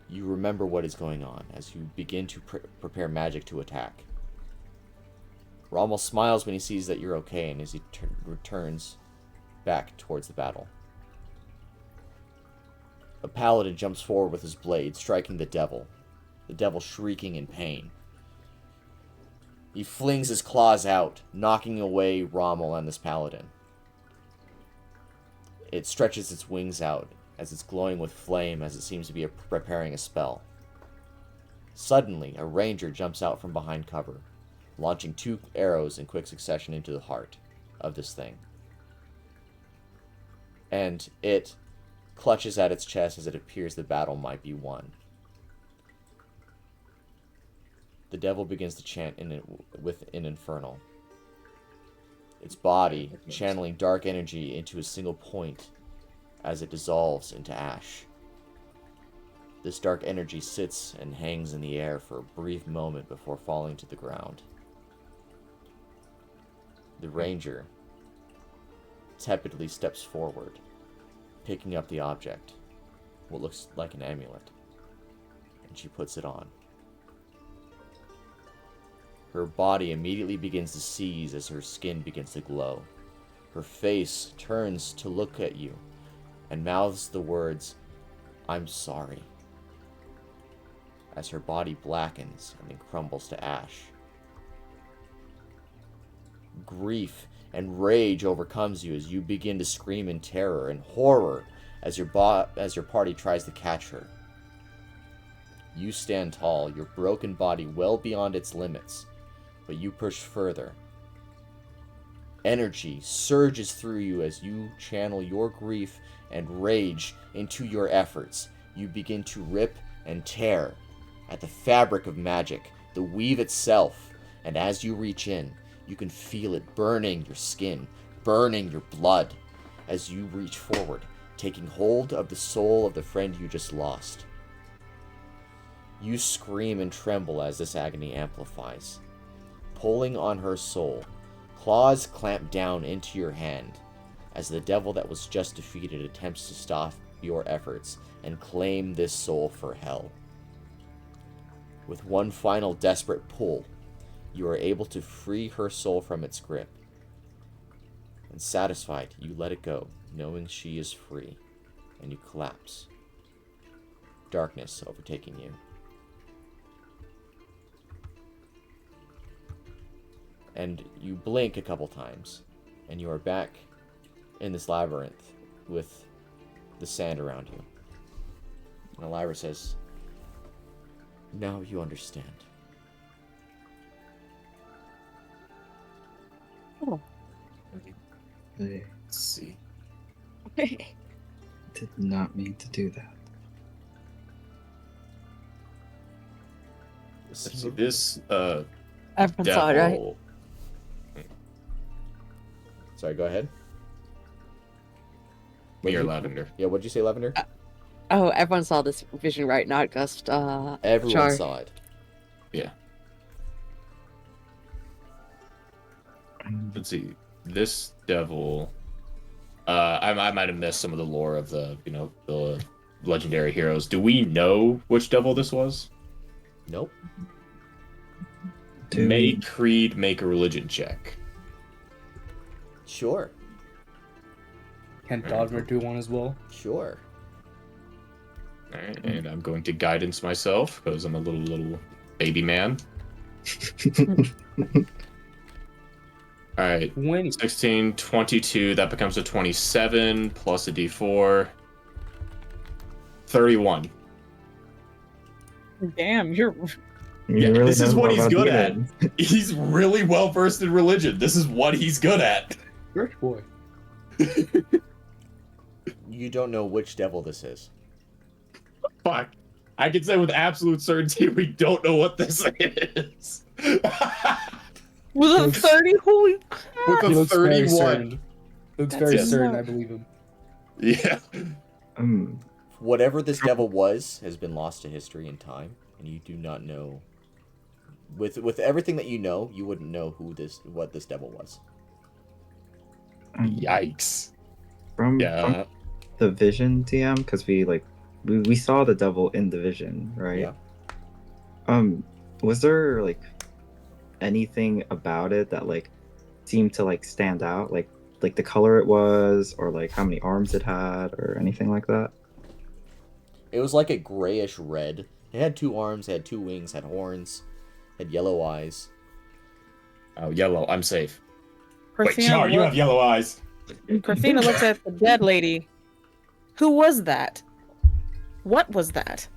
You remember what is going on as you begin to prepare magic to attack. Rommel smiles when he sees that you're okay and as he returns back towards the battle. A paladin jumps forward with his blade, striking the devil shrieking in pain. He flings his claws out, knocking away Rommel and this paladin. It stretches its wings out as it's glowing with flame as it seems to be preparing a spell. Suddenly, a ranger jumps out from behind cover, launching 2 arrows in quick succession into the heart of this thing. And it clutches at its chest as it appears the battle might be won. The devil begins to chant with an infernal. Its body channeling dark energy into a single point as it dissolves into ash. This dark energy sits and hangs in the air for a brief moment before falling to the ground. The ranger tepidly steps forward, picking up the object, what looks like an amulet, and she puts it on. Her body immediately begins to seize as her skin begins to glow. Her face turns to look at you and mouths the words, "I'm sorry," as her body blackens and then crumbles to ash. Grief and rage overcomes you as you begin to scream in terror and horror as your party tries to catch her. You stand tall, your broken body well beyond its limits, but you push further. Energy surges through you as you channel your grief and rage into your efforts. You begin to rip and tear at the fabric of magic, the weave itself, and as you reach in, you can feel it burning your skin, burning your blood, as you reach forward, taking hold of the soul of the friend you just lost. You scream and tremble as this agony amplifies. Pulling on her soul, claws clamp down into your hand as the devil that was just defeated attempts to stop your efforts and claim this soul for hell. With one final desperate pull, you are able to free her soul from its grip. And satisfied, you let it go, knowing she is free, and you collapse. Darkness overtaking you. And you blink a couple times, and you are back in this labyrinth with the sand around you. And Elira says, "Now you understand." Oh. I Let's see. did not mean to do that. Let's see. This Everyone saw it, right? devil. Sorry, go ahead. Me or Lavender? Yeah, what'd you say, Lavender? Oh, everyone saw this vision, right? Not just Everyone Char. saw it. Yeah. Let's see. This devil. I might have missed some of the lore of the the legendary heroes. Do we know which devil this was? Nope. May Creed make a religion check? Sure. Can Dogmer do one as well? Sure. Alright, and I'm going to guidance myself because I'm a little baby man. Alright, 16, 22, that becomes a 27, plus a d4. 31. Damn, you're. Yeah, really this is know what he's about good at. demons. He's really well versed in religion. This is what he's good at. Church boy. You don't know which devil this is. Fuck. I can say with absolute certainty we don't know what this is. With a 30? Holy crap! With He a looks very 31. certain. Looks very That's certain, I enough. believe him. Yeah. Whatever this devil was has been lost to history and time, and you do not know. With everything that you know, you wouldn't know what this devil was. Yikes. From Yeah. the vision TM, because we saw the devil in the vision, right? Yeah. Was there like anything about it that like seemed to like stand out, like the color it was, or like how many arms it had, or anything like that? It was like a grayish red. It had 2 arms, it had 2 wings, had horns, had yellow eyes. Oh, yellow. I'm safe. Wait, Christina Char, you look- have yellow eyes. Christina looks at the dead lady. Who was that? What was that?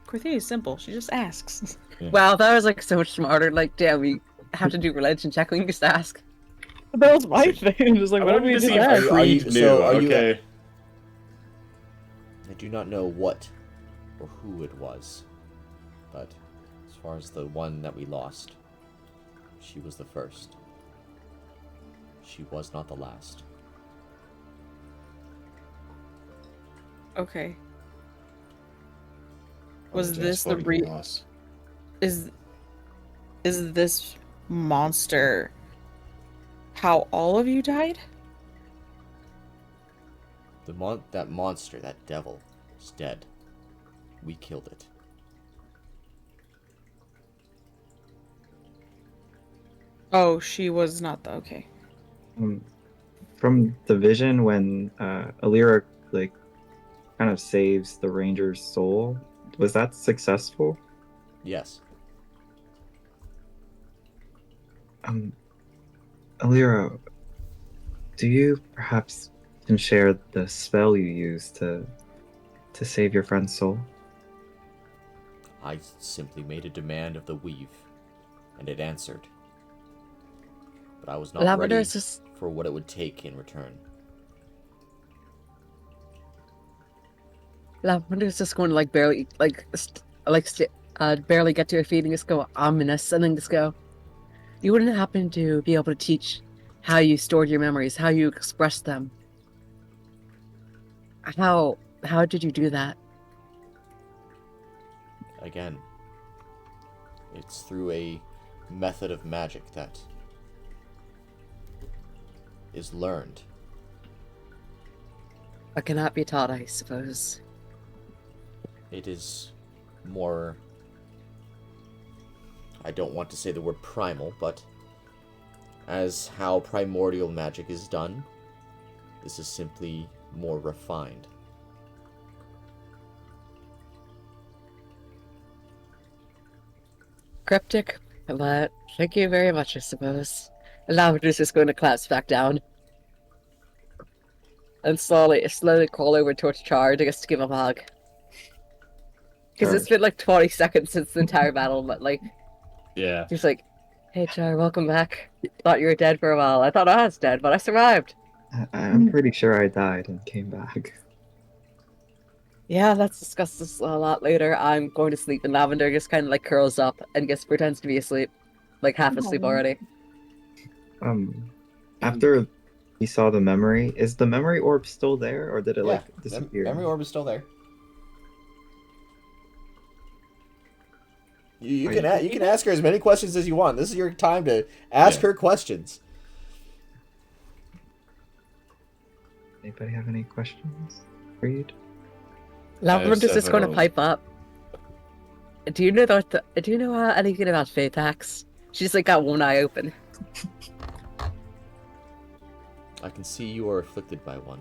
Christina's simple. She just asks. Wow, that was like so much smarter. Like, damn, we have to do religion check. We can just ask. That was my thing. Just like, I what did wanted we to do see if that? Creed knew, so are you- okay? I do not know what or who it was, but as far as the one that we lost, she was the first. She was not the last. Okay. Oh, Was James this the fucking lost. is this monster how all of you died? That monster, that devil, is dead. We killed it. Oh, she was not the okay. From the vision, when Elira like kind of saves the ranger's soul, was that successful? Yes. Elira, do you perhaps can share the spell you used to save your friend's soul? I simply made a demand of the weave, and it answered. But I was not Lavender ready is just for what it would take in return. Lavender's just going to like barely barely get to her feet and just go ominous and then just go. You wouldn't happen to be able to teach how you stored your memories, how you expressed them. How did you do that? Again, it's through a method of magic that is learned. But cannot be taught, I suppose. It is more... I don't want to say the word primal, but as how primordial magic is done, this is simply more refined. Cryptic, but thank you very much, I suppose. And Lavender's just going to collapse back down. And slowly crawl over towards Char to just give him a hug. Because it's been like 20 seconds since the entire battle, but like, Yeah. he's like, hey Char, welcome back. Thought you were dead for a while. I thought I was dead, but I survived. I'm pretty sure I died and came back. Yeah, let's discuss this a lot later. I'm going to sleep, and Lavender just kind of like curls up and just pretends to be asleep. Like half asleep already. After we saw the memory, is the memory orb still there, or did it like Yeah, disappear? memory orb is still there. You can you can ask her as many questions as you want. This is your time to ask her questions. Anybody have any questions? Reed? Lavender's just going to several. pipe up. Do you know anything about faith hacks? She's like got one eye open. I can see you are afflicted by one.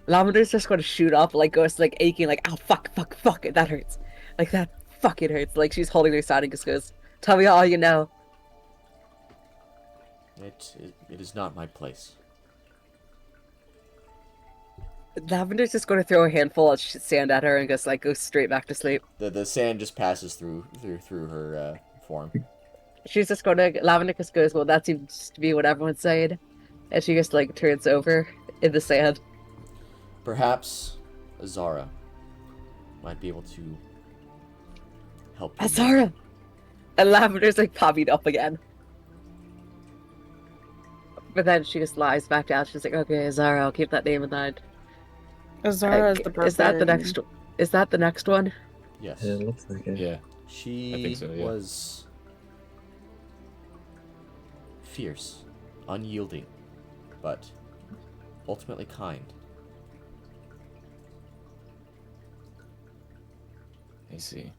Lavender's just gonna shoot up, like goes like aching, like oh fuck, that hurts, like that fucking hurts. Like she's holding her side and just goes, "Tell me all you know." It is not my place. Lavender's just gonna throw a handful of sand at her and just like go straight back to sleep. The sand just passes through her form. She's just gonna Lavender just goes, "Well, that seems to be what everyone's saying," and she just like turns over in the sand. Perhaps Azara might be able to help you. Azara! And Lavender's like popping up again. But then she just lies back down. She's like, "Okay, Azara, I'll keep that name in mind." Azara is the perfect. Is that the next? Is that the next one? Yes. It looks like it. Yeah. She I think so, yeah. was fierce, unyielding, but ultimately kind. I see.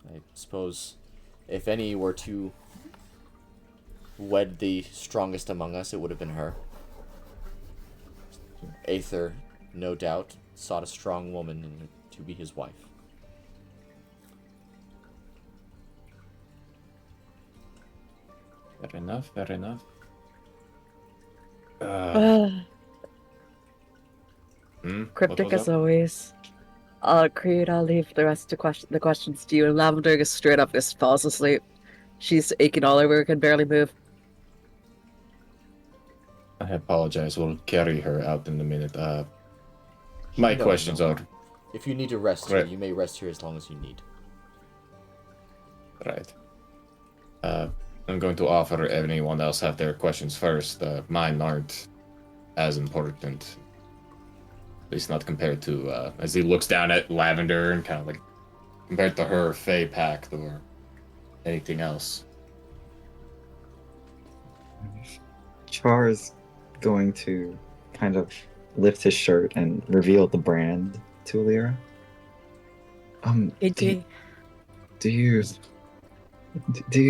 I suppose if any were to wed the strongest among us, it would have been her. Aether, no doubt, sought a strong woman to be his wife. Fair enough, fair enough. Cryptic as always. Creed, I'll leave the rest of the questions to you. And Lavender just straight up just falls asleep. She's aching all over, can barely move. I apologize. We'll carry her out in a minute. My questions are if you need to rest here, you may rest here as long as you need. right. I'm going to offer anyone else have their questions first. Mine aren't as important. At least not compared to, as he looks down at Lavender and kind of like, compared to her Fey Pact or anything else. Char is going to kind of lift his shirt and reveal the brand to Elira. Do you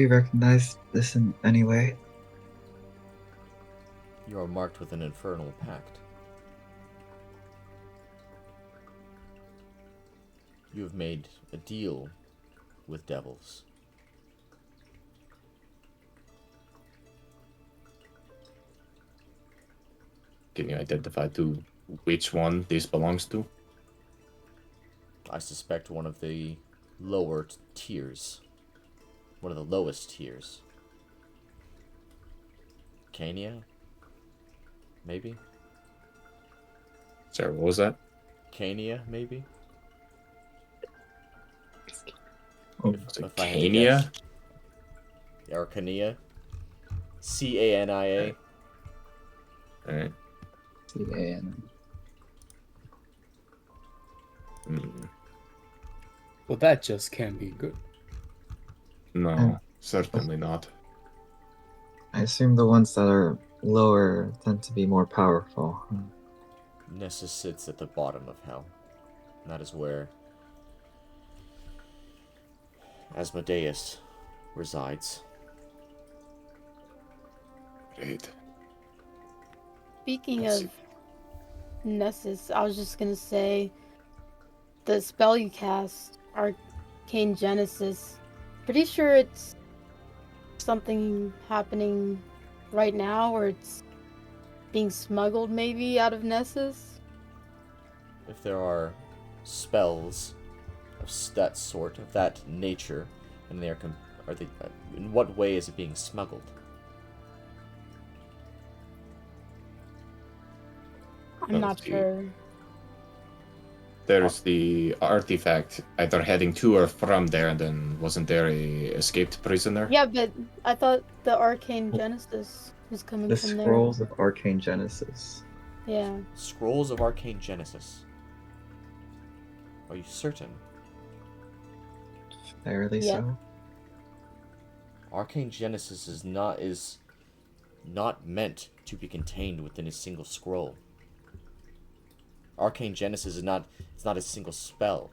recognize this in any way? You are marked with an infernal pact. You have made a deal with devils. Can you identify to which one this belongs to? I suspect one of the lower tiers. One of the lowest tiers. Cania? Maybe? Sorry, what was that? Cania, maybe? Was it Cania? Or Cania? Cania. Alright. C-A-N. Well, that just can't be good. No, certainly not. I assume the ones that are lower tend to be more powerful. Nessus sits at the bottom of hell. And that is where Asmodeus resides. Great. Speaking of Nessus, I was just gonna say the spell you cast, Arcane Genesis. Pretty sure it's something happening right now, or it's being smuggled maybe out of Nessus. If there are spells of that sort, of that nature, and they are they in what way is it being smuggled? I'm not sure. There's the artifact either heading to or from there, and then wasn't there a escaped prisoner? Yeah, but I thought the Arcane Genesis was coming The from there. Scrolls of Arcane Genesis. Yeah. Scrolls of Arcane Genesis. Are you certain? Fairly so. Arcane Genesis is not meant to be contained within a single scroll. Arcane Genesis is not a single spell.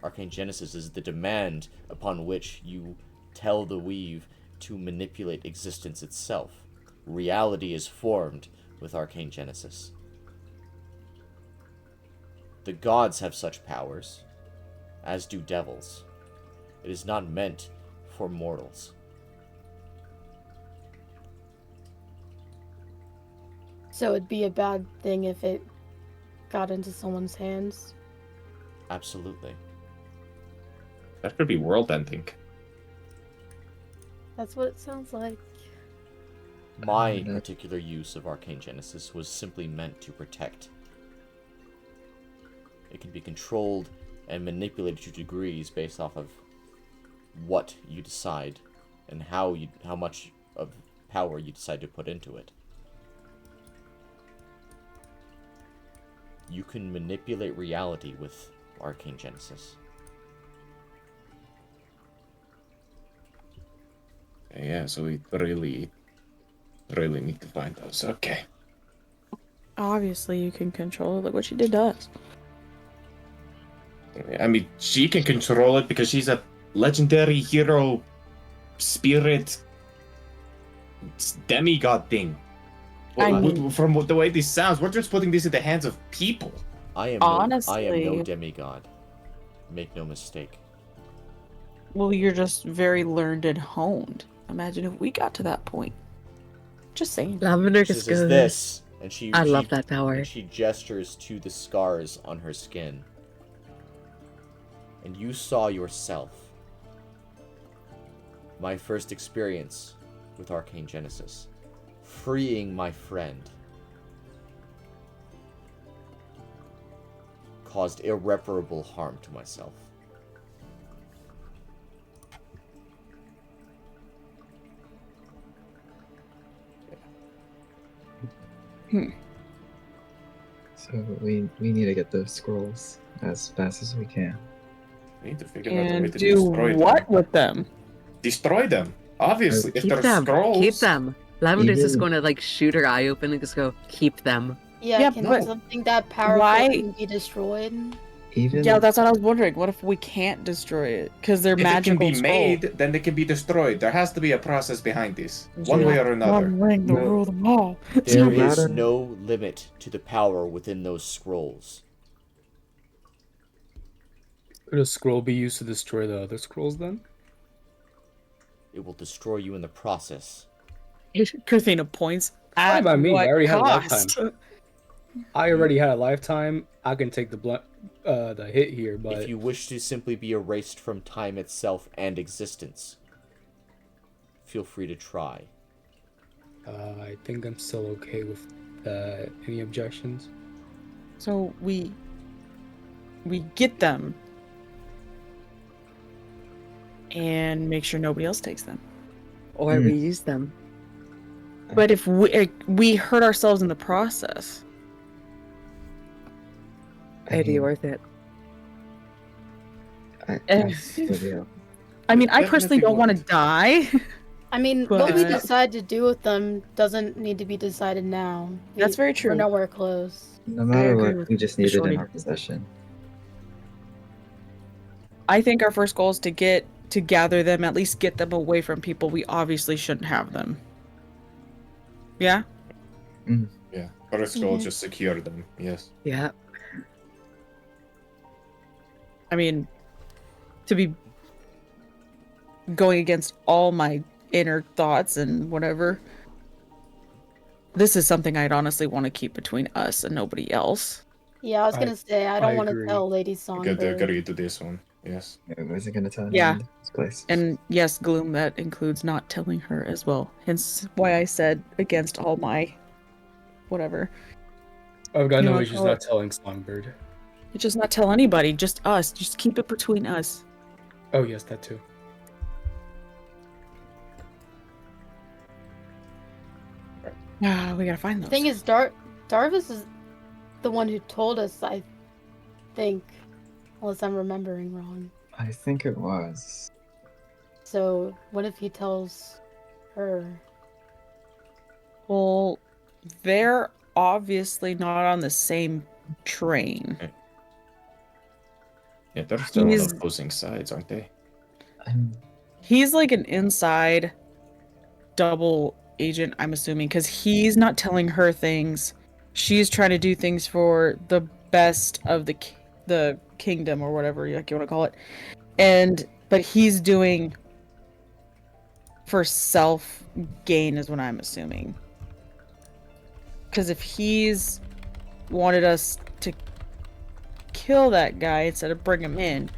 Arcane Genesis is the demand upon which you tell the weave to manipulate existence itself. Reality is formed with Arcane Genesis. The gods have such powers, as do devils. It is not meant for mortals. So it'd be a bad thing if it got into someone's hands. Absolutely. That could be world-ending. That's what it sounds like. My particular use of Arcane Genesis was simply meant to protect. It can be controlled and manipulated to degrees based off of what you decide and how much of power you decide to put into it. You can manipulate reality with Arcane Genesis. Yeah, so we really need to find those. Okay. Obviously, you can control it. Look what she did to us. I mean, she can control it because she's a legendary hero spirit demigod thing. I mean- From the way this sounds, we're just putting this in the hands of people. I am Honestly- no demigod. Make no mistake. Well, you're just very learned and honed. Imagine if we got to that point. Just saying. Lavender She is says good. this, and she I love that power. And she gestures to the scars on her skin. And you saw yourself. My first experience with Arcane Genesis. Freeing my friend. Caused irreparable harm to myself. So we need to get those scrolls as fast as we can. We need to figure out a way And to do destroy what them. with them? Destroy them. Obviously, if Keep they're them. scrolls. Keep them. Lavender's just Even- going to like shoot her eye open and just go, keep them. Yeah, Yeah, can but something that powerful why- can be destroyed? Even Yeah, that's what I was wondering. What if we can't destroy it? Because they're If it magical can be scrolls. made, then they can be destroyed. There has to be a process behind this, one way or another. One ring to No. rule them all. There No is matter- no limit to the power within those scrolls. Could a scroll be used to destroy the other scrolls then? It will destroy you in the process. Christina points Fine at by me, I what already had a cost? I already had a lifetime. I can take the hit here, but If you wish to simply be erased from time itself and existence, feel free to try. I think I'm still okay with that. Any objections? So we get them and make sure nobody else takes them. Or we use them. But if we hurt ourselves in the process, It'd be worth it. I mean, I Definitely personally don't want to worth. die. I mean, what we But- decide to do with them doesn't need to be decided now. That's very true. We're nowhere close. no matter agree what, with we just need it Shorty. in our possession. I think our first goal is to gather them, at least get them away from people we obviously shouldn't have them. Yeah? Yeah, first goal, just secure them. Yes. Yeah. I mean, to be going against all my inner thoughts and whatever, this is something I'd honestly want to keep between us and nobody else. Yeah, I was gonna say I I don't want to agree. tell Lady Good Songbird. agree to this one. Yes. I wasn't gonna tell Yeah. anyone in this place. And yes, Gloom, that includes not telling her as well. Hence why I said against all my whatever. I've got You no wanna issues call not telling Songbird. You just not tell anybody, just us. Just keep it between us. Oh yes, that too. Ah, we gotta find those. The thing is, Darvis is the one who told us, I think, unless I'm remembering wrong. I think it was. So what if he tells her? Well, they're obviously not on the same train. Yeah, they're still on He's- opposing sides, aren't they? I'm, He's like an inside double agent, I'm assuming, because he's not telling her things. She's trying to do things for the best of the kingdom or whatever you want to call it, but he's doing for self gain is what I'm assuming. Because if he's wanted us to kill that guy instead of bring him in,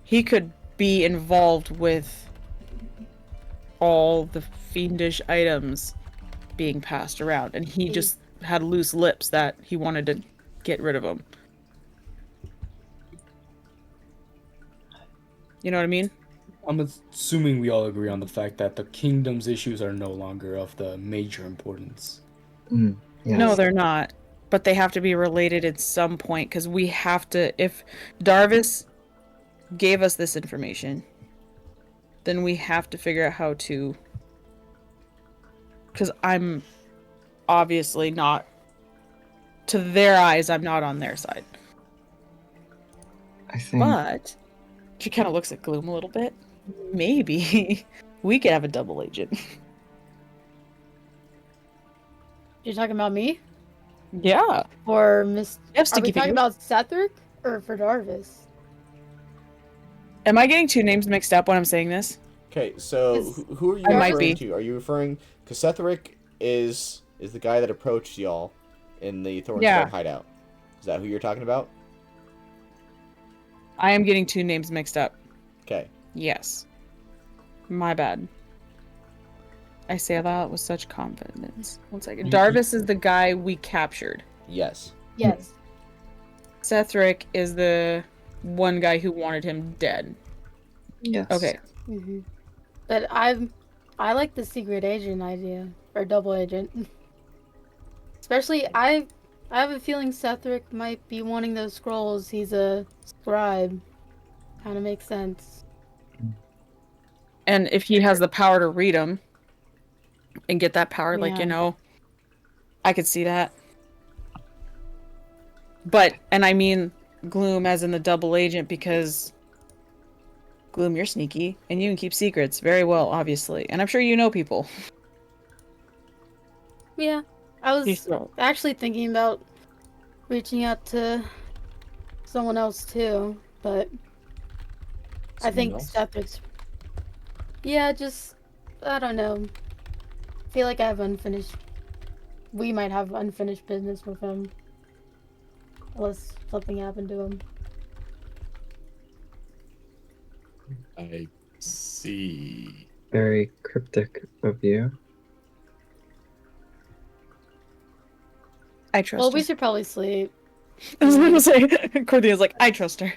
he could be involved with all the fiendish items being passed around, and he just had loose lips that he wanted to get rid of them. You know what I mean? I'm assuming we all agree on the fact that the kingdom's issues are no longer of the major importance. Yes. No, they're not. But they have to be related at some point, because we have to... If Darvis gave us this information, then we have to figure out how to... Because I'm obviously not... To their eyes, I'm not on their side. I think. But... She kind of looks at Gloom a little bit. Maybe we could have a double agent. You're talking about me? Yeah. Or Miss... Yep, Are we sticky talking fingers. about Sethric or for Darvis? Am I getting two names mixed up when I'm saying this? Okay, so Is- who are you I might referring be. to? Are you referring... Because Sethric is the guy that approached y'all in the Thorn Yeah. Spread hideout. Is that who you're talking about? I am getting two names mixed up. Okay. Yes. My bad. I say that with such confidence. One second. Darvis is the guy we captured. Yes. Yes. Sethric is the one guy who wanted him dead. Yes. Okay. Hmm. But I like the secret agent idea or double agent. Especially I have a feeling Sethric might be wanting those scrolls. He's a scribe. Kind of makes sense. And if he has the power to read them and get that power, like, Yeah. you know, I could see that. But, and I mean Gloom as in the double agent, because Gloom, you're sneaky and you can keep secrets very well, obviously. And I'm sure you know people. Yeah. I You was throw- actually thinking about reaching out to someone else too, but I think Someone else? Sethric's... Yeah, just... I don't know. I feel like I have unfinished... We might have unfinished business with him. Unless something happened to him. I see. Very cryptic of you. I trust Well, her. we should probably sleep. I was gonna say, Cordea's like, I trust her.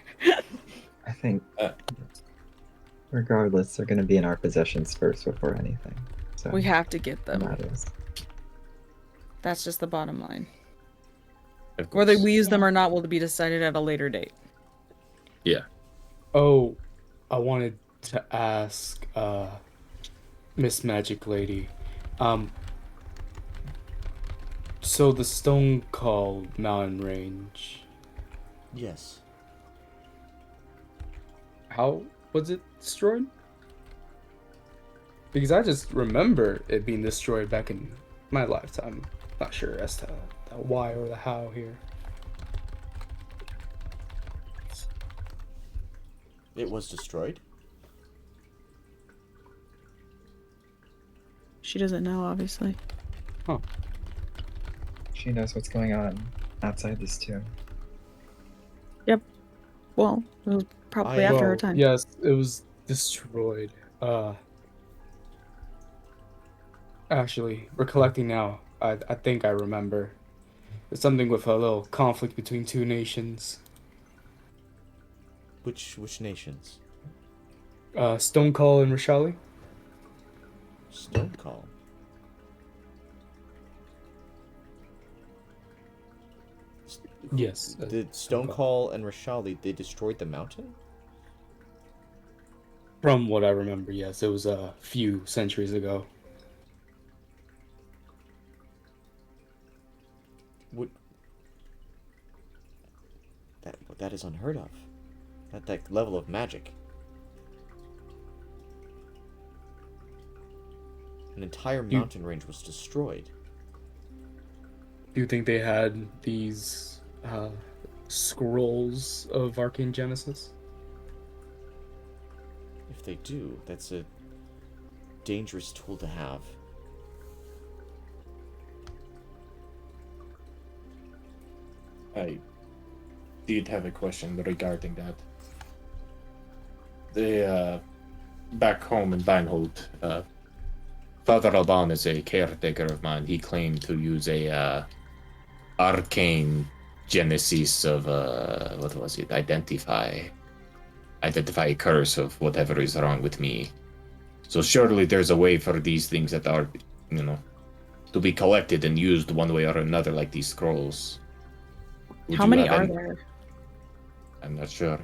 I think, Uh. regardless, they're going to be in our possessions first before anything. So We have to get them. that is. That's just the bottom line. Of Whether course. we use them or not will be decided at a later date. Oh, I wanted to ask Miss Magic Lady. So the Stone Call mountain range, Yes. how was it destroyed? Because I just remember it being destroyed back in my lifetime. Not sure as to the why or the how here. It was destroyed. She doesn't know, obviously. She knows what's going on outside this tomb. Well, it was probably I- after her Well, time. Yes, it was destroyed. Actually, recollecting now, I think I remember. It's something with a little conflict between two nations. Which nations? Stone Call and Rashali. Stone Call. Yes. Did Stone Call and Rashali, they destroyed the mountain? From what I remember, yes, it was a few centuries ago. What? That is unheard of. That level of magic. An entire mountain range was destroyed. Do you think they had these scrolls of Arcane Genesis? If they do, that's a dangerous tool to have. I did have a question regarding that. The back home in Vinehold, Father Alban is a caretaker of mine. He claimed to use a Arcane Genesis of what was it? Identify a curse of whatever is wrong with me. So surely there's a way for these things that are, to be collected and used one way or another, like these scrolls. How many are there? I'm not sure.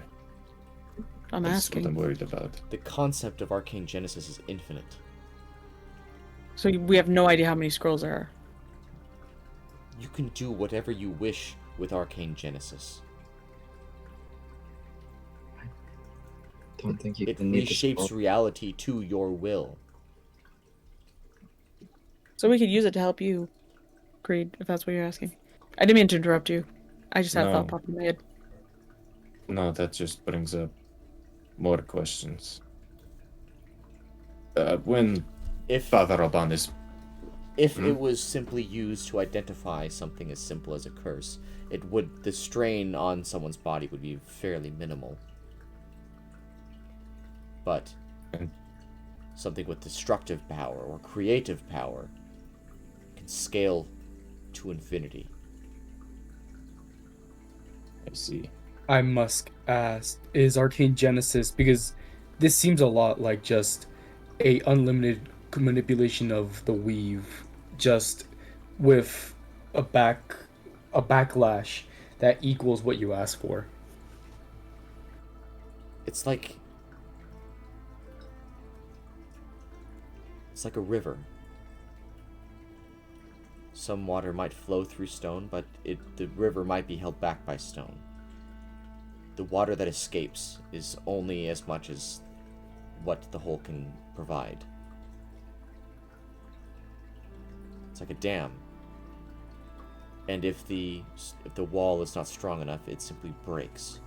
I'm asking. That's what I'm worried about. The concept of Arcane Genesis is infinite. So we have no idea how many scrolls there are. You can do whatever you wish with Arcane Genesis. Don't think you It can need reshapes reality to your will. So we could use it to help you, Creed, if that's what you're asking. I didn't mean to interrupt you. I just had a thought pop in my head. No, that just brings up more questions. When If Father Alban is... If it was simply used to identify something as simple as a curse, the strain on someone's body would be fairly minimal. But something with destructive power or creative power can scale to infinity. I see. I must ask, is Arcane Genesis, because this seems a lot like just a unlimited manipulation of the weave, just with a backlash that equals what you ask for. It's like a river. Some water might flow through stone, but the river might be held back by stone. The water that escapes is only as much as what the hole can provide. It's like a dam. And if the wall is not strong enough, it simply breaks.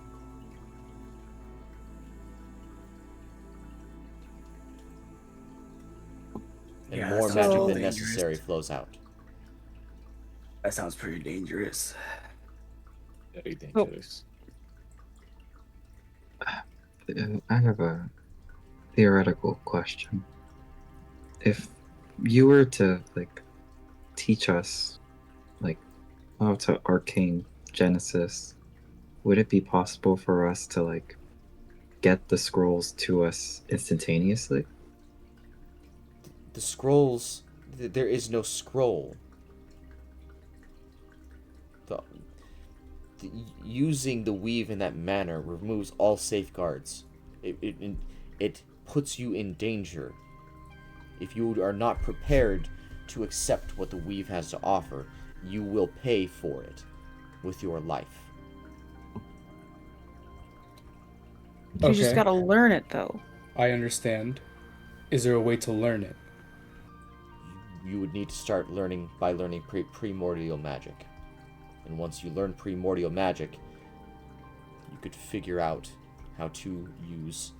And Yeah, more that magic sounds than dangerous. necessary flows out. That sounds pretty dangerous. Very dangerous. I have a theoretical question. If you were to teach us how to Arcane Genesis, would it be possible for us to get the scrolls to us instantaneously? The scrolls, there is no scroll. Using the weave in that manner removes all safeguards. It puts you in danger. If you are not prepared to accept what the weave has to offer, you will pay for it with your life. You just gotta learn it, though. I understand. Is there a way to learn it? You would need to start learning by learning primordial magic. And once you learn primordial magic, you could figure out how to use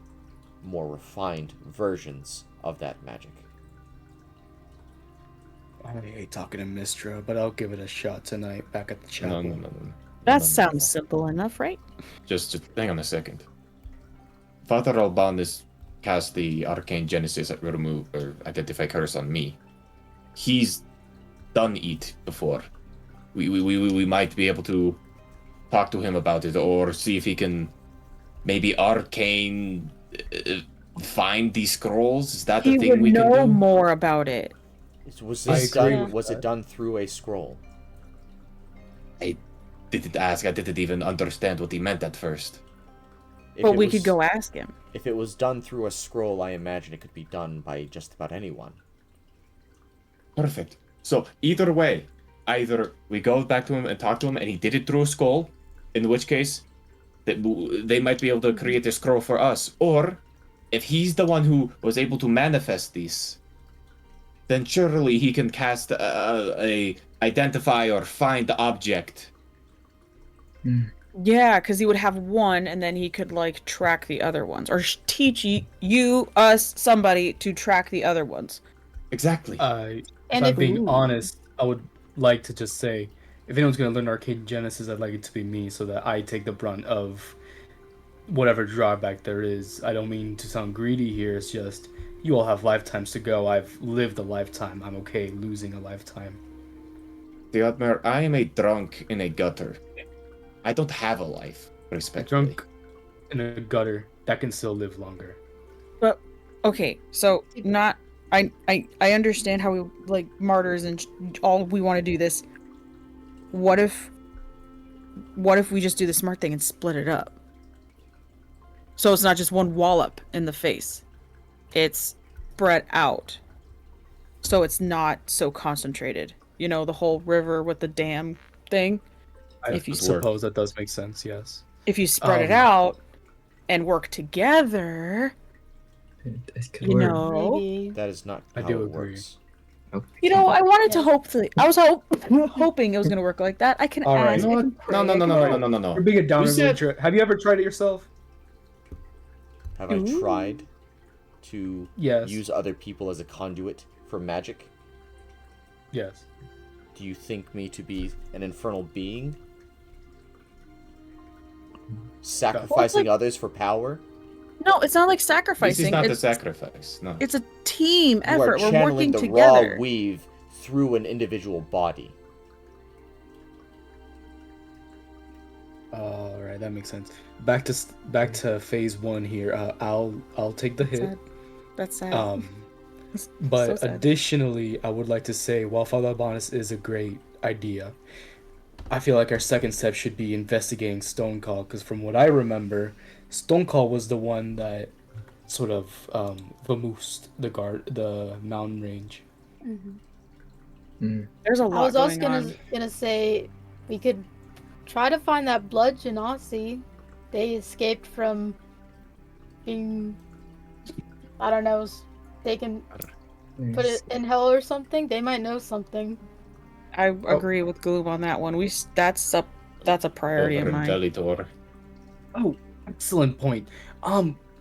more refined versions of that magic. I hate talking to Mistra, but I'll give it a shot tonight back at the chapel. No. That sounds simple enough, right? Just hang on a second. Father Alban is cast the Arcane Genesis that will remove or identify curse on me. He's done it before. We might be able to talk to him about it, or see if he can maybe arcane find these scrolls. Is that the thing we can do? He would know more about it. Was it done through a scroll? I didn't ask. I didn't even understand what he meant at first. But we could go ask him. If it was done through a scroll, I imagine it could be done by just about anyone. Perfect. So either way, either we go back to him and talk to him, and he did it through a scroll, in which case they might be able to create a scroll for us, or if he's the one who was able to manifest these, then surely he can cast a identify or find the object Yeah, because he would have one, and then he could like track the other ones, or teach you, us, somebody to track the other ones. Exactly. If And I'm if being honest, I would like to just say, if anyone's gonna learn Arcane Genesis, I'd like it to be me, so that I take the brunt of whatever drawback there is. I don't mean to sound greedy here. It's just you all have lifetimes to go. I've lived a lifetime. I'm okay losing a lifetime. Theodmer, I am a drunk in a gutter. I don't have a life, A respectfully. drunk in a gutter that can still live longer. But okay, so not I understand how we like martyrs and all we want to do this. What if we just do the smart thing and split it up? So it's not just one wallop in the face. It's spread out. So it's not so concentrated. You know, the whole river with the dam thing. I suppose that does make sense, yes. If you spread it out and work together, you know. maybe. That is not I how do it agree. works. You know, I wanted to hopefully. I was hoping it was gonna work like that. I can All right. ask. You know I what? can pray, No. I can- You're being a downer. You said- Vellitra. Have you ever tried it yourself? Have I tried to Yes. use other people as a conduit for magic? Yes. Do you think me to be an infernal being? Sacrificing others for power? No, it's not like This sacrificing. is not the It's, sacrifice. No. it's a team You effort. are We're channeling working the together. raw weave through an individual body. All right, that makes sense. Back to phase 1 here. I'll take the hit. That's sad. But So sad. additionally, I would like to say, while Father Bonus is a great idea, I feel like our second step should be investigating Stonecall, because from what I remember, Stonecall was the one that sort of vamoosed the mountain range. There's a I lot was also going on. gonna say we could try to find that blood Genasi. They escaped from being, I don't know, they can put it in hell or something. They might know something. I agree with Gloob on that one. That's a priority of mine. Vellitra. Oh, excellent point.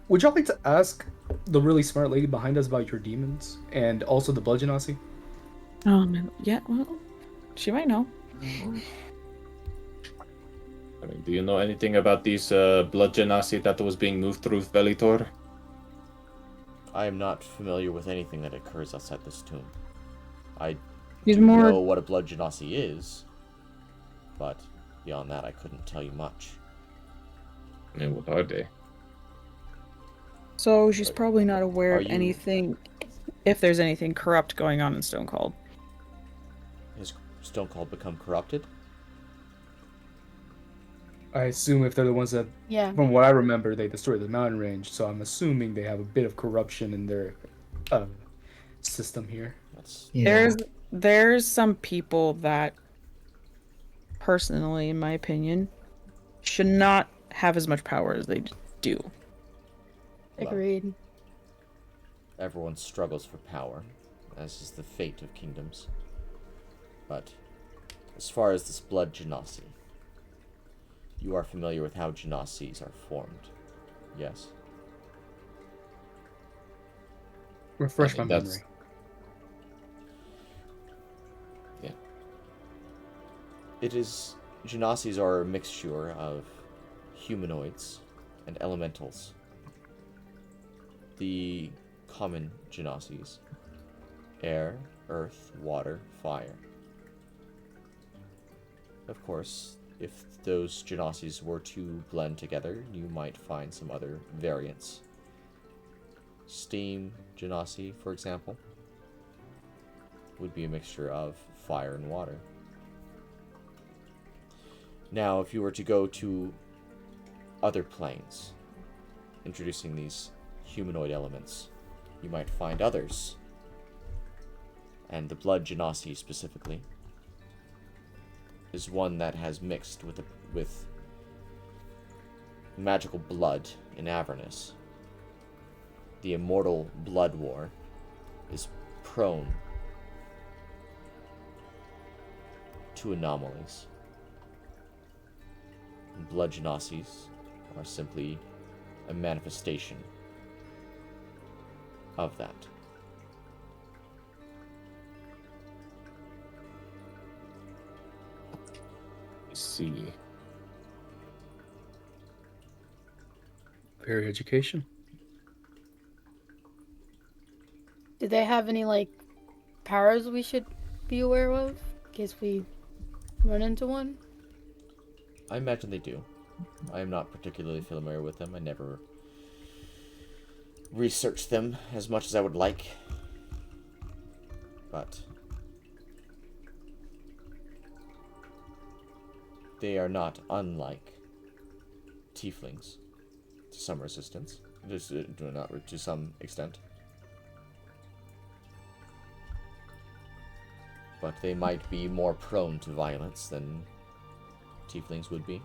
Would y'all like to ask the really smart lady behind us about your demons and also the blood Genasi? Yeah, well, she might know. I mean, do you know anything about these blood genasi that was being moved through Velitor? I am not familiar with anything that occurs outside this tomb. I He's do more- know what a blood genasi is, but beyond that, I couldn't tell you much. I mean, what are they? So she's probably not aware Are of you- anything, if there's anything corrupt going on in Stonecold. Has Stonecold become corrupted? I assume if they're the ones that, Yeah. from what I remember, they destroyed the mountain range, so I'm assuming they have a bit of corruption in their system here. That's There's some people that, personally, in my opinion, should not have as much power as they do. well, Agreed. everyone struggles for power, as is the fate of kingdoms. But as far as this blood genasi, you are familiar with how genasis are formed, yes? Refresh I mean, my that's- memory. Yeah. Genasis are a mixture of humanoids and elementals. The common genasis: air, earth, water, fire. Of course, if those genasis were to blend together, you might find some other variants. Steam genasi, for example, would be a mixture of fire and water. Now, if you were to go to other planes, introducing these humanoid elements, you might find others. And the blood genasi specifically is one that has mixed with magical blood in Avernus. The immortal blood war is prone to anomalies. blood genocides are simply a manifestation of that. I see. Very education. Do they have any like powers we should be aware of in case we run into one? I imagine they do. I am not particularly familiar with them. I never researched them as much as I would like. But they are not unlike tieflings to some resistance. Just not to some extent. But they might be more prone to violence than tieflings would be.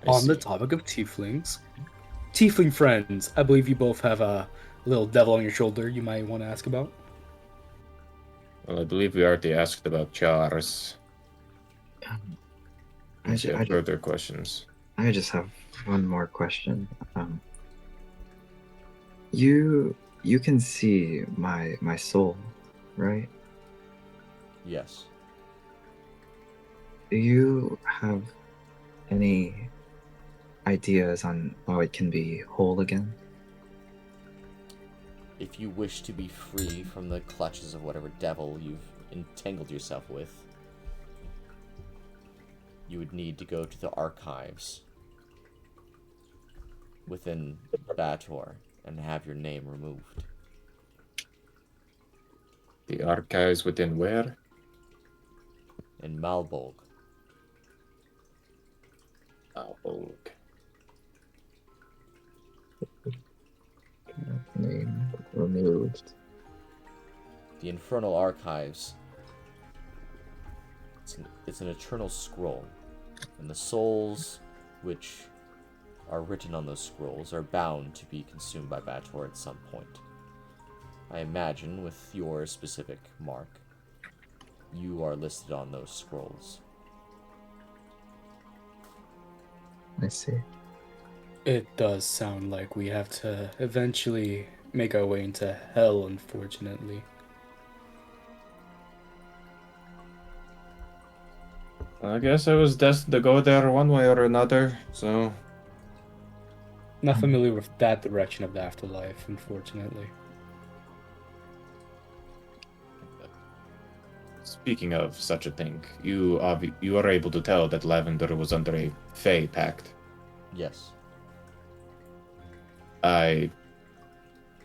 On the topic of tieflings, tiefling friends, I believe you both have a little devil on your shoulder you might want to ask about. Well, I believe we already asked about Char's. Further questions. I just have one more question. You can see my soul, right? Yes. Do you have any ideas on how it can be whole again? If you wish to be free from the clutches of whatever devil you've entangled yourself with, you would need to go to the archives within Bator and have your name removed. The archives within where? In Malbolg. Malbolg. Name removed. The Infernal Archives. It's an eternal scroll, and the souls which are written on those scrolls are bound to be consumed by Bator at some point. I imagine with your specific mark, you are listed on those scrolls. I see. It does sound like we have to eventually make our way into hell, unfortunately. I guess I was destined to go there one way or another, so... Not familiar with that direction of the afterlife, unfortunately. Speaking of such a thing, you are able to tell that Lavender was under a Fey pact. Yes. I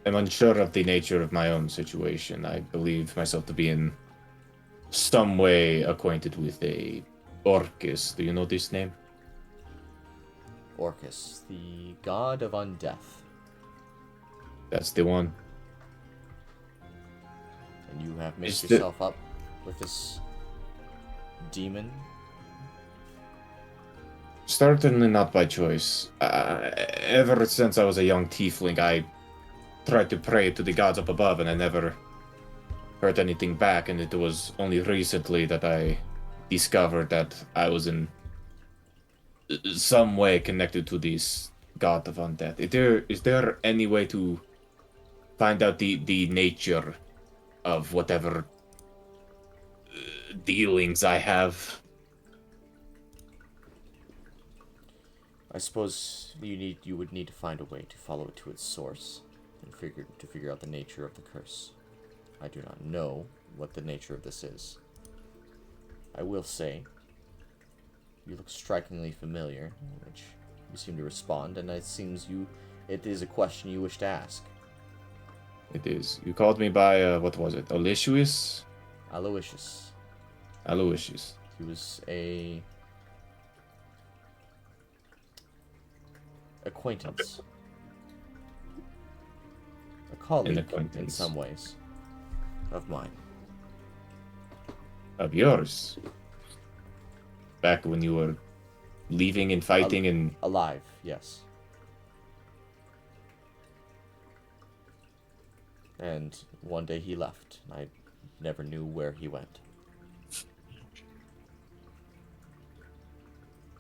am unsure of the nature of my own situation. I believe myself to be in some way acquainted with a Orcus. Do you know this name? Orcus, the god of undeath. That's the one. And you have mixed Is yourself up with this demon? Certainly not by choice. Ever since I was a young tiefling, I tried to pray to the gods up above, and I never heard anything back, and it was only recently that I discovered that I was in some way connected to this god of undeath. Is there any way to find out the nature of whatever dealings I have? I suppose you would need to find a way to follow it to its source and figure out the nature of the curse. I do not know what the nature of this is. I will say, you look strikingly familiar, which you seem to respond, and it seems it is a question you wish to ask. It is. You called me by, what was it? Aloysius? Aloysius. Aloysius. He was a acquaintance. A colleague in some ways. Of mine. Of yours? Back when you were leaving and fighting and... Alive, yes. And one day he left. I never knew where he went.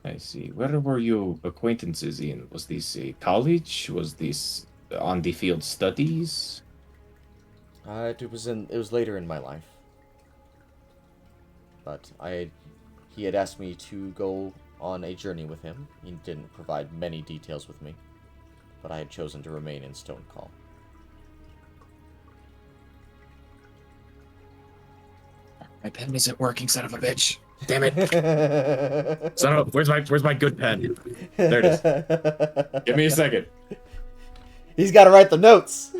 I see. Where were you acquaintances in? Was this a college? Was this on the field studies? It was later in my life. But he had asked me to go on a journey with him. He didn't provide many details with me, but I had chosen to remain in Stonecall. My pen isn't working, son of a bitch. Damn it. Son of a, where's my good pen? There it is. Give me a second. He's got to write the notes.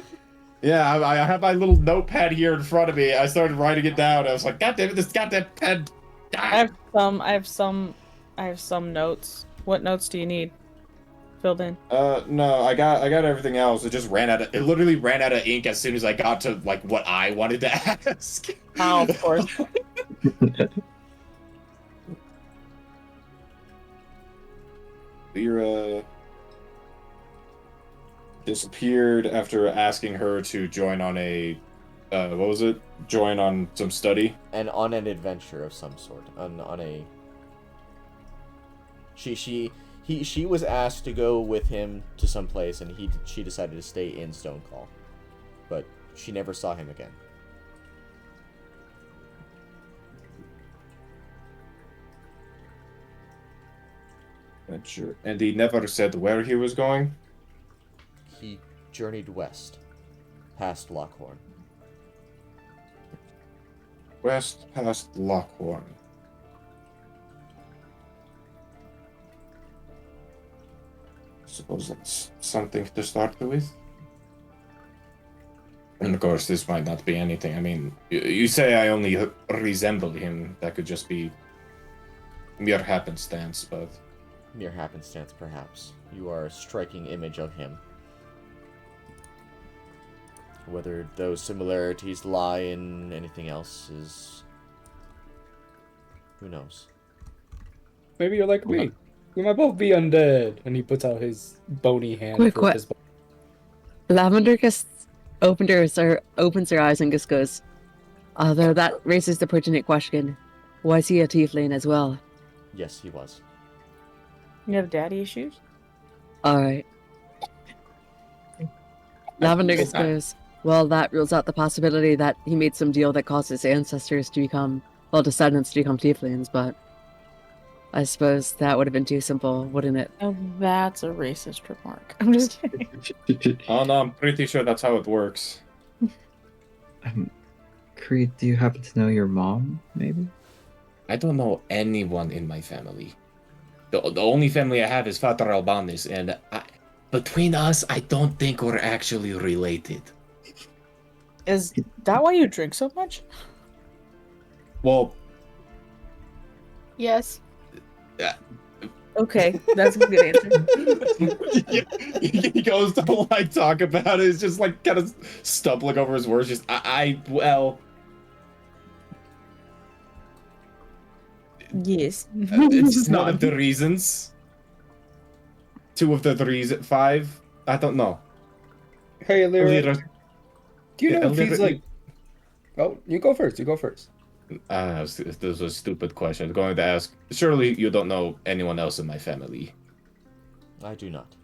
Yeah, I have my little notepad here in front of me. I started writing it down. I was like, God damn it, this goddamn pen. I have some notes. What notes do you need filled in? No, I got everything else. It literally ran out of ink as soon as I got to like what I wanted to ask. Oh, of course. Elira disappeared after asking her to join on a what was it? Join on some study. And on an adventure of some sort. She was asked to go with him to some place, and she decided to stay in Stonecall. But she never saw him again. Sure. And he never said where he was going? He journeyed west, past Lockhorn. West past Lockhorn. Suppose that's something to start with. And of course, this might not be anything. I mean, you say I only resemble him. That could just be mere happenstance, but... Mere happenstance, perhaps. You are a striking image of him. Whether those similarities lie in anything else is... who knows? Maybe you're like me. We might both be undead. And he puts out his bony hand. Quick, for his Lavender just opens her eyes and just goes, although that raises the pertinent question, was he a tiefling as well? Yes, he was. You have daddy issues? Alright. Lavender just goes, well, that rules out the possibility that he made some deal that caused his ancestors to become, well, descendants to become tieflings, but I suppose that would have been too simple, wouldn't it? Oh, that's a racist remark. I'm just kidding. Oh no, I'm pretty sure that's how it works. Creed, do you happen to know your mom, maybe? I don't know anyone in my family. The only family I have is Father Albanis, and between us, I don't think we're actually related. Is that why you drink so much? Well, Yes. Okay, that's a good answer. he goes to like talk about it. It's just like kind of stumbling over his words. Just well, Yes. it's not the reasons. 2 of the 5. I don't know. Hey, Elira. Do you know if Elira- he's like... Oh, you go first. This was a stupid question. I was going to ask. Surely you don't know anyone else in my family. I do not.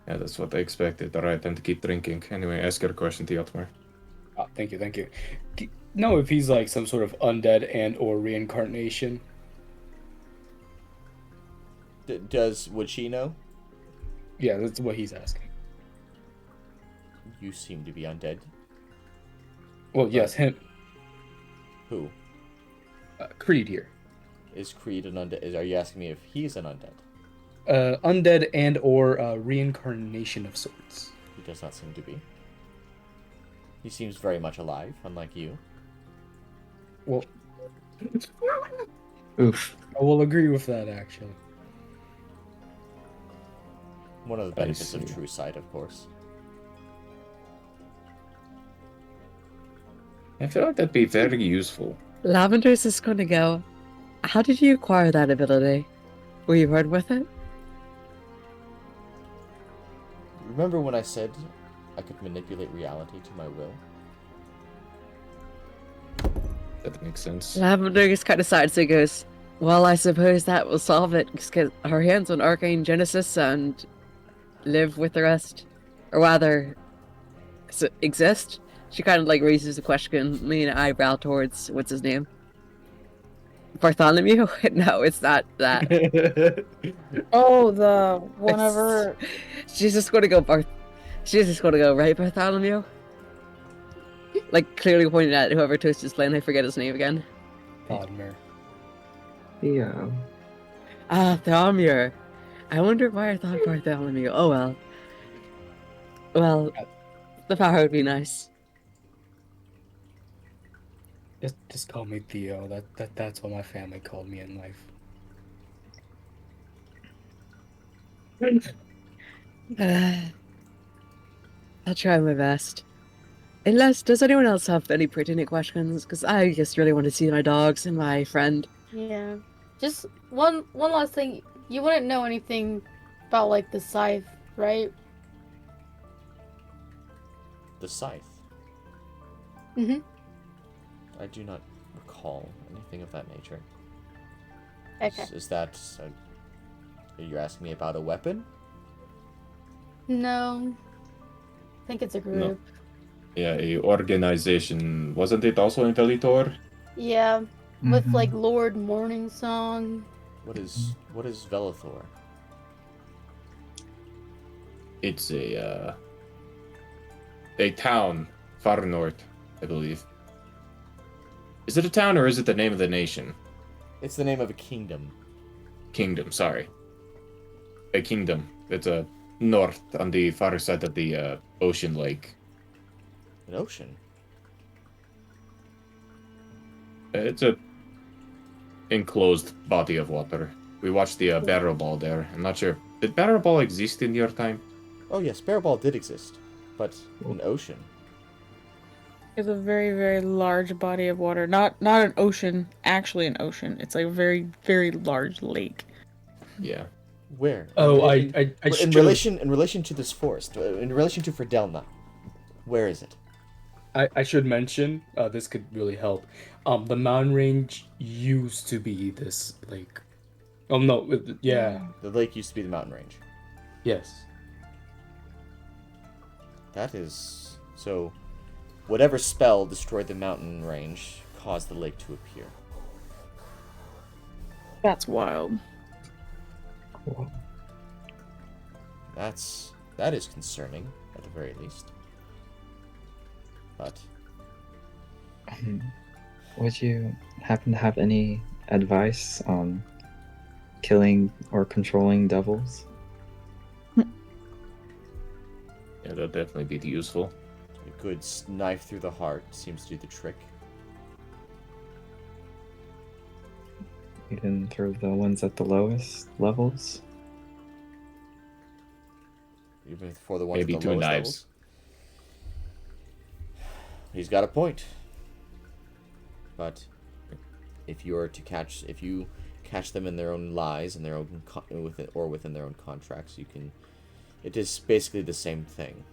Yeah, that's what I expected. All right, then to keep drinking. Anyway, ask your question, Theotmar. Oh, thank you. Do you know if he's like some sort of undead and or reincarnation? Would she know? Yeah, that's what he's asking. You seem to be undead. Well, yes, him. Who? Creed here. Is Creed an undead? Are you asking me if he's an undead? Undead and or reincarnation of sorts. He does not seem to be. He seems very much alive, unlike you. Well, Oof. I will agree with that, actually. One of the benefits see. of true sight, of course. I feel like that'd be very useful. Lavender's is going to go, how did you acquire that ability? Were you born with it? Remember when I said I could manipulate reality to my will? That makes sense. Lavender just kind of sighs and goes, Well, I suppose that will solve it, because her hands on Arcane Genesis and live with the rest. Or rather, exist? She kind of like raises the question, me and eyebrow towards, what's his name? Bartholomew? No, it's not that. Oh, the whenever. She's just gonna go She's just gonna go, right, Bartholomew? Like, clearly pointing at whoever toasted his plan, I forget his name again. Podmer. Yeah. Ah, Thalmir. I wonder why I thought Bartholomew. Oh well. Well, the power would be nice. Just call me Theo. That's what my family called me in life. I'll try my best. Unless, does anyone else have any pertinent questions? Because I just really want to see my dogs and my friend. Yeah. Just one last thing. You wouldn't know anything about like the scythe, right? The scythe. Mm-hmm. I do not recall anything of that nature. Okay. Is that... are you asking me about a weapon? No. I think it's a group. Yeah, a organization. Wasn't it also in Velitor? Yeah. With Mhm. like Lord Morning Song. What is Vellithor? It's a town far north, I believe. Is it a town or is it the name of the nation? It's the name of a kingdom. Kingdom, sorry. A kingdom. It's a north on the far side of the ocean lake. An ocean? It's a enclosed body of water. We watched the barrel ball there. I'm not sure. Did barrel ball exist in your time? Oh yes, Barrowball did exist. But an ocean. It's a very, very large body of water. Not an ocean, actually an ocean. It's like a very, very large lake. Yeah. Where? Oh, in I in relation to this forest, in relation to Ferdelna. Where is it? I should mention, this could really help. The mountain range used to be this lake. Oh no, yeah, The lake used to be the mountain range. yes. That is... So, whatever spell destroyed the mountain range caused the lake to appear. That's wild. Cool. That is concerning, at the very least. But... Would you happen to have any advice on killing or controlling devils? Yeah, that'd definitely be useful. A good knife through the heart seems to do the trick. Even for the ones at the lowest levels? Even for the ones Maybe at the two lowest knives. levels. He's got a point. But if you catch them in their own lies and their own within their own contracts, you can. It is basically the same thing.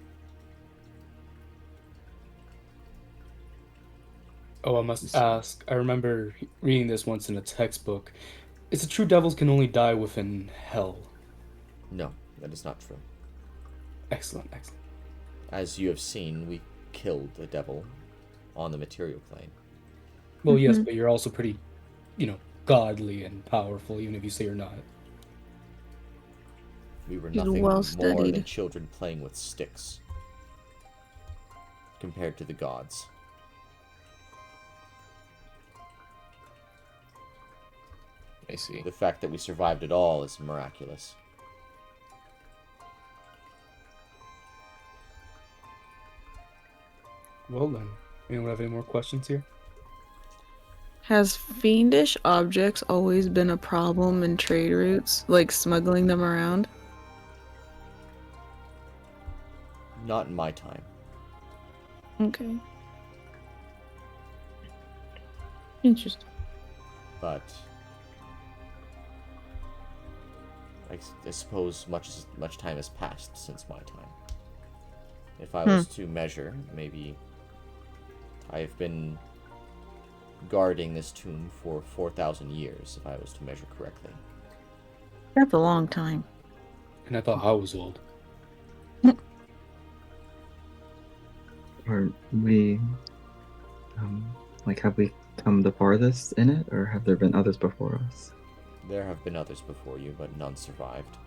Oh, I must ask. I remember reading this once in a textbook. Is it true devils can only die within hell? No, that is not true. Excellent, excellent. As you have seen, we killed a devil on the material plane. Well, yes, but you're also pretty, godly and powerful, even if you say you're not. We were He's nothing well more studied. than children playing with sticks compared to the gods. I see. The fact that we survived at all is miraculous. Well then, anyone have any more questions here? Has fiendish objects always been a problem in trade routes, like smuggling them around? Not in my time. Okay. Interesting. But I suppose much time has passed since my time. If I was to measure, maybe I have been guarding this tomb for 4,000 years, if I was to measure correctly. That's a long time. And I thought I was old. Are we, like, have we come the farthest in it, or have there been others before us? There have been others before you, but none survived.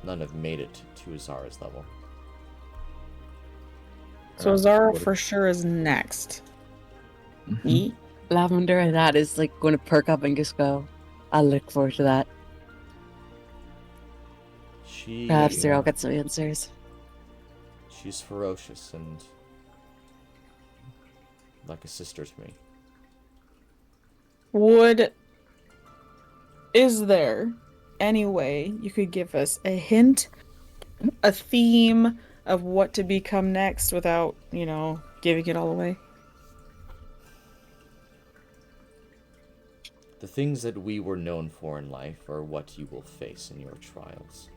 None have made it to Azara's level. So Zara for sure is next. Mhm. Lavender and that is like going to perk up and just go, I look forward to that. Perhaps Zero will get some answers. She's ferocious and like a sister to me. Is there any way you could give us a hint, a theme of what to become next without, giving it all away? The things that we were known for in life are what you will face in your trials.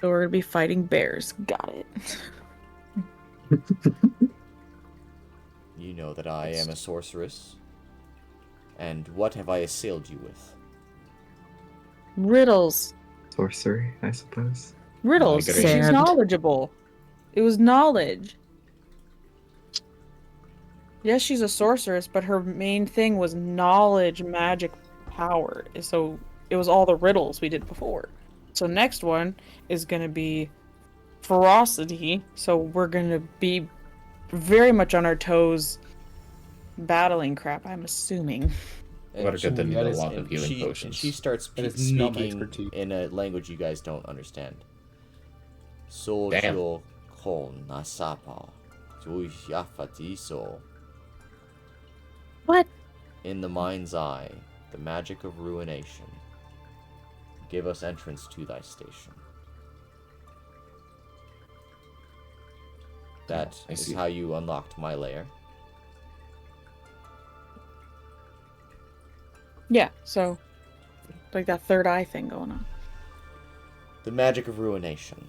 So we're gonna be fighting bears. Got it. You know that I am a sorceress. And what have I assailed you with? Riddles. Sorcery, I suppose. Riddles. She's She's knowledgeable. It was knowledge. Yes, she's a sorceress, but her main thing was knowledge, magic, power. So it was all the riddles we did before. So next one is going to be ferocity. So we're going to be very much on our toes battling crap, I'm assuming. What a good thing to And lot of healing potions. And she starts That is not my speaking expertise. in a language you guys don't understand. Damn. Sojo kon nasapa. Yafatiso. What? In the mind's eye, the magic of ruination. Give us entrance to thy station. That I is see. how you unlocked my lair. Yeah, so like that third eye thing going on. The magic of ruination.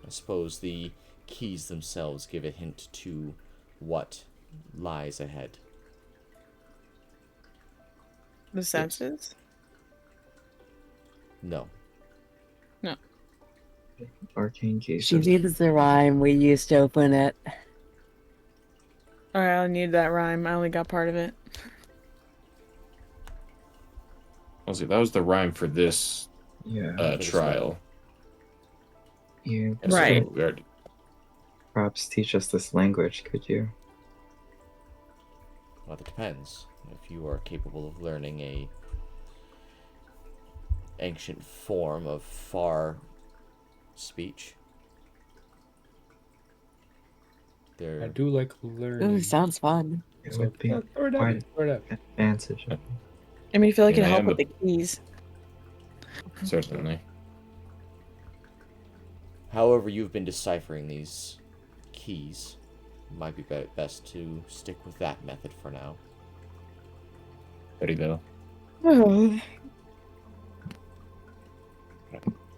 I suppose the keys themselves give a hint to what lies ahead. The senses? No. Arcane She Genesis. needs the rhyme we used to open it. Alright, I need that rhyme. I only got part of it. I'll see. That was the rhyme for this Yeah. trial. You And so Right. we already- perhaps teach us this language, could you? Well, it depends. If you are capable of learning a ancient form of far speech. I do like learning. Ooh, sounds fun. It would be Throw it quite up. Throw it up. an advantage. I mean, I feel like it Yeah, help and with the keys. certainly. However you've been deciphering these keys, it might be best to stick with that method for now. Ready though.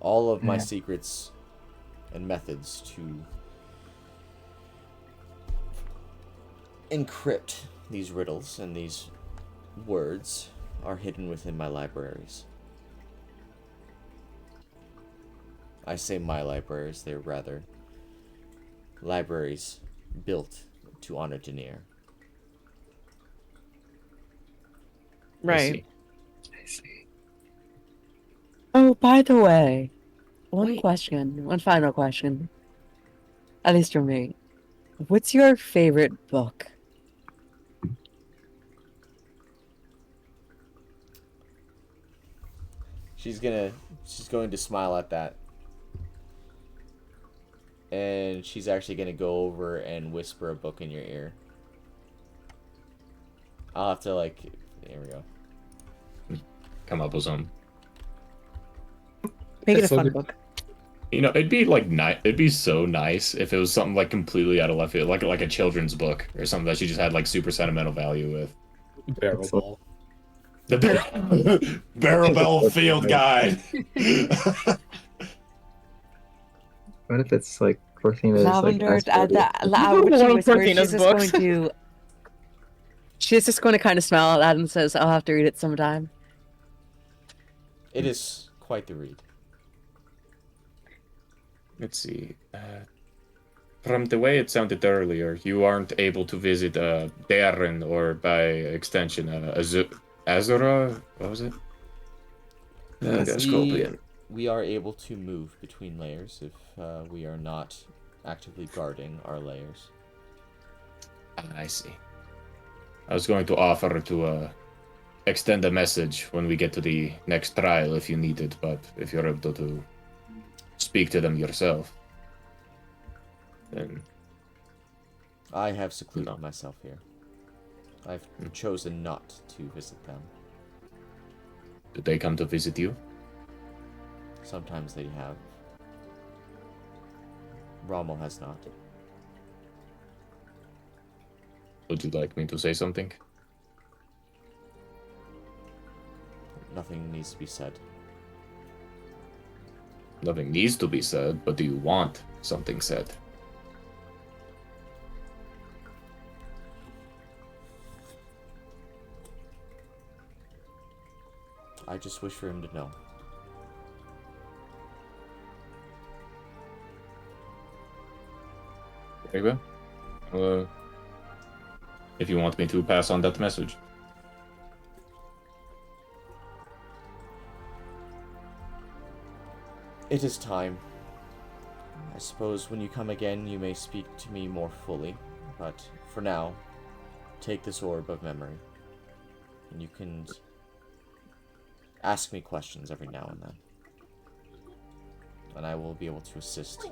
All of my Yeah. secrets and methods to encrypt these riddles and these words are hidden within my libraries. I say my libraries, they're rather libraries built to honor Denier. I Right. see. I see. Oh, by the way, one Wait. one final question. At least for me. What's your favorite book? She's going to smile at that. And she's actually gonna go over and whisper a book in your ear. I'll have to there we go. Come up with some. Make it a That's so fun good. book. You know, it'd be it'd be so nice if it was something like completely out of left field, like a children's book or something that she just had like super sentimental value with. Barrel ball. The Barrel Field Guide. What if it's like Cortina's Lavender, like when One she of whispers, Cortina's she's just books. going to She's just going to kind of smile at that and says, I'll have to read it sometime. It is quite the read. Let's see. From the way it sounded earlier, you aren't able to visit Darren or by extension Azura? What was it? We are able to move between layers if we are not actively guarding our layers. I see. I was going to offer to extend a message when we get to the next trial if you need it, but if you're able to speak to them yourself, then... I have secluded myself here. I've chosen not to visit them. Did they come to visit you? Sometimes they have. Rommel has not. Would you like me to say something? Nothing needs to be said. Nothing needs to be said, but do you want something said? I just wish for him to know. Very well. If you want me to pass on that message. It is time. I suppose when you come again, you may speak to me more fully, but for now, take this orb of memory, and you can ask me questions every now and then, and I will be able to assist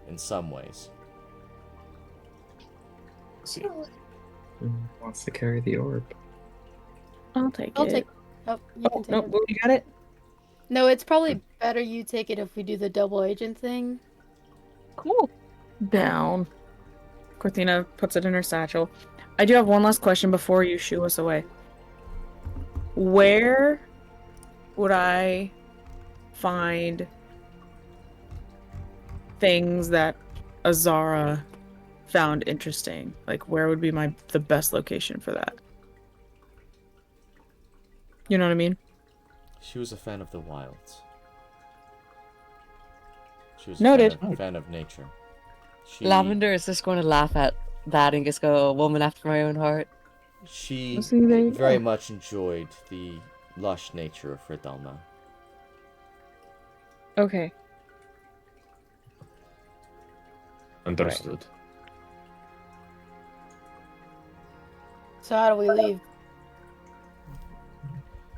in some ways. See. Who wants to carry the orb? I'll take I'll it. take. Oh, you can take No, it. you got it? No, it's probably better you take it if we do the double agent thing. Cool. Down. Cortina puts it in her satchel. I do have one last question before you shoo us away. Where would I find things that Azara found interesting? Like, where would be the best location for that? You know what I mean? She was a fan of the wilds. She was Noted. a fan of nature. She, Lavender is just going to laugh at that and just go, a woman after my own heart. She Well, see, there you very go. much enjoyed the lush nature of Fridalma. Okay. Understood. So how do we leave?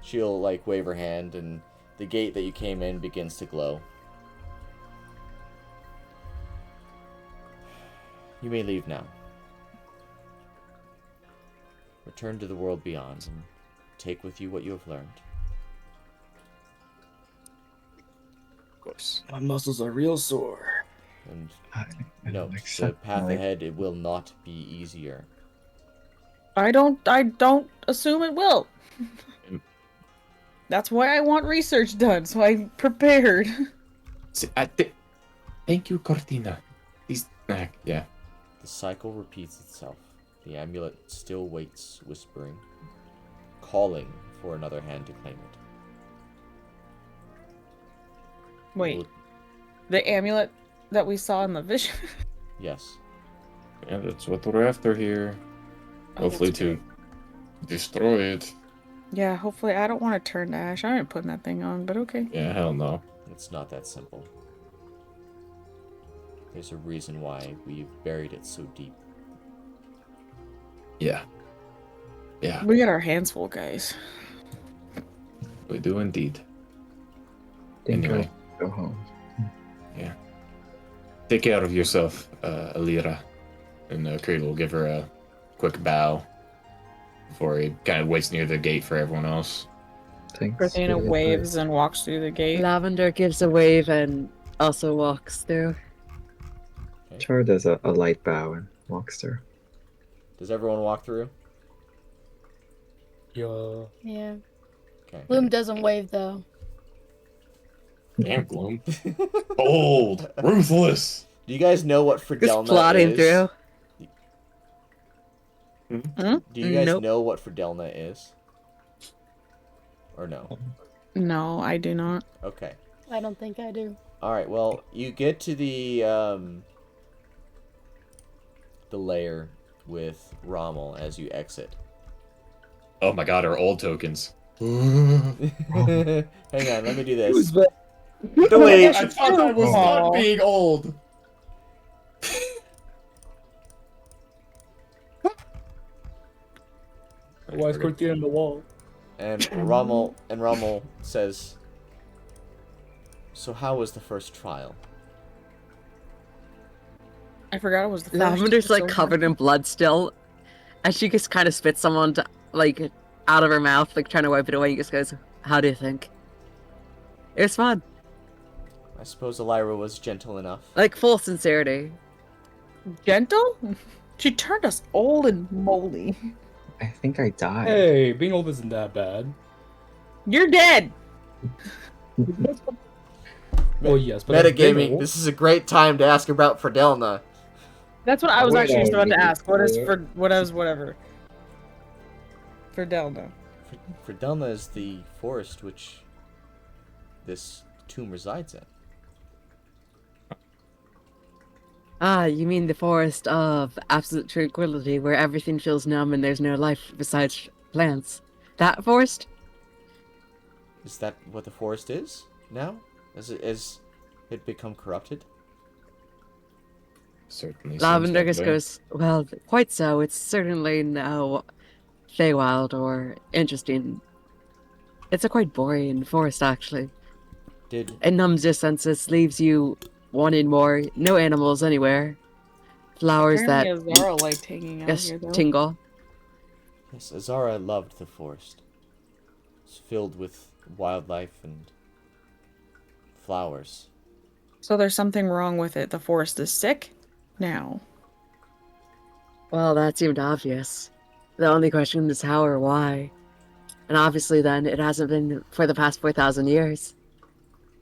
She'll like wave her hand and the gate that you came in begins to glow. You may leave now. Return to the world beyond and take with you what you have learned. Of course. My muscles are real sore. And I no, don't the accept path my- ahead, it will not be easier. I don't assume it will. That's why I want research done, so I'm prepared. See, thank you, Cortina. These, yeah. The cycle repeats itself. The amulet still waits, whispering, calling for another hand to claim it. Wait, Will- the amulet that we saw in the vision? Yes. Yeah, that's what we're after here. Oh, Hopefully that's to destroy it. Yeah, hopefully. I don't want to turn to ash. I ain't putting that thing on, but okay. Yeah, hell no. It's not that simple. There's a reason why we've buried it so deep. Yeah. Yeah, We got our hands full, guys. we do indeed. Think Anyway. I'll go home. Take care of yourself, Elira. And Creed will give her a quick bow before he kind of waits near the gate for everyone else. Thanks. Cortina for the waves and walks through the gate. Lavender gives a wave and also walks through. advice. Char does a light bow and walks through. Does everyone walk through? Yeah. Yeah. Okay. Bloom doesn't wave though. Damn, Gloom. Bold, ruthless. Do you guys know what Just Fridalma plodding is? through. Do you guys Nope. know what Fredelna is? Or no? No, I do not. Okay. I don't think I do. Alright, well, you get to the lair with Rommel as you exit. Oh my god, our old tokens. Hang on, let me do Who's this. that? Delete! I thought that was not being old. Why is Cortina on the wall? And Rommel says, "So how was the first trial?" I forgot it was the first. Lavender's It's like so covered hard. in blood still, and she just kind of spits someone like out of her mouth, like trying to wipe it away. He just goes, "How do you think?" It was fun, I suppose Elira was gentle enough. like full sincerity. Gentle? She turned us old and moldy. I think I died. Hey, being old isn't that bad. You're dead. Oh yes, but being Metagaming, old- this is a great time to ask about Fredelna. That's what I was Wait, actually just about to ask. What is wait. for whatever? For Delna. Fredelna is the forest which this tomb resides in. Ah, you mean the forest of absolute tranquility, where everything feels numb and there's no life besides plants? That forest? Is that what the forest is now? As it become corrupted? Certainly. Lavender just goes, well, quite so. It's certainly no Feywild or interesting. It's a quite boring forest, actually. Did It numbs your senses, leaves you wanting more. No animals anywhere. Flowers Apparently that Azara liked hanging out just here though. tingle. yes, Azara loved the forest. It's filled with wildlife and flowers. So there's something wrong with it. The forest is sick now. Well, that seemed obvious. The only question is how or why. And obviously then, it hasn't been for the past 4,000 years.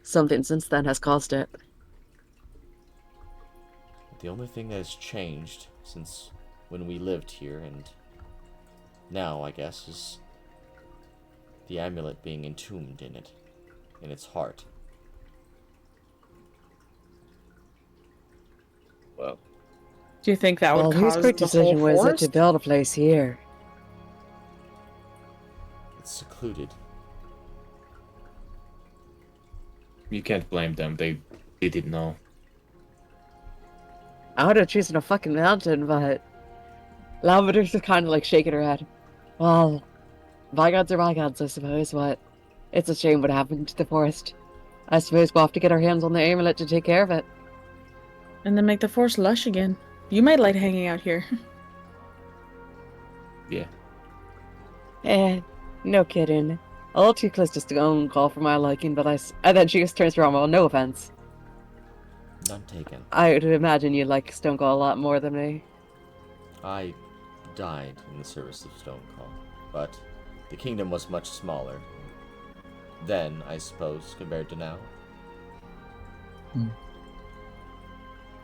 Something since then has caused it. The only thing that has changed since when we lived here and now, I guess, is the amulet being entombed in it, in its heart. Well, Do you think that would Well, whose cause great the whole decision was it forest? to build a place here? It's secluded. you can't blame them. They didn't know. I would have chosen a fucking mountain, but Lavender's just kind of like shaking her head. Well, bygones are bygones, I suppose, but it's a shame what happened to the forest. I suppose we'll have to get our hands on the amulet to take care of it. And then make the forest lush again. You might like hanging out here. Yeah. No kidding. A little too close just to go and call for my liking, but and then she just turns to Rommel, no offense. None taken. I would imagine you like Stonecall a lot more than me. I died in the service of Stonecall, but the kingdom was much smaller then, I suppose, compared to now.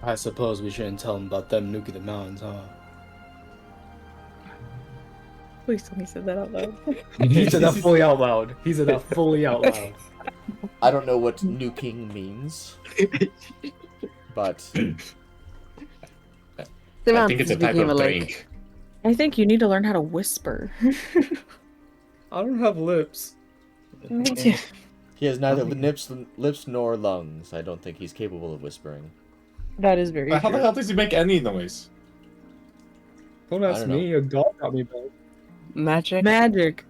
I suppose we shouldn't tell them about them nuking the mountains, huh? Please tell me you said that out loud. He said that fully out loud. He said that fully out loud. I don't know what nuking means, but The I think it's a mountains type became of a lake. drink. I think you need to learn how to whisper. I don't have lips. he has neither lips nor lungs. I don't think he's capable of whispering. That is very How the true. hell does he make any noise? Don't ask don't me. A god got me back. Magic? Magic.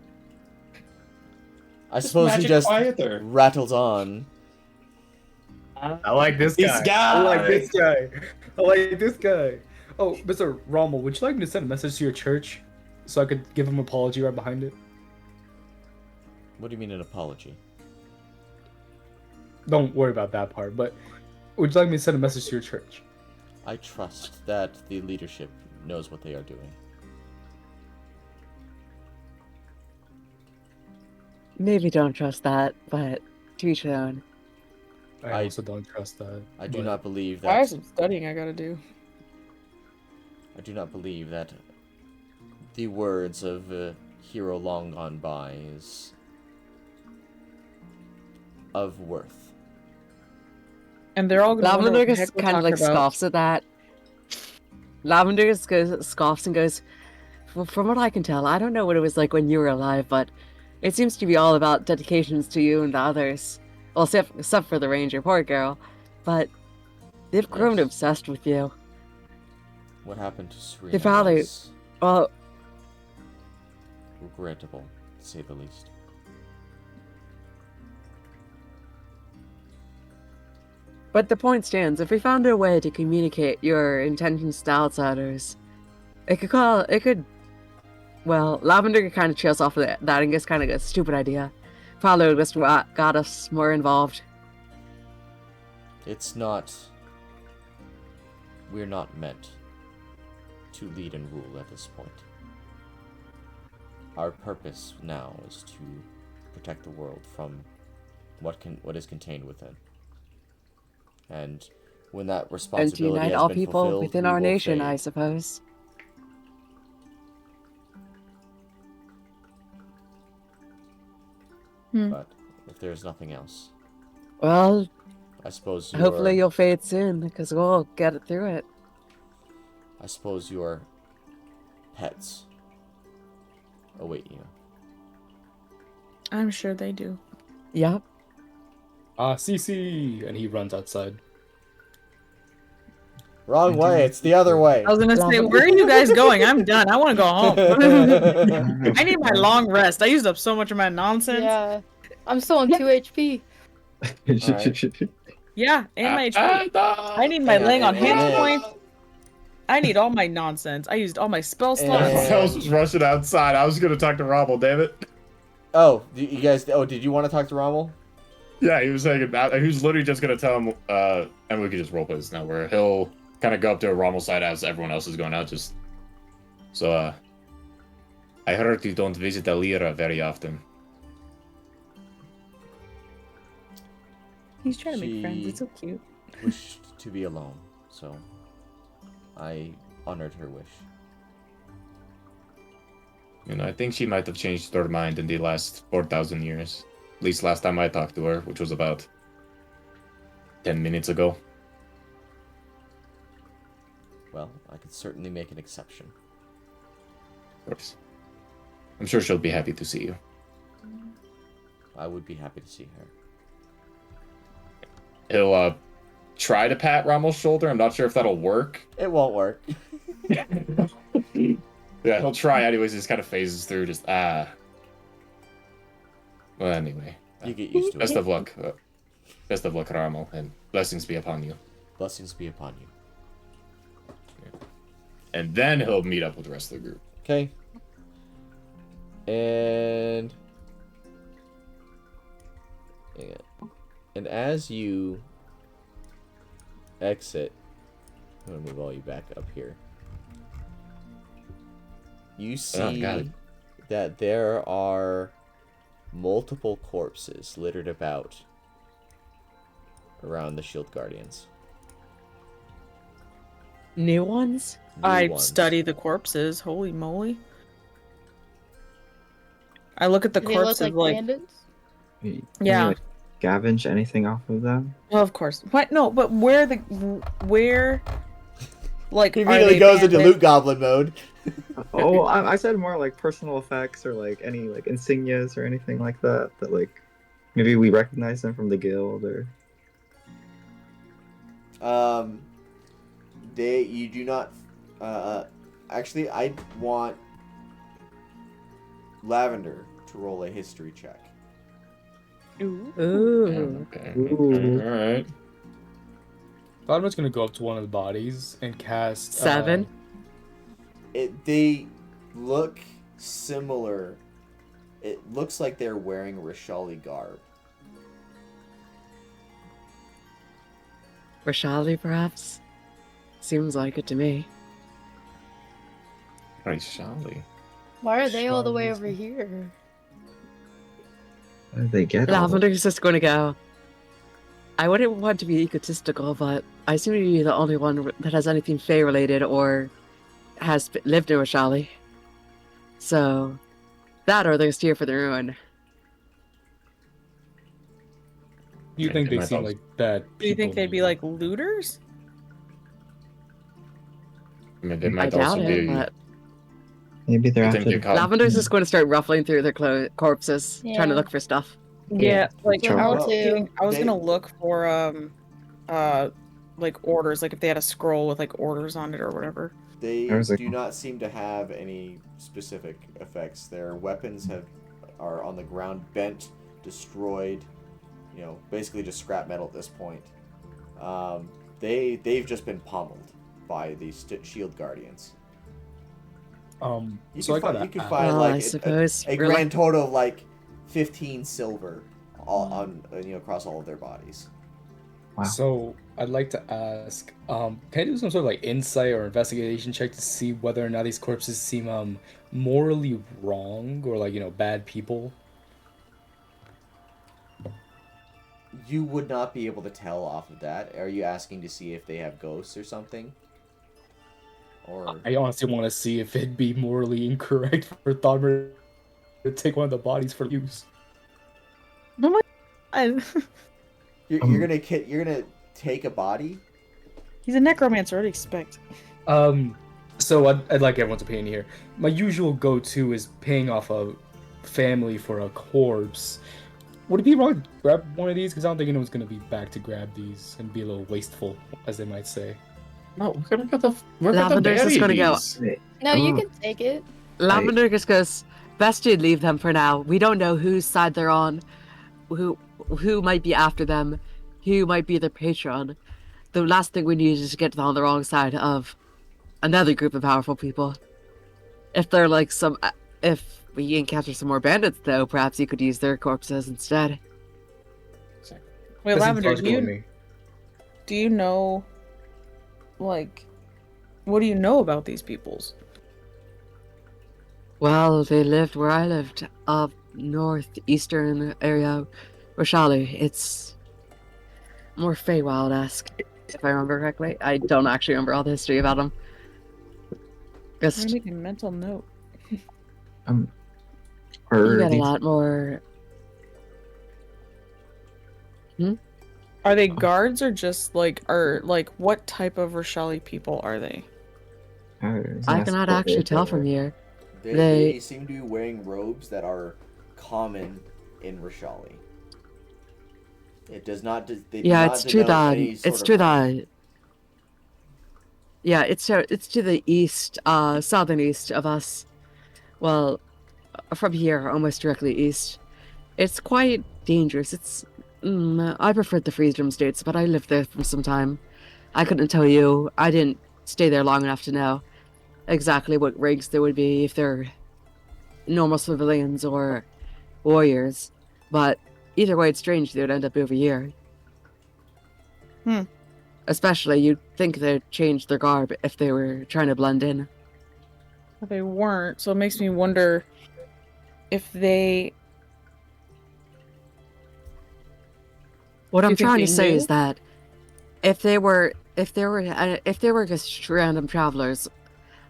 I suppose he magic just quieter. rattles on. I like this This guy. guy! I like this guy. I like this guy. Oh, Mr. Rommel, would you like me to send a message to your church so I could give him an apology right behind it? What do you mean an apology? Don't worry about that part, but would you like me to send a message to your church? I trust that the leadership knows what they are doing. Maybe don't trust that, but to each their own. I I- also don't trust that. I do but- not believe I have that. some studying I gotta do. I do not believe that the words of a hero long gone by is of worth. And they're all going to wonder Lavender what the just heck we're kind of talking like about. scoffs at that. Lavender just scoffs and goes, well, from what I can tell, I don't know what it was like when you were alive, but it seems to be all about dedications to you and the others. Well, except for the ranger, poor girl. But they've grown Yes. obsessed with you. What happened to Serena They probably- was Well, regrettable, to say the least. but the point stands. If we found a way to communicate your intentions to outsiders, well, Lavender kind of trails off of that and gets kind of a stupid idea. Probably just got us more involved. It's not... We're not meant to lead and rule at this point. Our purpose now is to protect the world from what is contained within. And when that And responsibility to unite has all been people fulfilled, within we our will nation, fade. I suppose. But if there's nothing else, Well, I suppose hopefully you'll fade soon, because we'll get it through it. I suppose your pets await you. I'm sure they do. Yep. CC! And he runs outside. Wrong way, it's the other way. I was gonna say, Lavender- where are you guys going? I'm done. I want to go home. I I need my long rest. I used up so much of my nonsense. Yeah. I'm still on 2 HP. Yeah, and my HP. I need my laying on hands points. I need all my nonsense. I used all my spell slots. And- I was just rushing outside. I was gonna talk to Rommel, damn it. Oh, you guys, did you want to talk to Rommel? Yeah, he was saying about. He was literally just gonna tell him, and we could just roleplay this now, where he'll kind of go up to Rommel's side as everyone else is going out. Just so, I heard you don't visit Elira very often. He's trying to make friends. She- It's so cute. Wished to be alone, so I honored her wish. You know, I think she might have changed her mind in the last 4,000 years. At least last time I talked to her, which was about 10 minutes ago. Well, I could certainly make an exception. Of course. I'm sure she'll be happy to see you. I would be happy to see her. He'll try to pat Rommel's shoulder. I'm not sure if that'll work. It won't work. Yeah, he'll try anyways. He just kind of phases through. Just Well, anyway. You get used to Best it. of luck. Best of luck, Rommel, and blessings be upon you. Blessings be upon you. And then he'll meet up with the rest of the group. Okay. And as you exit, I'm gonna move all you back up here. You see got it. that there are multiple corpses littered about around the Shield Guardians. New ones? New I ones. study the corpses. Holy moly. I look at the Do they look corpses like like, bandits? Can Yeah. you, like, scavenge anything off of them? well, of course. What? No, but where, like, He are immediately they goes into bandits? loot goblin mode. Oh, I said more like personal effects or like any like insignias or anything like that. That like maybe we recognize them from the guild or. You do not. Actually, I want Lavender to roll a history check. Ooh. Okay. Ooh. All right. Lavimer's gonna go up to one of the bodies and cast 7. They look similar. It looks like they're wearing Rishali garb. Rashali, perhaps? Seems like it to me. Right, Shelly. Why are they all the way Charles. over here? How did they get all Lavender's just going to go. I wouldn't want to be egotistical, but I seem to be the only one that has anything Fae related or has lived in Rashali. So, that or they're steer for the ruin. You think they My seem thoughts. like bad people? Do you think they'd be maybe? like looters? I mean, they I might doubt also it, be. but Maybe they're I after think you the caught. Lavender's just going to start ruffling through their corpses, trying to Yeah. look for stuff. Yeah, like Sure. I was Well, thinking, I was they- gonna look for like orders, like if they had a scroll with like orders on it or whatever. They There's a- do not seem to have any specific effects. Their weapons are on the ground, bent, destroyed. You know, basically just scrap metal at this point. They've just been pummeled by these shield guardians. You So I can gotta you can ask- find Well, I like suppose, a really. grand total of like 15 silver all on across all of their bodies. Wow. So I'd like to ask, can I do some sort of like insight or investigation check to see whether or not these corpses seem morally wrong or like bad people? You would not be able to tell off of that. Are you asking to see if they have ghosts or something? Or I honestly want to see if it'd be morally incorrect for Thormer to take one of the bodies for use. Oh my God. you're gonna take a body? He's a necromancer, what do you expect? So I'd like everyone's opinion here. My usual go-to is paying off a family for a corpse. Would it be wrong to grab one of these? Because I don't think anyone's going to be back to grab these and be a little wasteful, as they might say. No, we're gonna Lavender's just gonna go. No, you can take it. Lavender just goes, best you leave them for now. We don't know whose side they're on, who might be after them, who might be their patron. The last thing we need is to get on the wrong side of another group of powerful people. If they're like if we encounter some more bandits, though, perhaps you could use their corpses instead. Wait, That seems Lavender, logical to me. do you know, like, what do you know about these peoples? Well, they lived where I lived, up northeastern area, Roshali. It's more Feywild-esque, if I remember correctly. I don't actually remember all the history about them. I'm Just, gonna make a mental note. you Are get a these lot more. Are they guards or just like, what type of Rashali people are they? I cannot actually tell from here. They They- seem to be wearing robes that are common in Rashali. It does not. They do Yeah, not it's true denote that any it's sort true of rank. that. Yeah, it's to the east, southern east of us. Well, from here, almost directly east. It's quite dangerous. I preferred the Freedom States, but I lived there for some time. I couldn't tell you. I didn't stay there long enough to know exactly what ranks there would be, if they're normal civilians or warriors. But either way, it's strange they would end up over here. Hmm. Especially, you'd think they'd change their garb if they were trying to blend in. But they weren't, so it makes me wonder if they. What Do you I'm think trying they to say knew? is that if they were just random travelers,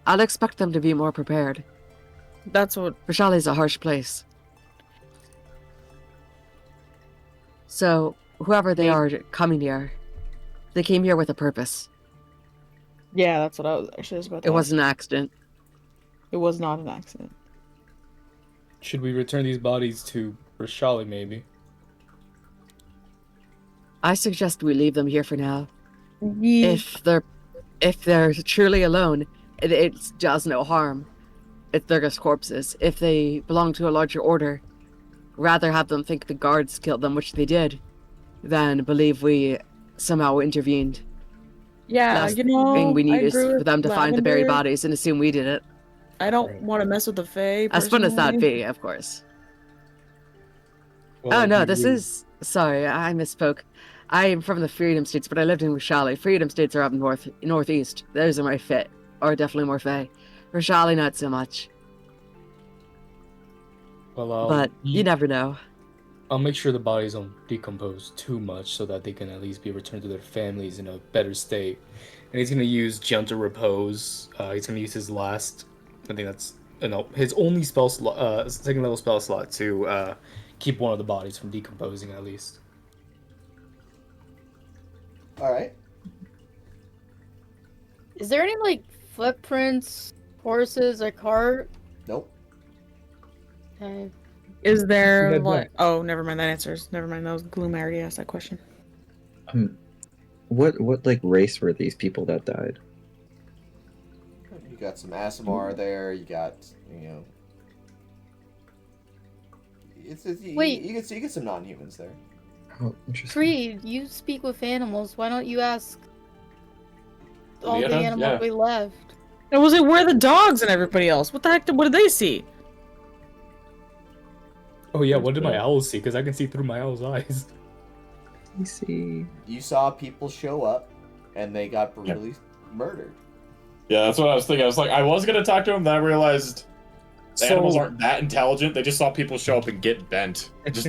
I'd expect them to be more prepared. That's what. Rashali's a harsh place. So, whoever they are coming here, they came here with a purpose. Yeah, that's what I was actually about to It ask. wasn't an accident. It was not an accident. Should we return these bodies to Rashali, maybe? I suggest we leave them here for now. Yeah. If they're truly alone, it does no harm. They're just corpses. If they belong to a larger order, rather have them think the guards killed them, which they did, than believe we somehow intervened. Yeah, Last you know, thing we I need is agree for with them to find the buried Lavender. bodies and assume we did it. I don't Right. want to mess with the Fae. As fun as that personally. be, of course. Well, Oh no, we- this we- is... Sorry, I misspoke. I am from the Freedom States, but I lived in Rashali. Freedom States are up northeast. Those are my fit, or definitely more Fae. Rashali, not so much. Well, But you never know. I'll make sure the bodies don't decompose too much so that they can at least be returned to their families in a better state. And he's going to use gentle repose. He's going to use his last, I think that's no, his only spell slot, second level spell slot to keep one of the bodies from decomposing at least. All right. Is there any like footprints, horses, or cart? Nope. Okay. Is there Good like? Oh, never mind. That answers. Never mind. That was Gloom. I already asked that question. What like race were these people that died? You got some Asimar there. You got Wait. You get some non-humans there. Oh, interesting. Creed, you speak with animals. Why don't you ask all the Leona? animals Yeah. we left? And was it where the dogs and everybody else? What the heck? What did they see? Oh yeah, what did my owl see? Because I can see through my owl's eyes. Let me see. You saw people show up, and they got brutally murdered. Yeah, that's what I was thinking. I was like, I was gonna talk to him, then I realized the animals aren't that intelligent. They just saw people show up and get bent. Just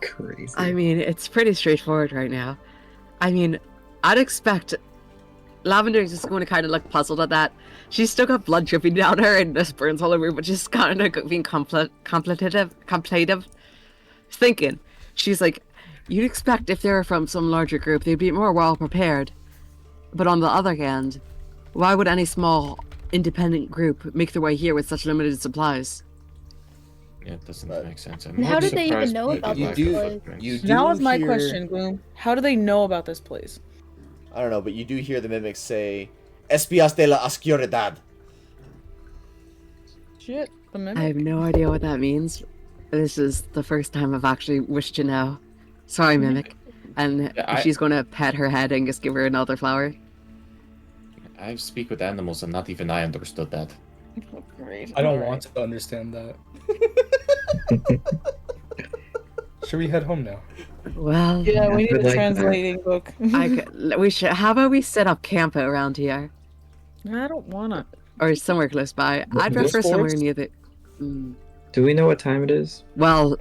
Crazy. I mean, it's pretty straightforward right now. I mean, I'd expect Lavender is just going to kind of look puzzled at that. She's still got blood dripping down her and there's burns all over, but just kind of being contemplative, thinking. She's like, you'd expect if they were from some larger group, they'd be more well prepared. But on the other hand, why would any small independent group make their way here with such limited supplies? yeah, it doesn't make sense. And how did they even know about you this do- place? You do That was my hear- question, Gloom. How do they know about this place? I don't know, but you do hear the mimics say, "Espías de la oscuridad." Shit, the I mimic. have no idea what that means. This is the first time I've actually wished to know. Sorry, Mimic. And Yeah, she's going to pet her head and just give her another flower. I speak with animals, and not even I understood that. Great. I don't Alright. want to understand that. Should we head home now? Well, Yeah, we need I'd a like translating book. we should. How about we set up camp around here, I don't wanna. or somewhere close by? I'd This prefer somewhere forest? near the. Mm, Do we know what time it is? well,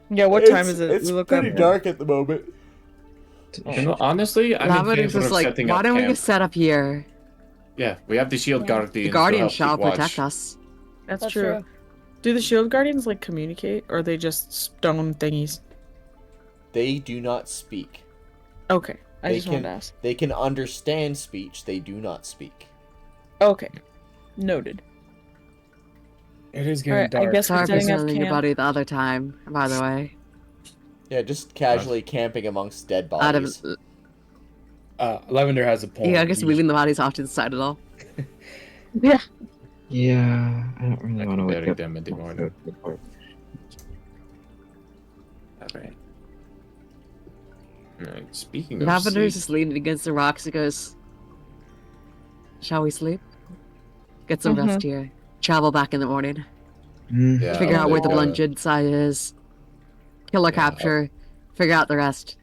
Yeah, what time is it? It's We look pretty up. dark at the moment. You know, honestly, I'm in Lavender's favor just of like, setting why up don't we camp. just set up here? Yeah, we have the shield Yeah. guardians. The to Guardian help shall keep watch. protect us. That's That's true. true. Do the shield guardians like communicate, or are they just stone thingies? They do not speak. Okay, I They just wanted can- to ask. They can understand speech. They do not speak. Okay, noted. It is getting Alright, I dark. guess Sorry we're for setting up stealing your camp. body the other time, by the way. Yeah, just casually camping amongst dead Out of, bodies. Lavender has a point. yeah, I guess We- moving the bodies off to the side at all. Yeah, I don't really I want can to bury wake up. them in the morning. Alright. Alright, speaking of Lavender's sleep, just leaning against the rocks. He goes, "Shall we sleep? Get some rest here. Travel back in the morning. yeah, Figure I'll out where the make, bludgeon side is. Kill or Yeah, capture. Figure out the rest.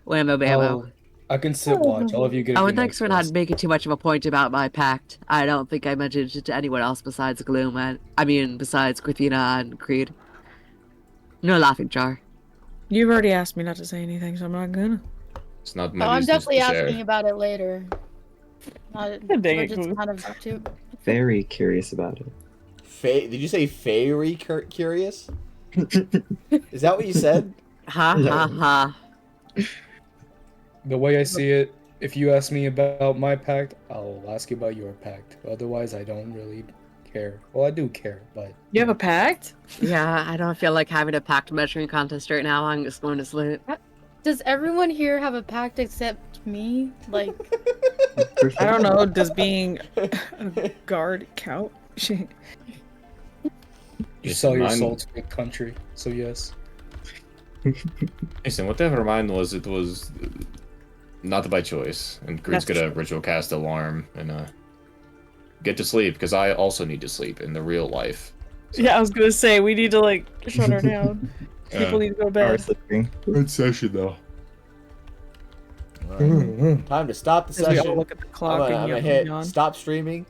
Whammo bammo. I can sit watch. All of you get. a Oh, good and thanks for night's not rest. making too much of a point about my pact. I don't think I mentioned it to anyone else besides Gloom. Besides Christina and Creed. No laughing, Char. You've already asked me not to say anything, so I'm not gonna. It's not Oh, my I'm business definitely to share. asking about it later. Dang We're it, just Gloom. kind of too. Very curious about it. Did you say fairy curious? Is that what you said? Ha ha ha. The way I see it, if you ask me about my pact, I'll ask you about your pact. Otherwise, I don't really care. Well, I do care, but You have a pact? Yeah, I don't feel like having a pact measuring contest right now. I'm just going to sleep. Does everyone here have a pact except me? Like, I don't know. Does being a guard count? you sell your Mine- soul to the country. So yes. Listen, whatever mine was, it was not by choice. And Creed's That's gonna ritual cast alarm and get to sleep because I also need to sleep in the real life. Yeah, I was gonna say we need to like shut her down. People need to go to Are bed. sleeping. Good session though. Alright. Time to stop the As we all session. look at the I'm clock gonna and hit yawn. stop streaming.